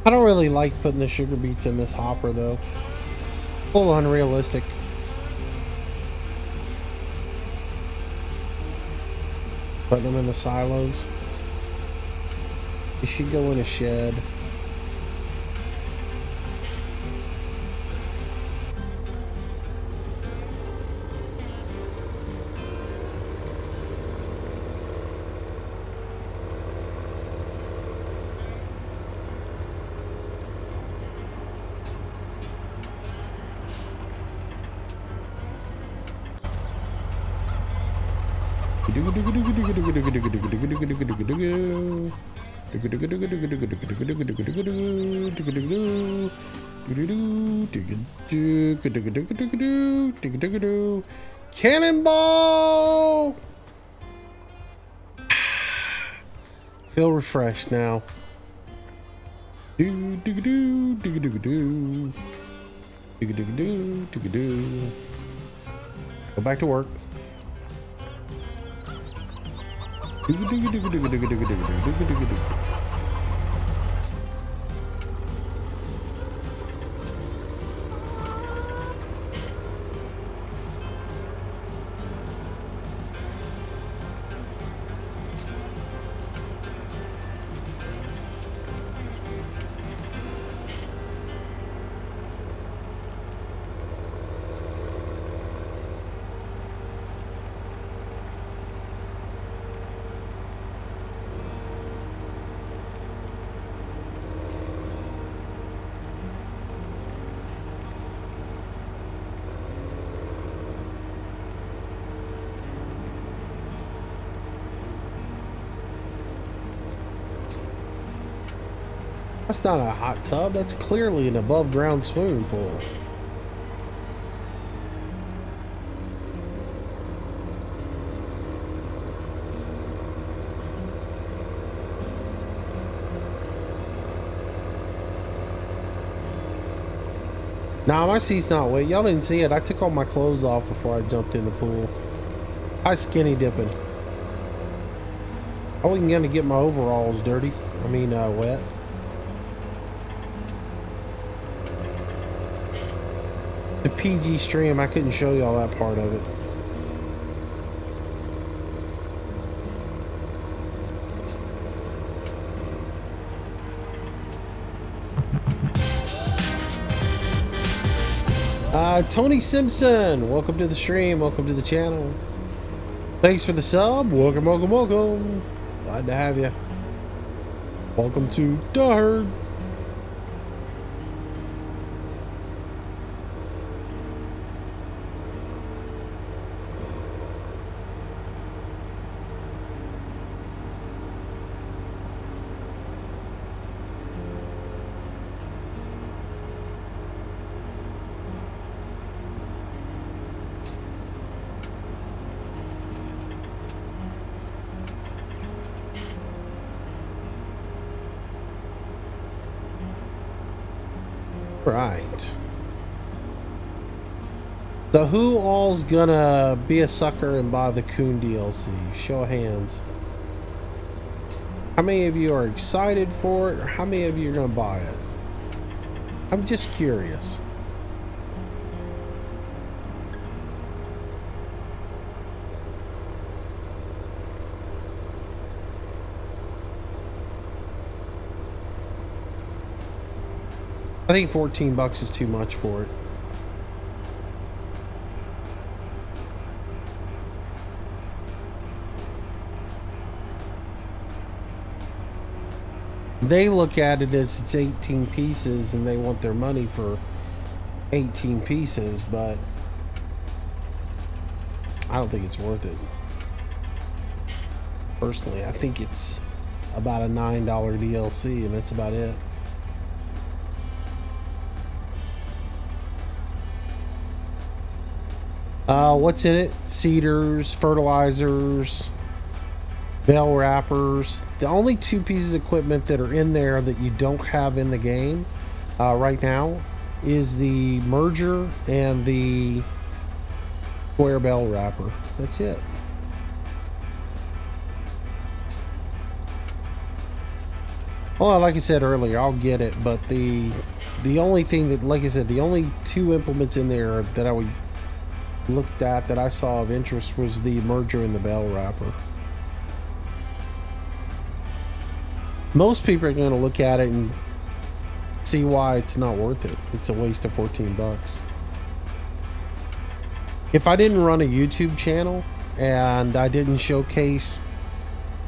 I don't really like putting the sugar beets in this hopper though. A little unrealistic. Putting them in the silos. They should go in a shed. Cannonball! Feel refreshed now. Go back to work. That's not a hot tub. That's clearly an above ground swimming pool. Nah, my seat's not wet. Y'all didn't see it. I took all my clothes off before I jumped in the pool. I was skinny dipping. I wasn't gonna get my overalls dirty. I mean, wet. The PG stream, I couldn't show y'all that part of it. Tony Simpson, welcome to the stream, welcome to the channel. Thanks for the sub, welcome, welcome, welcome. Glad to have you. Welcome to the herd. Right. So who all's gonna be a sucker and buy the Coon DLC? Show of hands. How many of you are excited for it, or how many of you are gonna buy it? I'm just curious. I think 14 bucks is too much for it. They look at it as it's 18 pieces and they want their money for 18 pieces, but I don't think it's worth it. Personally, I think it's about a $9 DLC and that's about it. What's in it? Seeders, fertilizers, bell wrappers. The only two pieces of equipment that are in there that you don't have in the game right now is the merger and the square bell wrapper. That's it. Well, like I said earlier, I'll get it, but the only thing that, like I said, the only two implements in there that I would looked at that I saw of interest was the merger and the bell wrapper. Most people are going to look at it and see why it's not worth it. It's a waste of 14 bucks. If I didn't run a YouTube channel and I didn't showcase,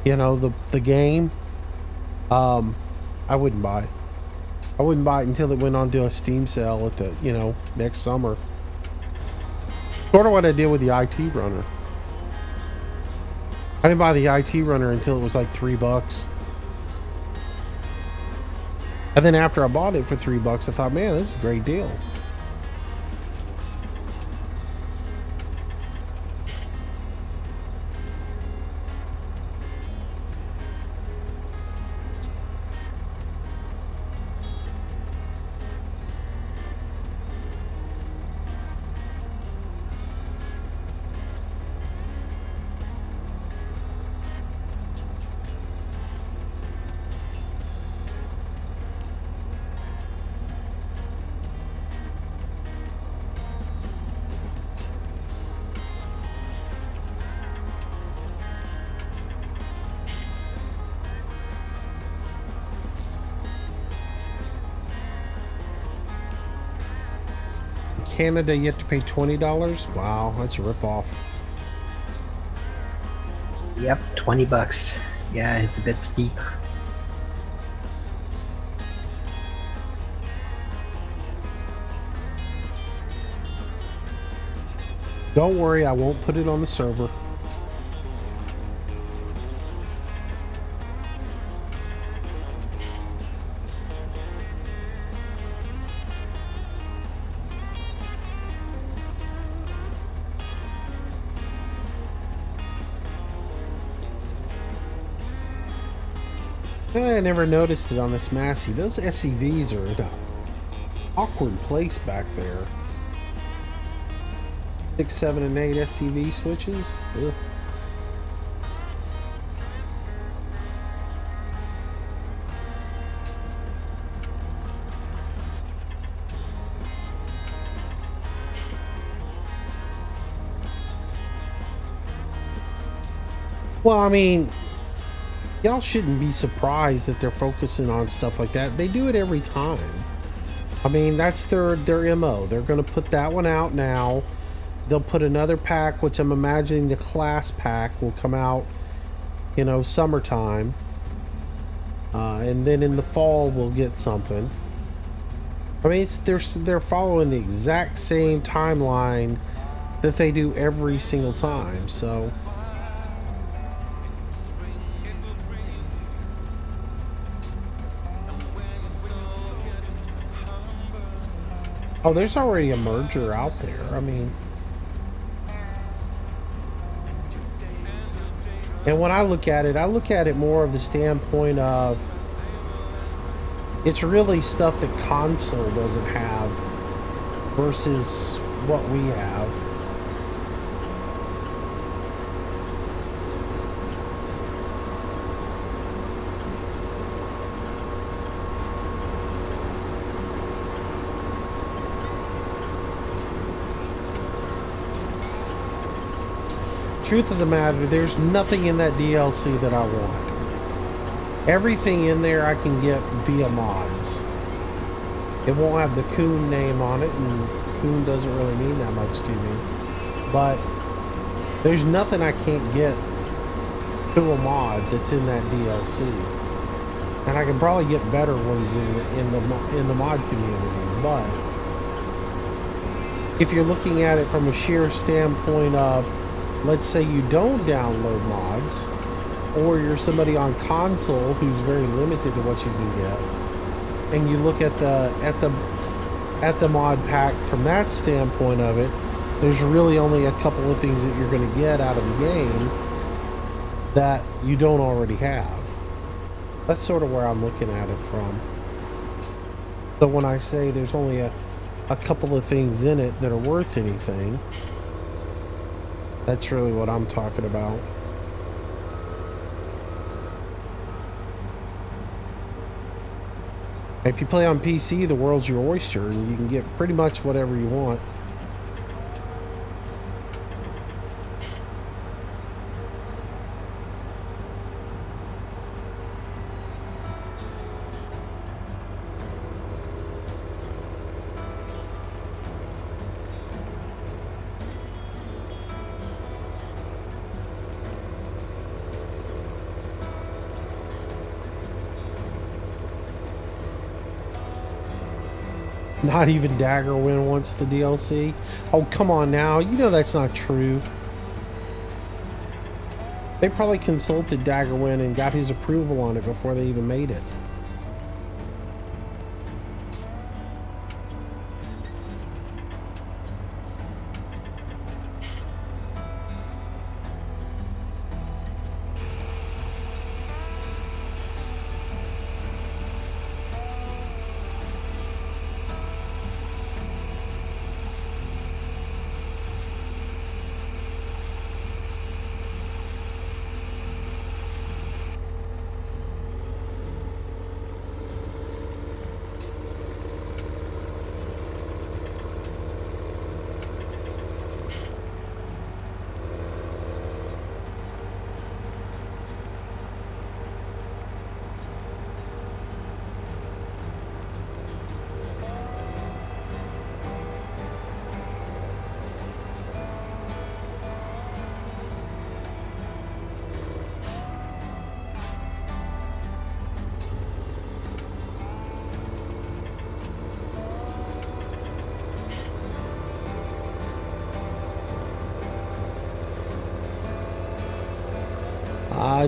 you know, the game, I wouldn't buy it. I wouldn't buy it until it went on to a Steam sale at the, you know, next summer. Sort of what I did with the IT runner. I didn't buy the IT runner until it was like $3. And then after I bought it for $3, I thought, man, this is a great deal. Canada, you have to pay $20. Wow, that's a ripoff. Yep, 20 bucks. Yeah, it's a bit steep. Don't worry, I won't put it on the server. I never noticed it on this Massey. Those SCVs are in an awkward place back there. 6, 7, and 8 SCV switches. Ugh. Well, I mean, y'all shouldn't be surprised that they're focusing on stuff like that. They do it every time. I mean, that's their MO. They're going to put that one out now. They'll put another pack, which I'm imagining the class pack will come out, you know, summertime. And then in the fall, we'll get something. I mean, they're following the exact same timeline that they do every single time, so... Oh, there's already a merger out there. I mean... And when I look at it more of the standpoint of... It's really stuff that console doesn't have versus what we have. Truth of the matter, there's nothing in that DLC that I want. Everything in there I can get via mods. It won't have the Coon name on it, and Coon doesn't really mean that much to me. But there's nothing I can't get to a mod that's in that DLC, and I can probably get better ones in the mod community. But if you're looking at it from a sheer standpoint of, let's say you don't download mods, or you're somebody on console who's very limited to what you can get, and you look at the mod pack from that standpoint of it, there's really only a couple of things that you're going to get out of the game that you don't already have. That's sort of where I'm looking at it from. So when I say there's only a couple of things in it that are worth anything, that's really what I'm talking about. If you play on PC, the world's your oyster, and you can get pretty much whatever you want. Not even Daggerwin wants the DLC. Oh, come on now. You know that's not true. They probably consulted Daggerwin and got his approval on it before they even made it.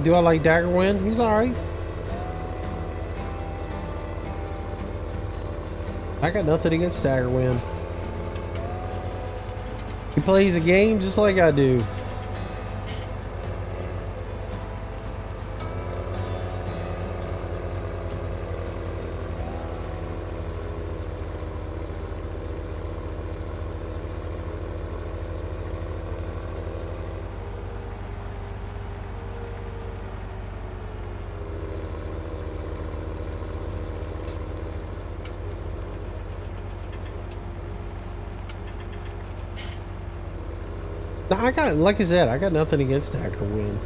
Do I like Daggerwin? He's alright. I got nothing against Daggerwin. He plays a game just like I do. Like I said, I got nothing against Daggerwin.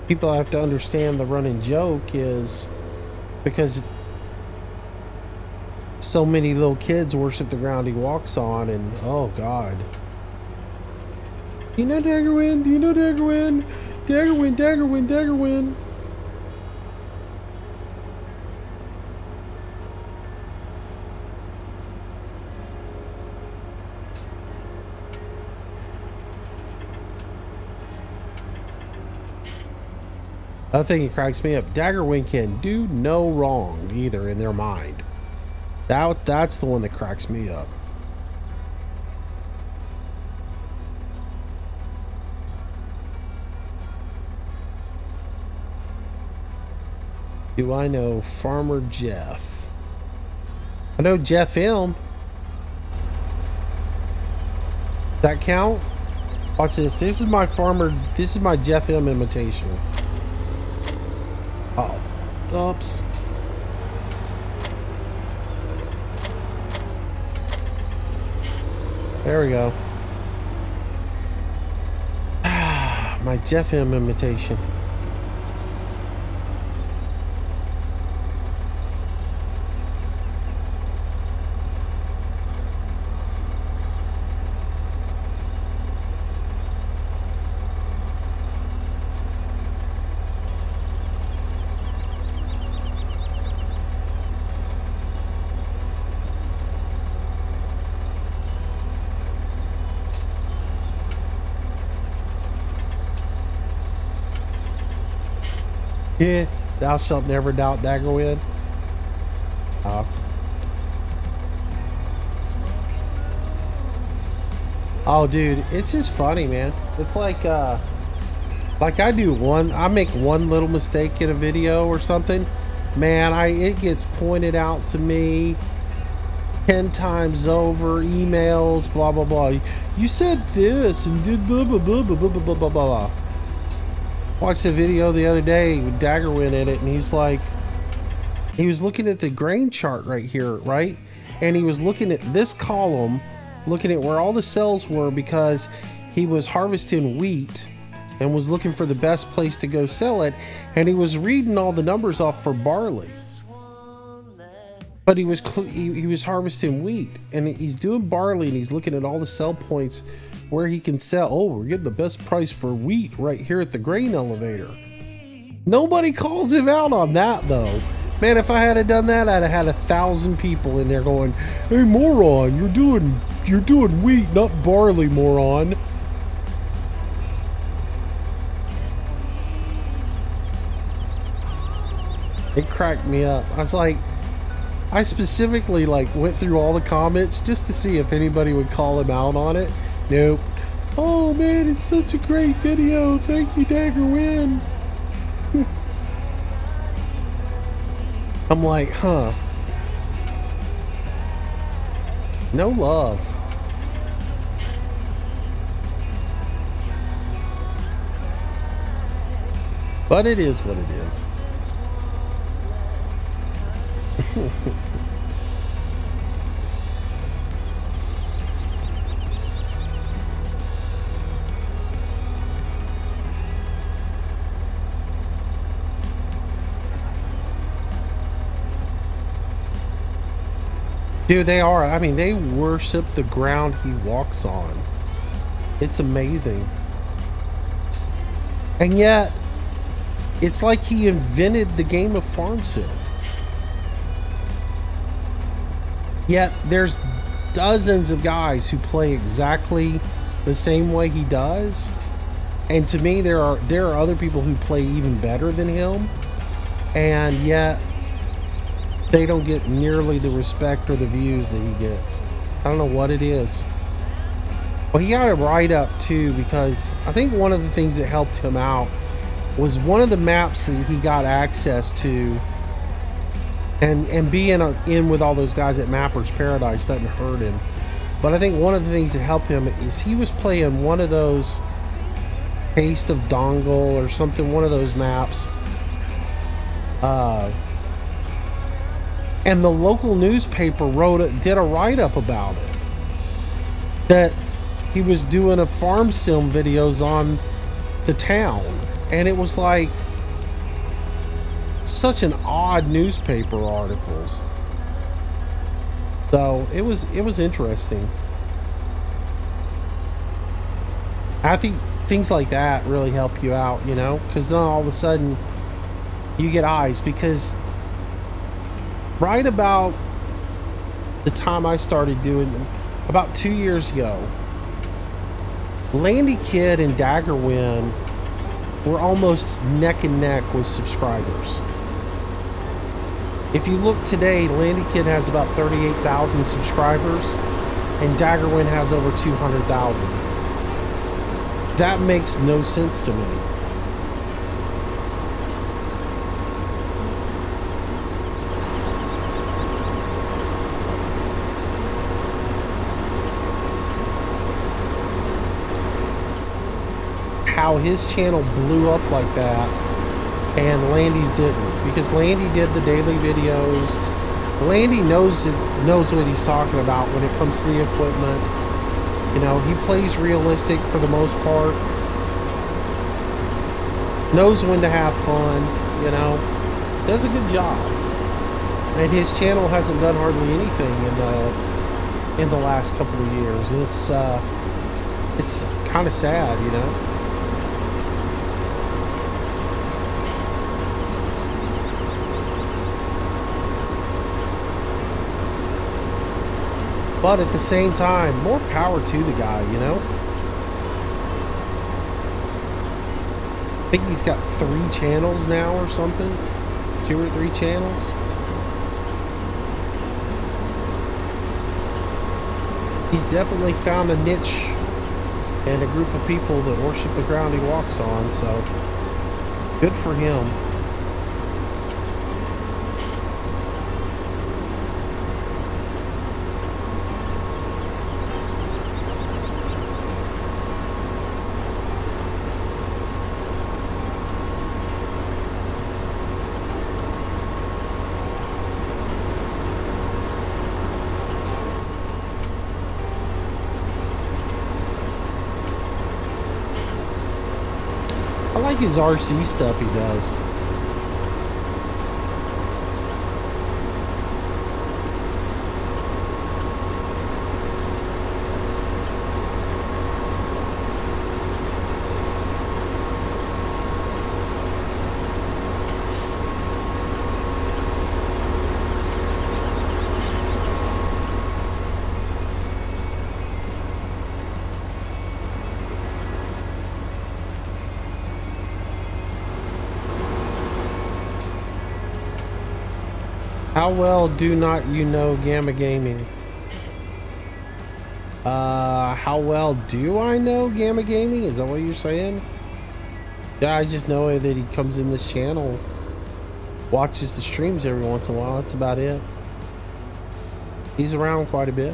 People have to understand the running joke is because so many little kids worship the ground he walks on, and oh god. Do you know Daggerwin? Do you know Daggerwin? Daggerwin, Daggerwin, Daggerwin. Other thing that cracks me up, Daggerwin can do no wrong either in their mind. That's the one that cracks me up. Do I know Farmer Jeff? I know Jeff M. Does that count? Watch this. This is my Jeff M imitation. Oh, oops. There we go. My Jeff M imitation. Yeah, thou shalt never doubt Daggerwin. Oh, dude, it's just funny, man. It's like I make one little mistake in a video or something, man, it gets pointed out to me 10 times over, emails, blah blah blah. You said this and did blah blah blah blah blah blah blah blah. Watched a video the other day with Daggerwin in it, and he was looking at the grain chart right here, right? And he was looking at this column, looking at where all the cells were, because he was harvesting wheat and was looking for the best place to go sell it, and he was reading all the numbers off for barley. But he was harvesting wheat, and he's doing barley, and he's looking at all the sell points where he can sell. Oh, we're getting the best price for wheat right here at the grain elevator. Nobody calls him out on that, though. Man, if I had done that, I'd have had 1,000 people in there going, "Hey, moron, you're doing wheat, not barley, moron." It cracked me up. I specifically went through all the comments just to see if anybody would call him out on it. Nope. Oh man, it's such a great video. Thank you, Daggerwin. I'm like, huh. No love. But it is what it is. Dude, they are. I mean, they worship the ground he walks on. It's amazing. And yet, it's like he invented the game of Farm Sim. Yet, there's dozens of guys who play exactly the same way he does. And to me, there are other people who play even better than him. And yet, they don't get nearly the respect or the views that he gets. I don't know what it is. Well, he got a write-up too, because I think one of the things that helped him out was one of the maps that he got access to, and being in with all those guys at Mapper's Paradise doesn't hurt him. But I think one of the things that helped him is he was playing one of those Taste of Dongle or something, one of those maps. And the local newspaper did a write-up about it, that he was doing a farm sim videos on the town, and it was like such an odd newspaper articles. So it was interesting. I think things like that really help you out, you know, because then all of a sudden you get eyes. Because right about the time I started doing them, about 2 years ago, Landy Kid and Daggerwin were almost neck and neck with subscribers. If you look today, Landy Kid has about 38,000 subscribers, and Daggerwin has over 200,000. That makes no sense to me. How his channel blew up like that and Landy's didn't, because Landy did the daily videos. Landy knows what he's talking about when it comes to the equipment. You know, he plays realistic for the most part, knows when to have fun, you know, does a good job. And his channel hasn't done hardly anything in the last couple of years. It's kind of sad, you know. But at the same time, more power to the guy, you know? think he's got 3 channels now or something. 2 or 3 channels. He's definitely found a niche and a group of people that worship the ground he walks on, so good for him. I like his RC stuff he does. How well do not you know Gamma Gaming? How well do I know Gamma Gaming? Is that what you're saying? Yeah, I just know that he comes in this channel, watches the streams every once in a while. That's about it. He's around quite a bit.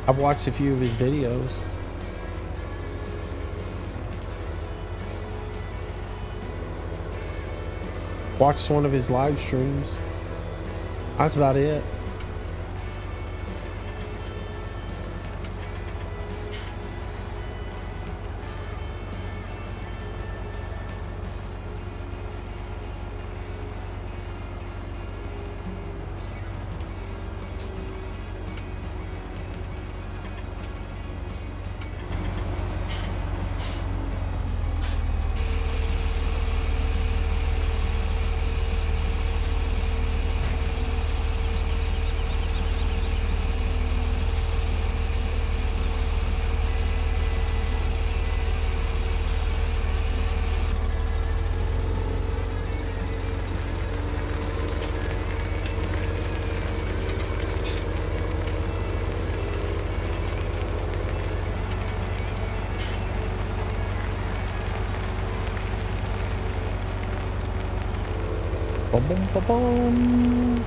I've watched a few of his videos. Watched one of his live streams. That's about it. Bum, bum, bum, bum.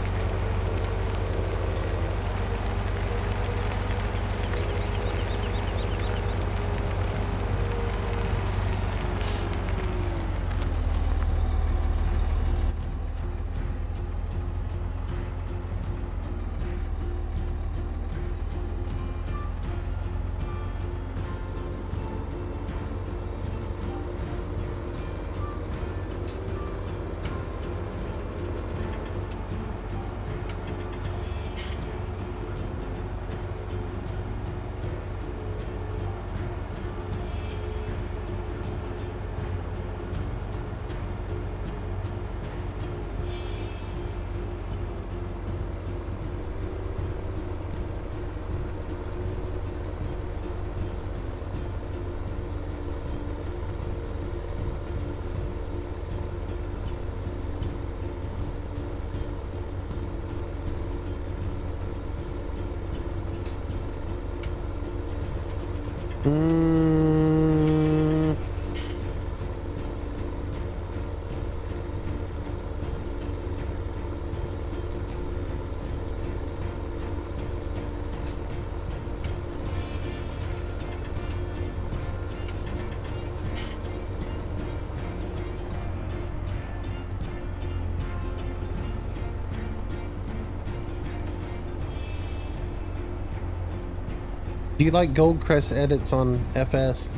Do you like Goldcrest edits on FS?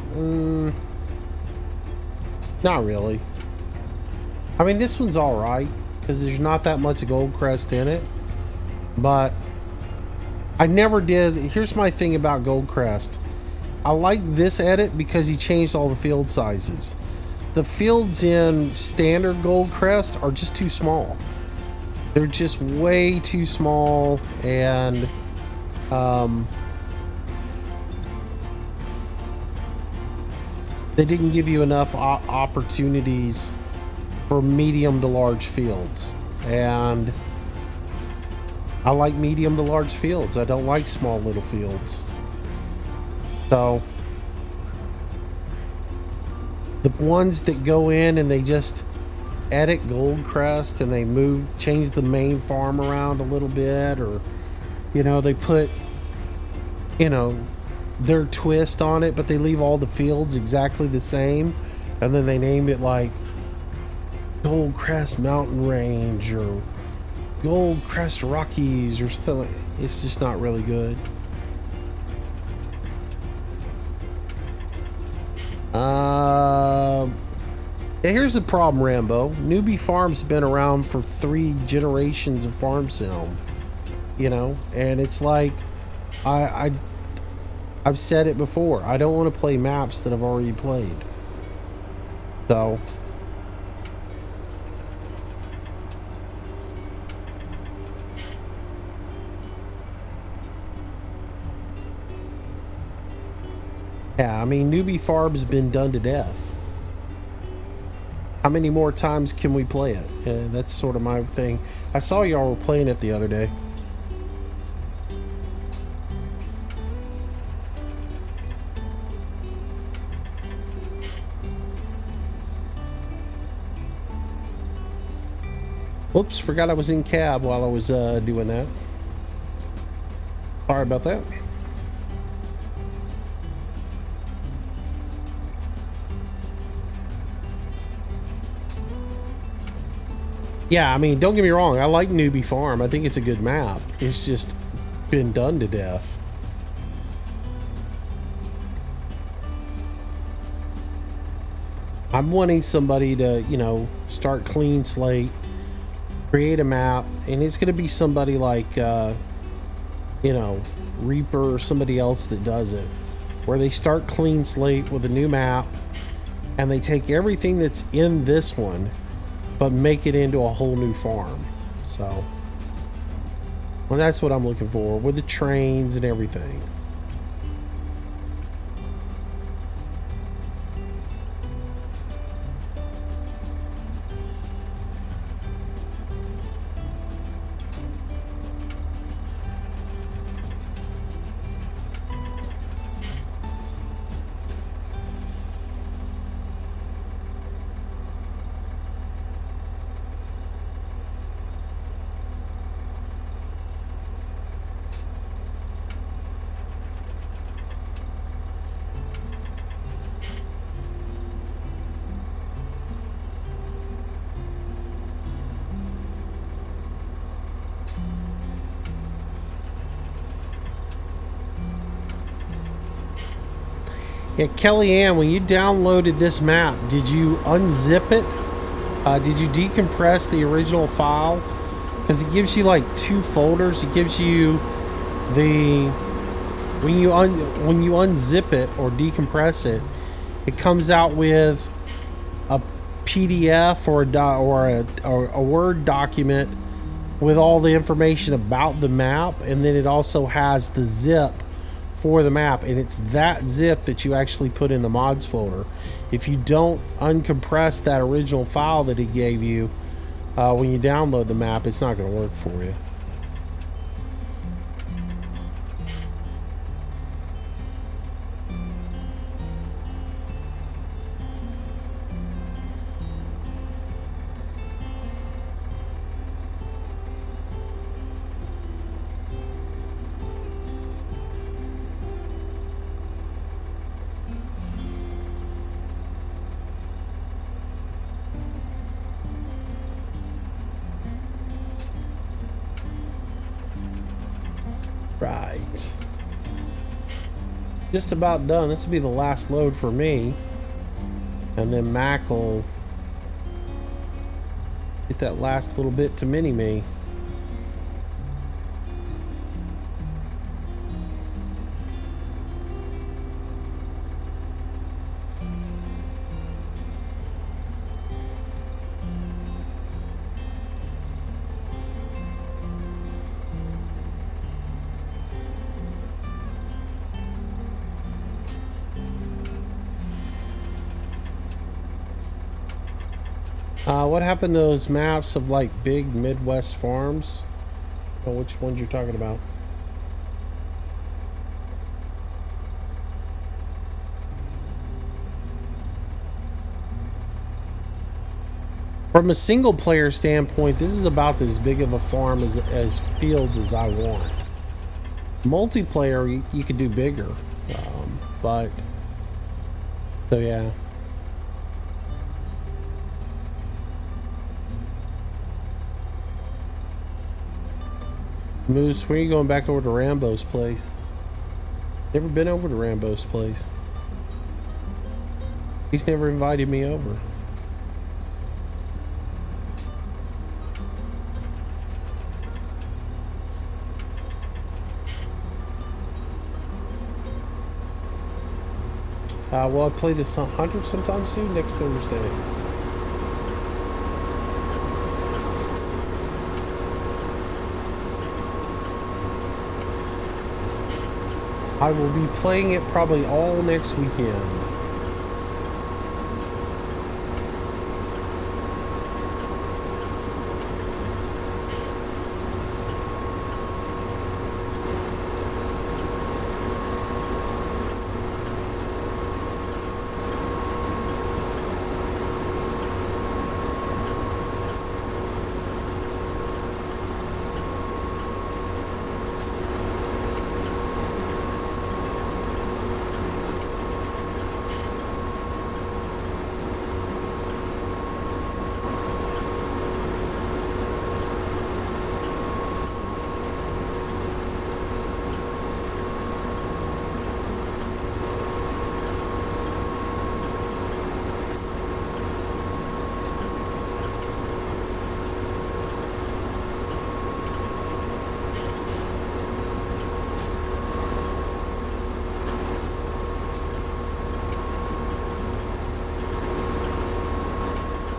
Not really. I mean, this one's alright, because there's not that much Goldcrest in it. But I never did. Here's my thing about Goldcrest. I like this edit because he changed all the field sizes. The fields in standard Goldcrest are just too small. They're just way too small, and they didn't give you enough opportunities for medium to large fields. And I like medium to large fields. I don't like small little fields. So the ones that go in and they just edit Goldcrest and they change the main farm around a little bit, or they put their twist on it, but they leave all the fields exactly the same, and then they named it like Goldcrest Mountain Range or Goldcrest Rockies or something. It's just not really good. Yeah, here's the problem, Rambo. Newbie Farm's been around for 3 generations of farm sim, and it's like I've said it before. I don't want to play maps that I've already played. So yeah, I mean, Newbie Farm's been done to death. How many more times can we play it? That's sort of my thing. I saw y'all were playing it the other day. Whoops, forgot I was in cab while I was doing that. Sorry about that. Yeah, I mean, don't get me wrong. I like Newbie Farm. I think it's a good map. It's just been done to death. I'm wanting somebody to, start clean slate, create a map, and it's going to be somebody like, Reaper or somebody else that does it, where they start clean slate with a new map, and they take everything that's in this one but make it into a whole new farm. So, well, that's what I'm looking for with the trains and everything. Yeah, Kellyanne, when you downloaded this map, did you unzip it? Did you decompress the original file? Because it gives you like 2 folders. It gives you the when you unzip it or decompress it, it comes out with a PDF or a Word document with all the information about the map, and then it also has the zip for the map, and it's that zip that you actually put in the mods folder. If you don't uncompress that original file that it gave you when you download the map, it's not going to work for you. Right. Just about done. This will be the last load for me. And then Mac will get that last little bit to mini-me. What happened to those maps of like big Midwest farms? Oh, which ones you're talking about? From a single player standpoint, this is about as big of a farm as fields as I want. Multiplayer, you could do bigger, but so yeah. Moose, when are you going back over to Rambo's place? Never been over to Rambo's place. He's never invited me over. Well, I play this 100 sometime soon, next Thursday. I will be playing it probably all next weekend.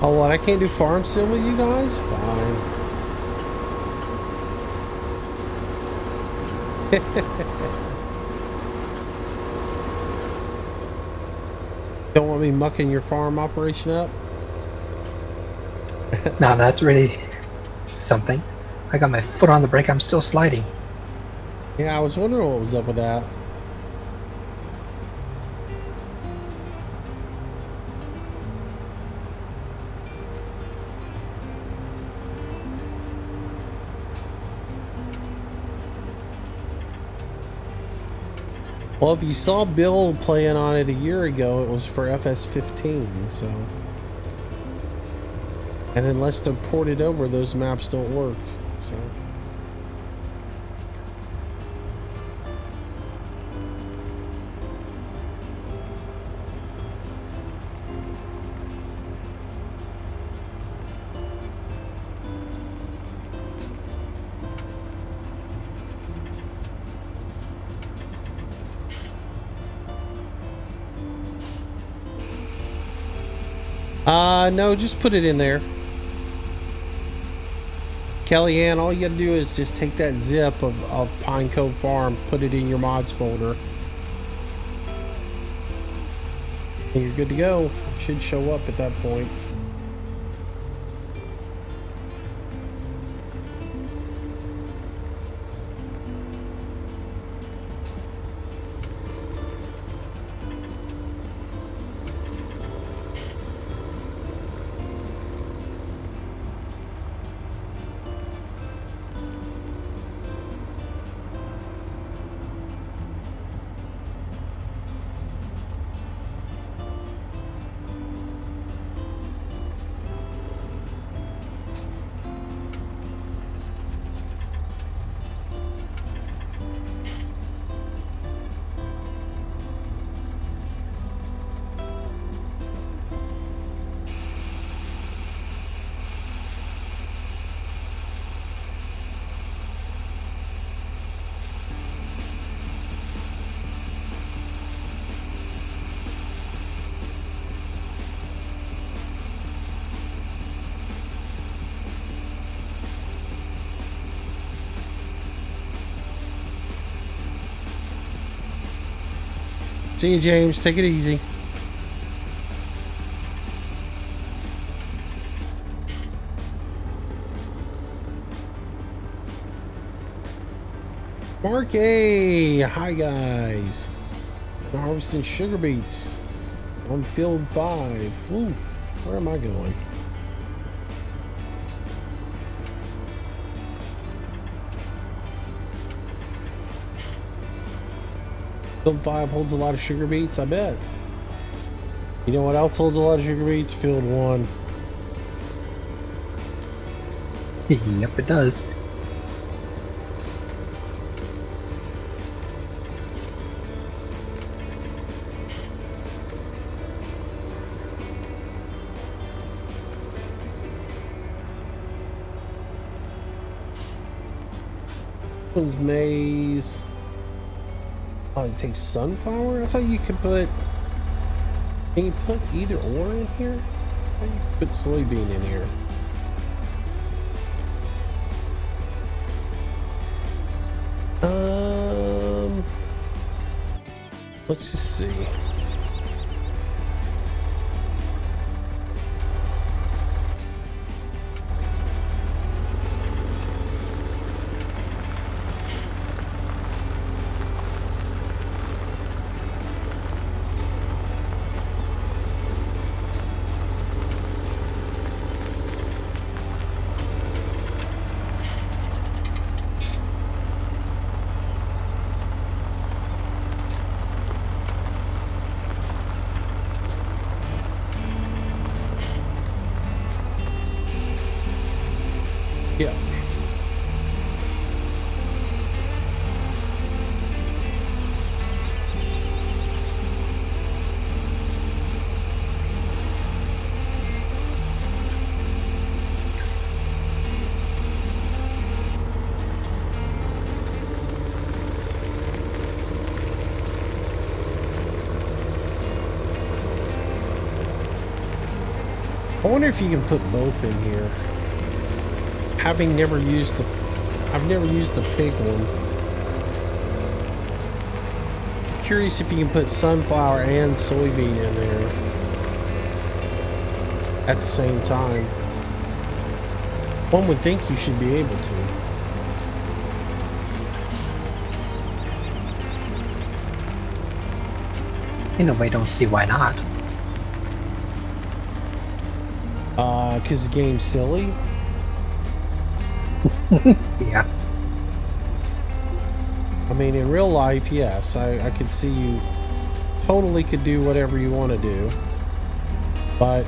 Oh, what? I can't do farm sim with you guys? Fine. Don't want me mucking your farm operation up? Now that's really something. I got my foot on the brake. I'm still sliding. Yeah, I was wondering what was up with that. Well, if you saw Bill playing on it a year ago, it was for FS15, so. And unless they're ported over, those maps don't work, so. No, just put it in there. Kellyanne, all you gotta do is just take that zip of Pine Cove Farm, put it in your mods folder. And you're good to go. It should show up at that point. See you, James. Take it easy. Mark A. Hi guys. I'm harvesting sugar beets on field 5. Ooh, where am I going? Field 5 holds a lot of sugar beets, I bet. You know what else holds a lot of sugar beets? Field 1. Yep, it does. One's maize. Oh, it takes sunflower? I thought you could put... Can you put either or in here? I thought you could put soybean in here. Let's just see. Yeah. I wonder if you can put both in here. Having never used the... I've never used the pig one. I'm curious if you can put sunflower and soybean in there at the same time. One would think you should be able to. You know, I don't see why not. Because the game's silly. Yeah. I mean, in real life, yes, I could see you totally could do whatever you want to do. But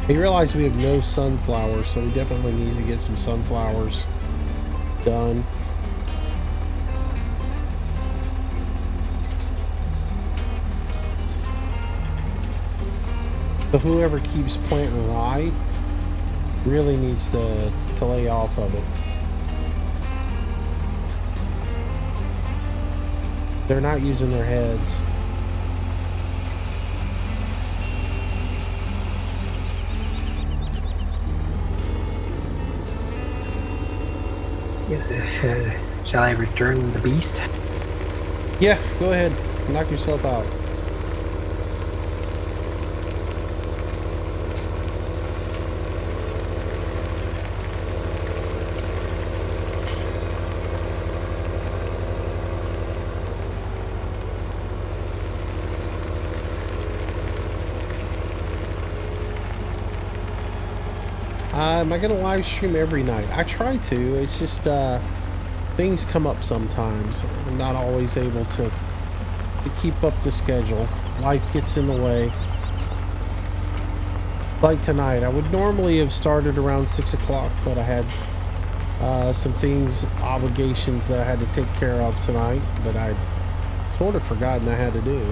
you realize we have no sunflowers, so we definitely need to get some sunflowers done. So whoever keeps planting rye really needs to lay off of it. They're not using their heads. Yes. Shall I return the beast? Yeah, go ahead. Knock yourself out. Am I gonna live stream every night? I try to. It's just things come up sometimes. I'm not always able to keep up the schedule. Life gets in the way. Like tonight, I would normally have started around 6 o'clock, but I had some things, obligations that I had to take care of tonight that I'd sort of forgotten I had to do.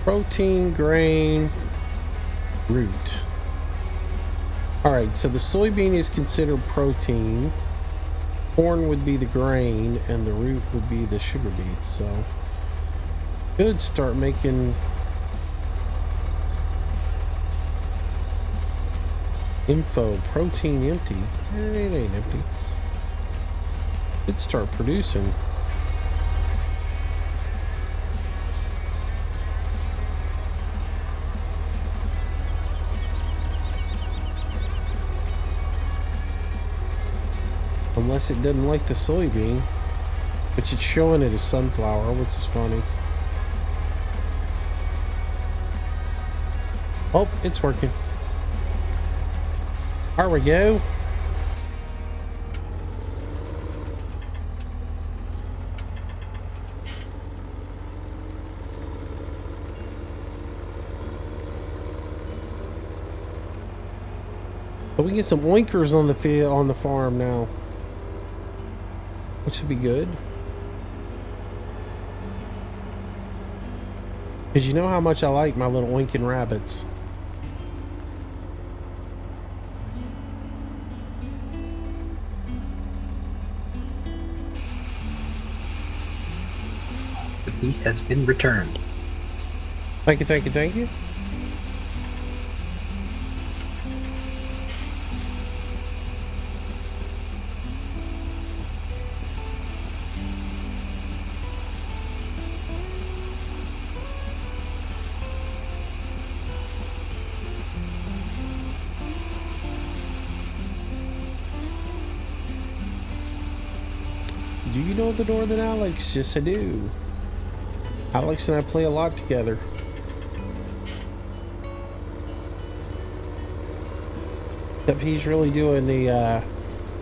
Protein, grain, root. Alright, so the soybean is considered protein. Corn would be the grain, and the root would be the sugar beets. So, could start making Info, protein empty. It ain't empty. It'd start producing. Unless it doesn't like the soybean, which it's showing it as sunflower, which is funny. Oh, it's working. There we go. But we get some oinkers on the field, on the farm now, which should be good. Because you know how much I like my little oinking rabbits. The beast has been returned. Thank you, thank you, thank you. Do you know the Northern Alex? Yes, I do. Alex and I play a lot together. Except he's really doing the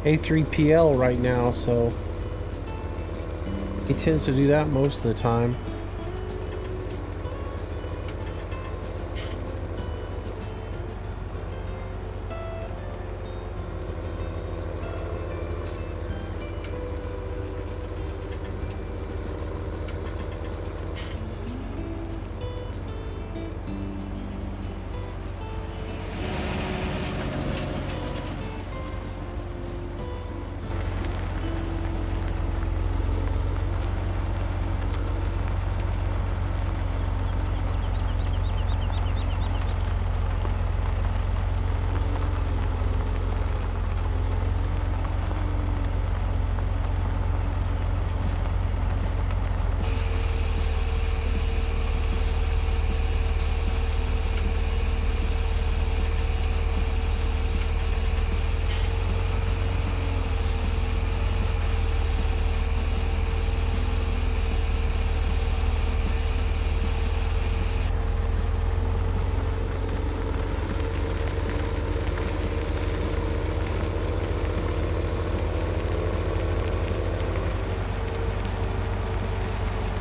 A3PL right now, so he tends to do that most of the time.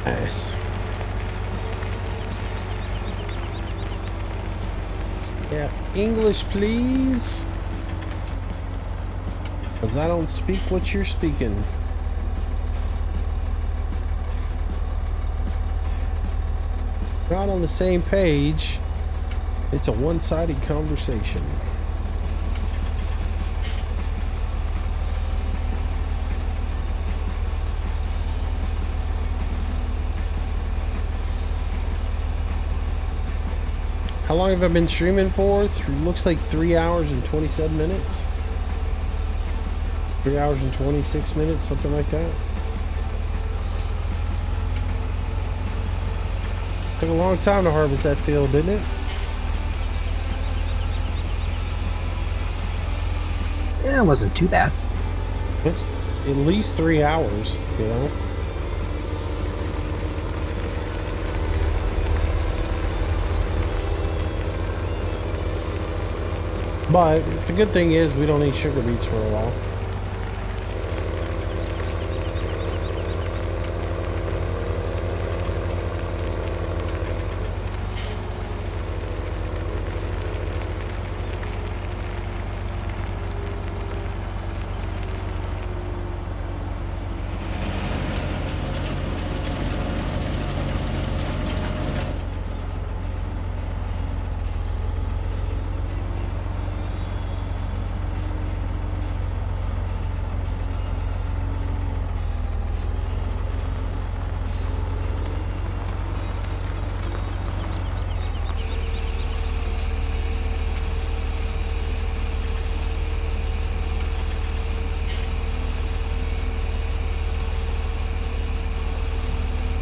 Nice. Yeah, English, please. Because I don't speak what you're speaking. Not on the same page. It's a one-sided conversation. How long have I been streaming for? Looks like 3 hours and 27 minutes. 3 hours and 26 minutes, something like that. Took a long time to harvest that field, didn't it? Yeah, it wasn't too bad. It's at least 3 hours, you know? But the good thing is we don't eat sugar beets for a while.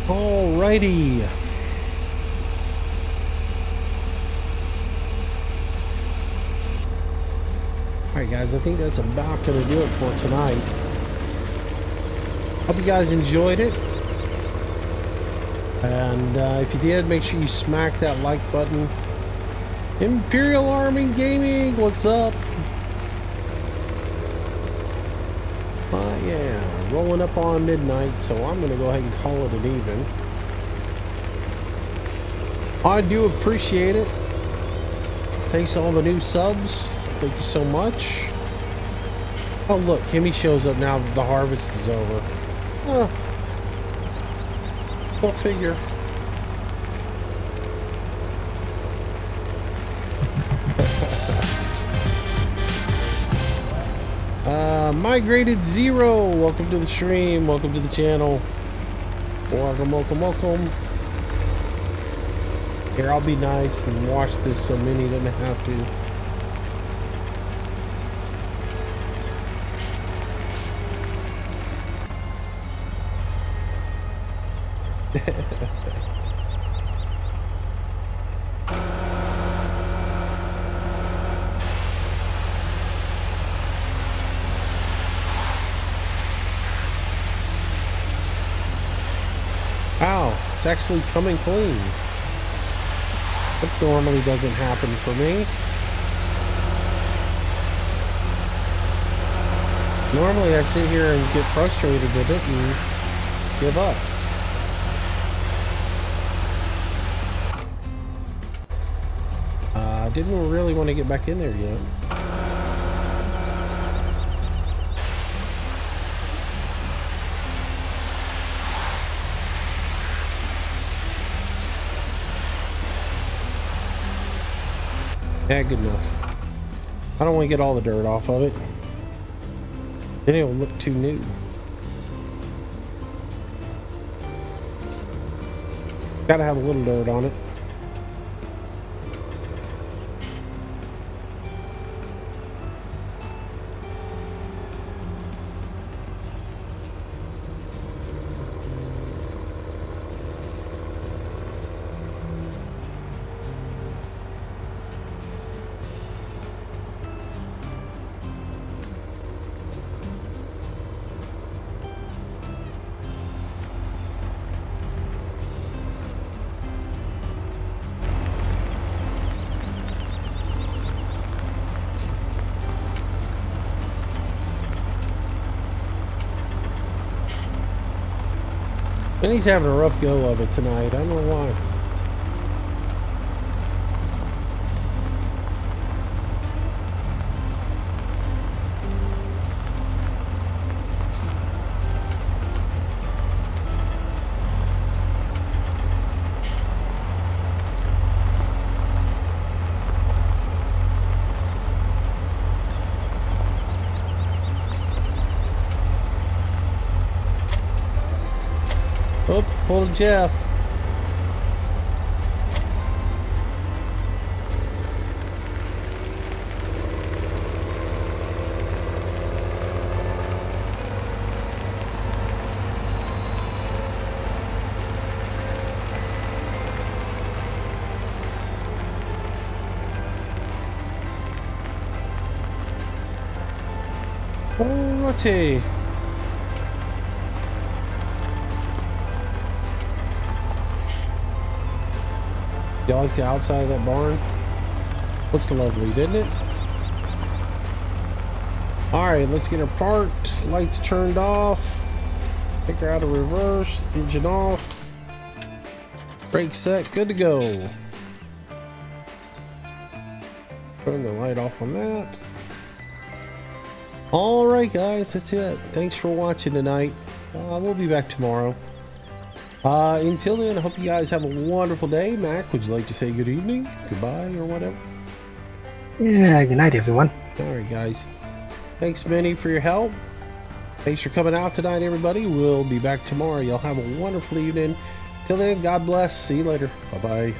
Alrighty. Alright guys, I think that's about going to do it for tonight. Hope you guys enjoyed it. And if you did, make sure you smack that like button. Imperial Army Gaming, what's up? Yeah, rolling up on midnight, so I'm going to go ahead and call it an even. I do appreciate it. Thanks to all the new subs. Thank you so much. Oh look, Kimmy shows up now that the harvest is over. Huh. Go figure. Migrated Zero, welcome to the stream, welcome to the channel. Welcome, welcome, welcome. Here, I'll be nice and watch this so Minnie doesn't have to. Wow, it's actually coming clean. That normally doesn't happen for me. Normally I sit here and get frustrated with it and give up. I didn't really want to get back in there yet. Yeah, good enough. I don't want to get all the dirt off of it. Then it'll look too new. Gotta have a little dirt on it. And he's having a rough go of it tonight. I don't know why. Oh, pull Jeff. Alrighty. You like the outside of that barn? Looks lovely, didn't it? Alright, let's get her parked. Lights turned off. Take her out of reverse. Engine off. Brake set. Good to go. Turn the light off on that. Alright guys, that's it. Thanks for watching tonight. We'll be back tomorrow. Until then, I hope you guys have a wonderful day. Mac, would you like to say good evening, goodbye, or whatever? Yeah, good night, everyone. Alright, guys. Thanks, Minnie, for your help. Thanks for coming out tonight, everybody. We'll be back tomorrow. Y'all have a wonderful evening. Till then, God bless. See you later. Bye-bye.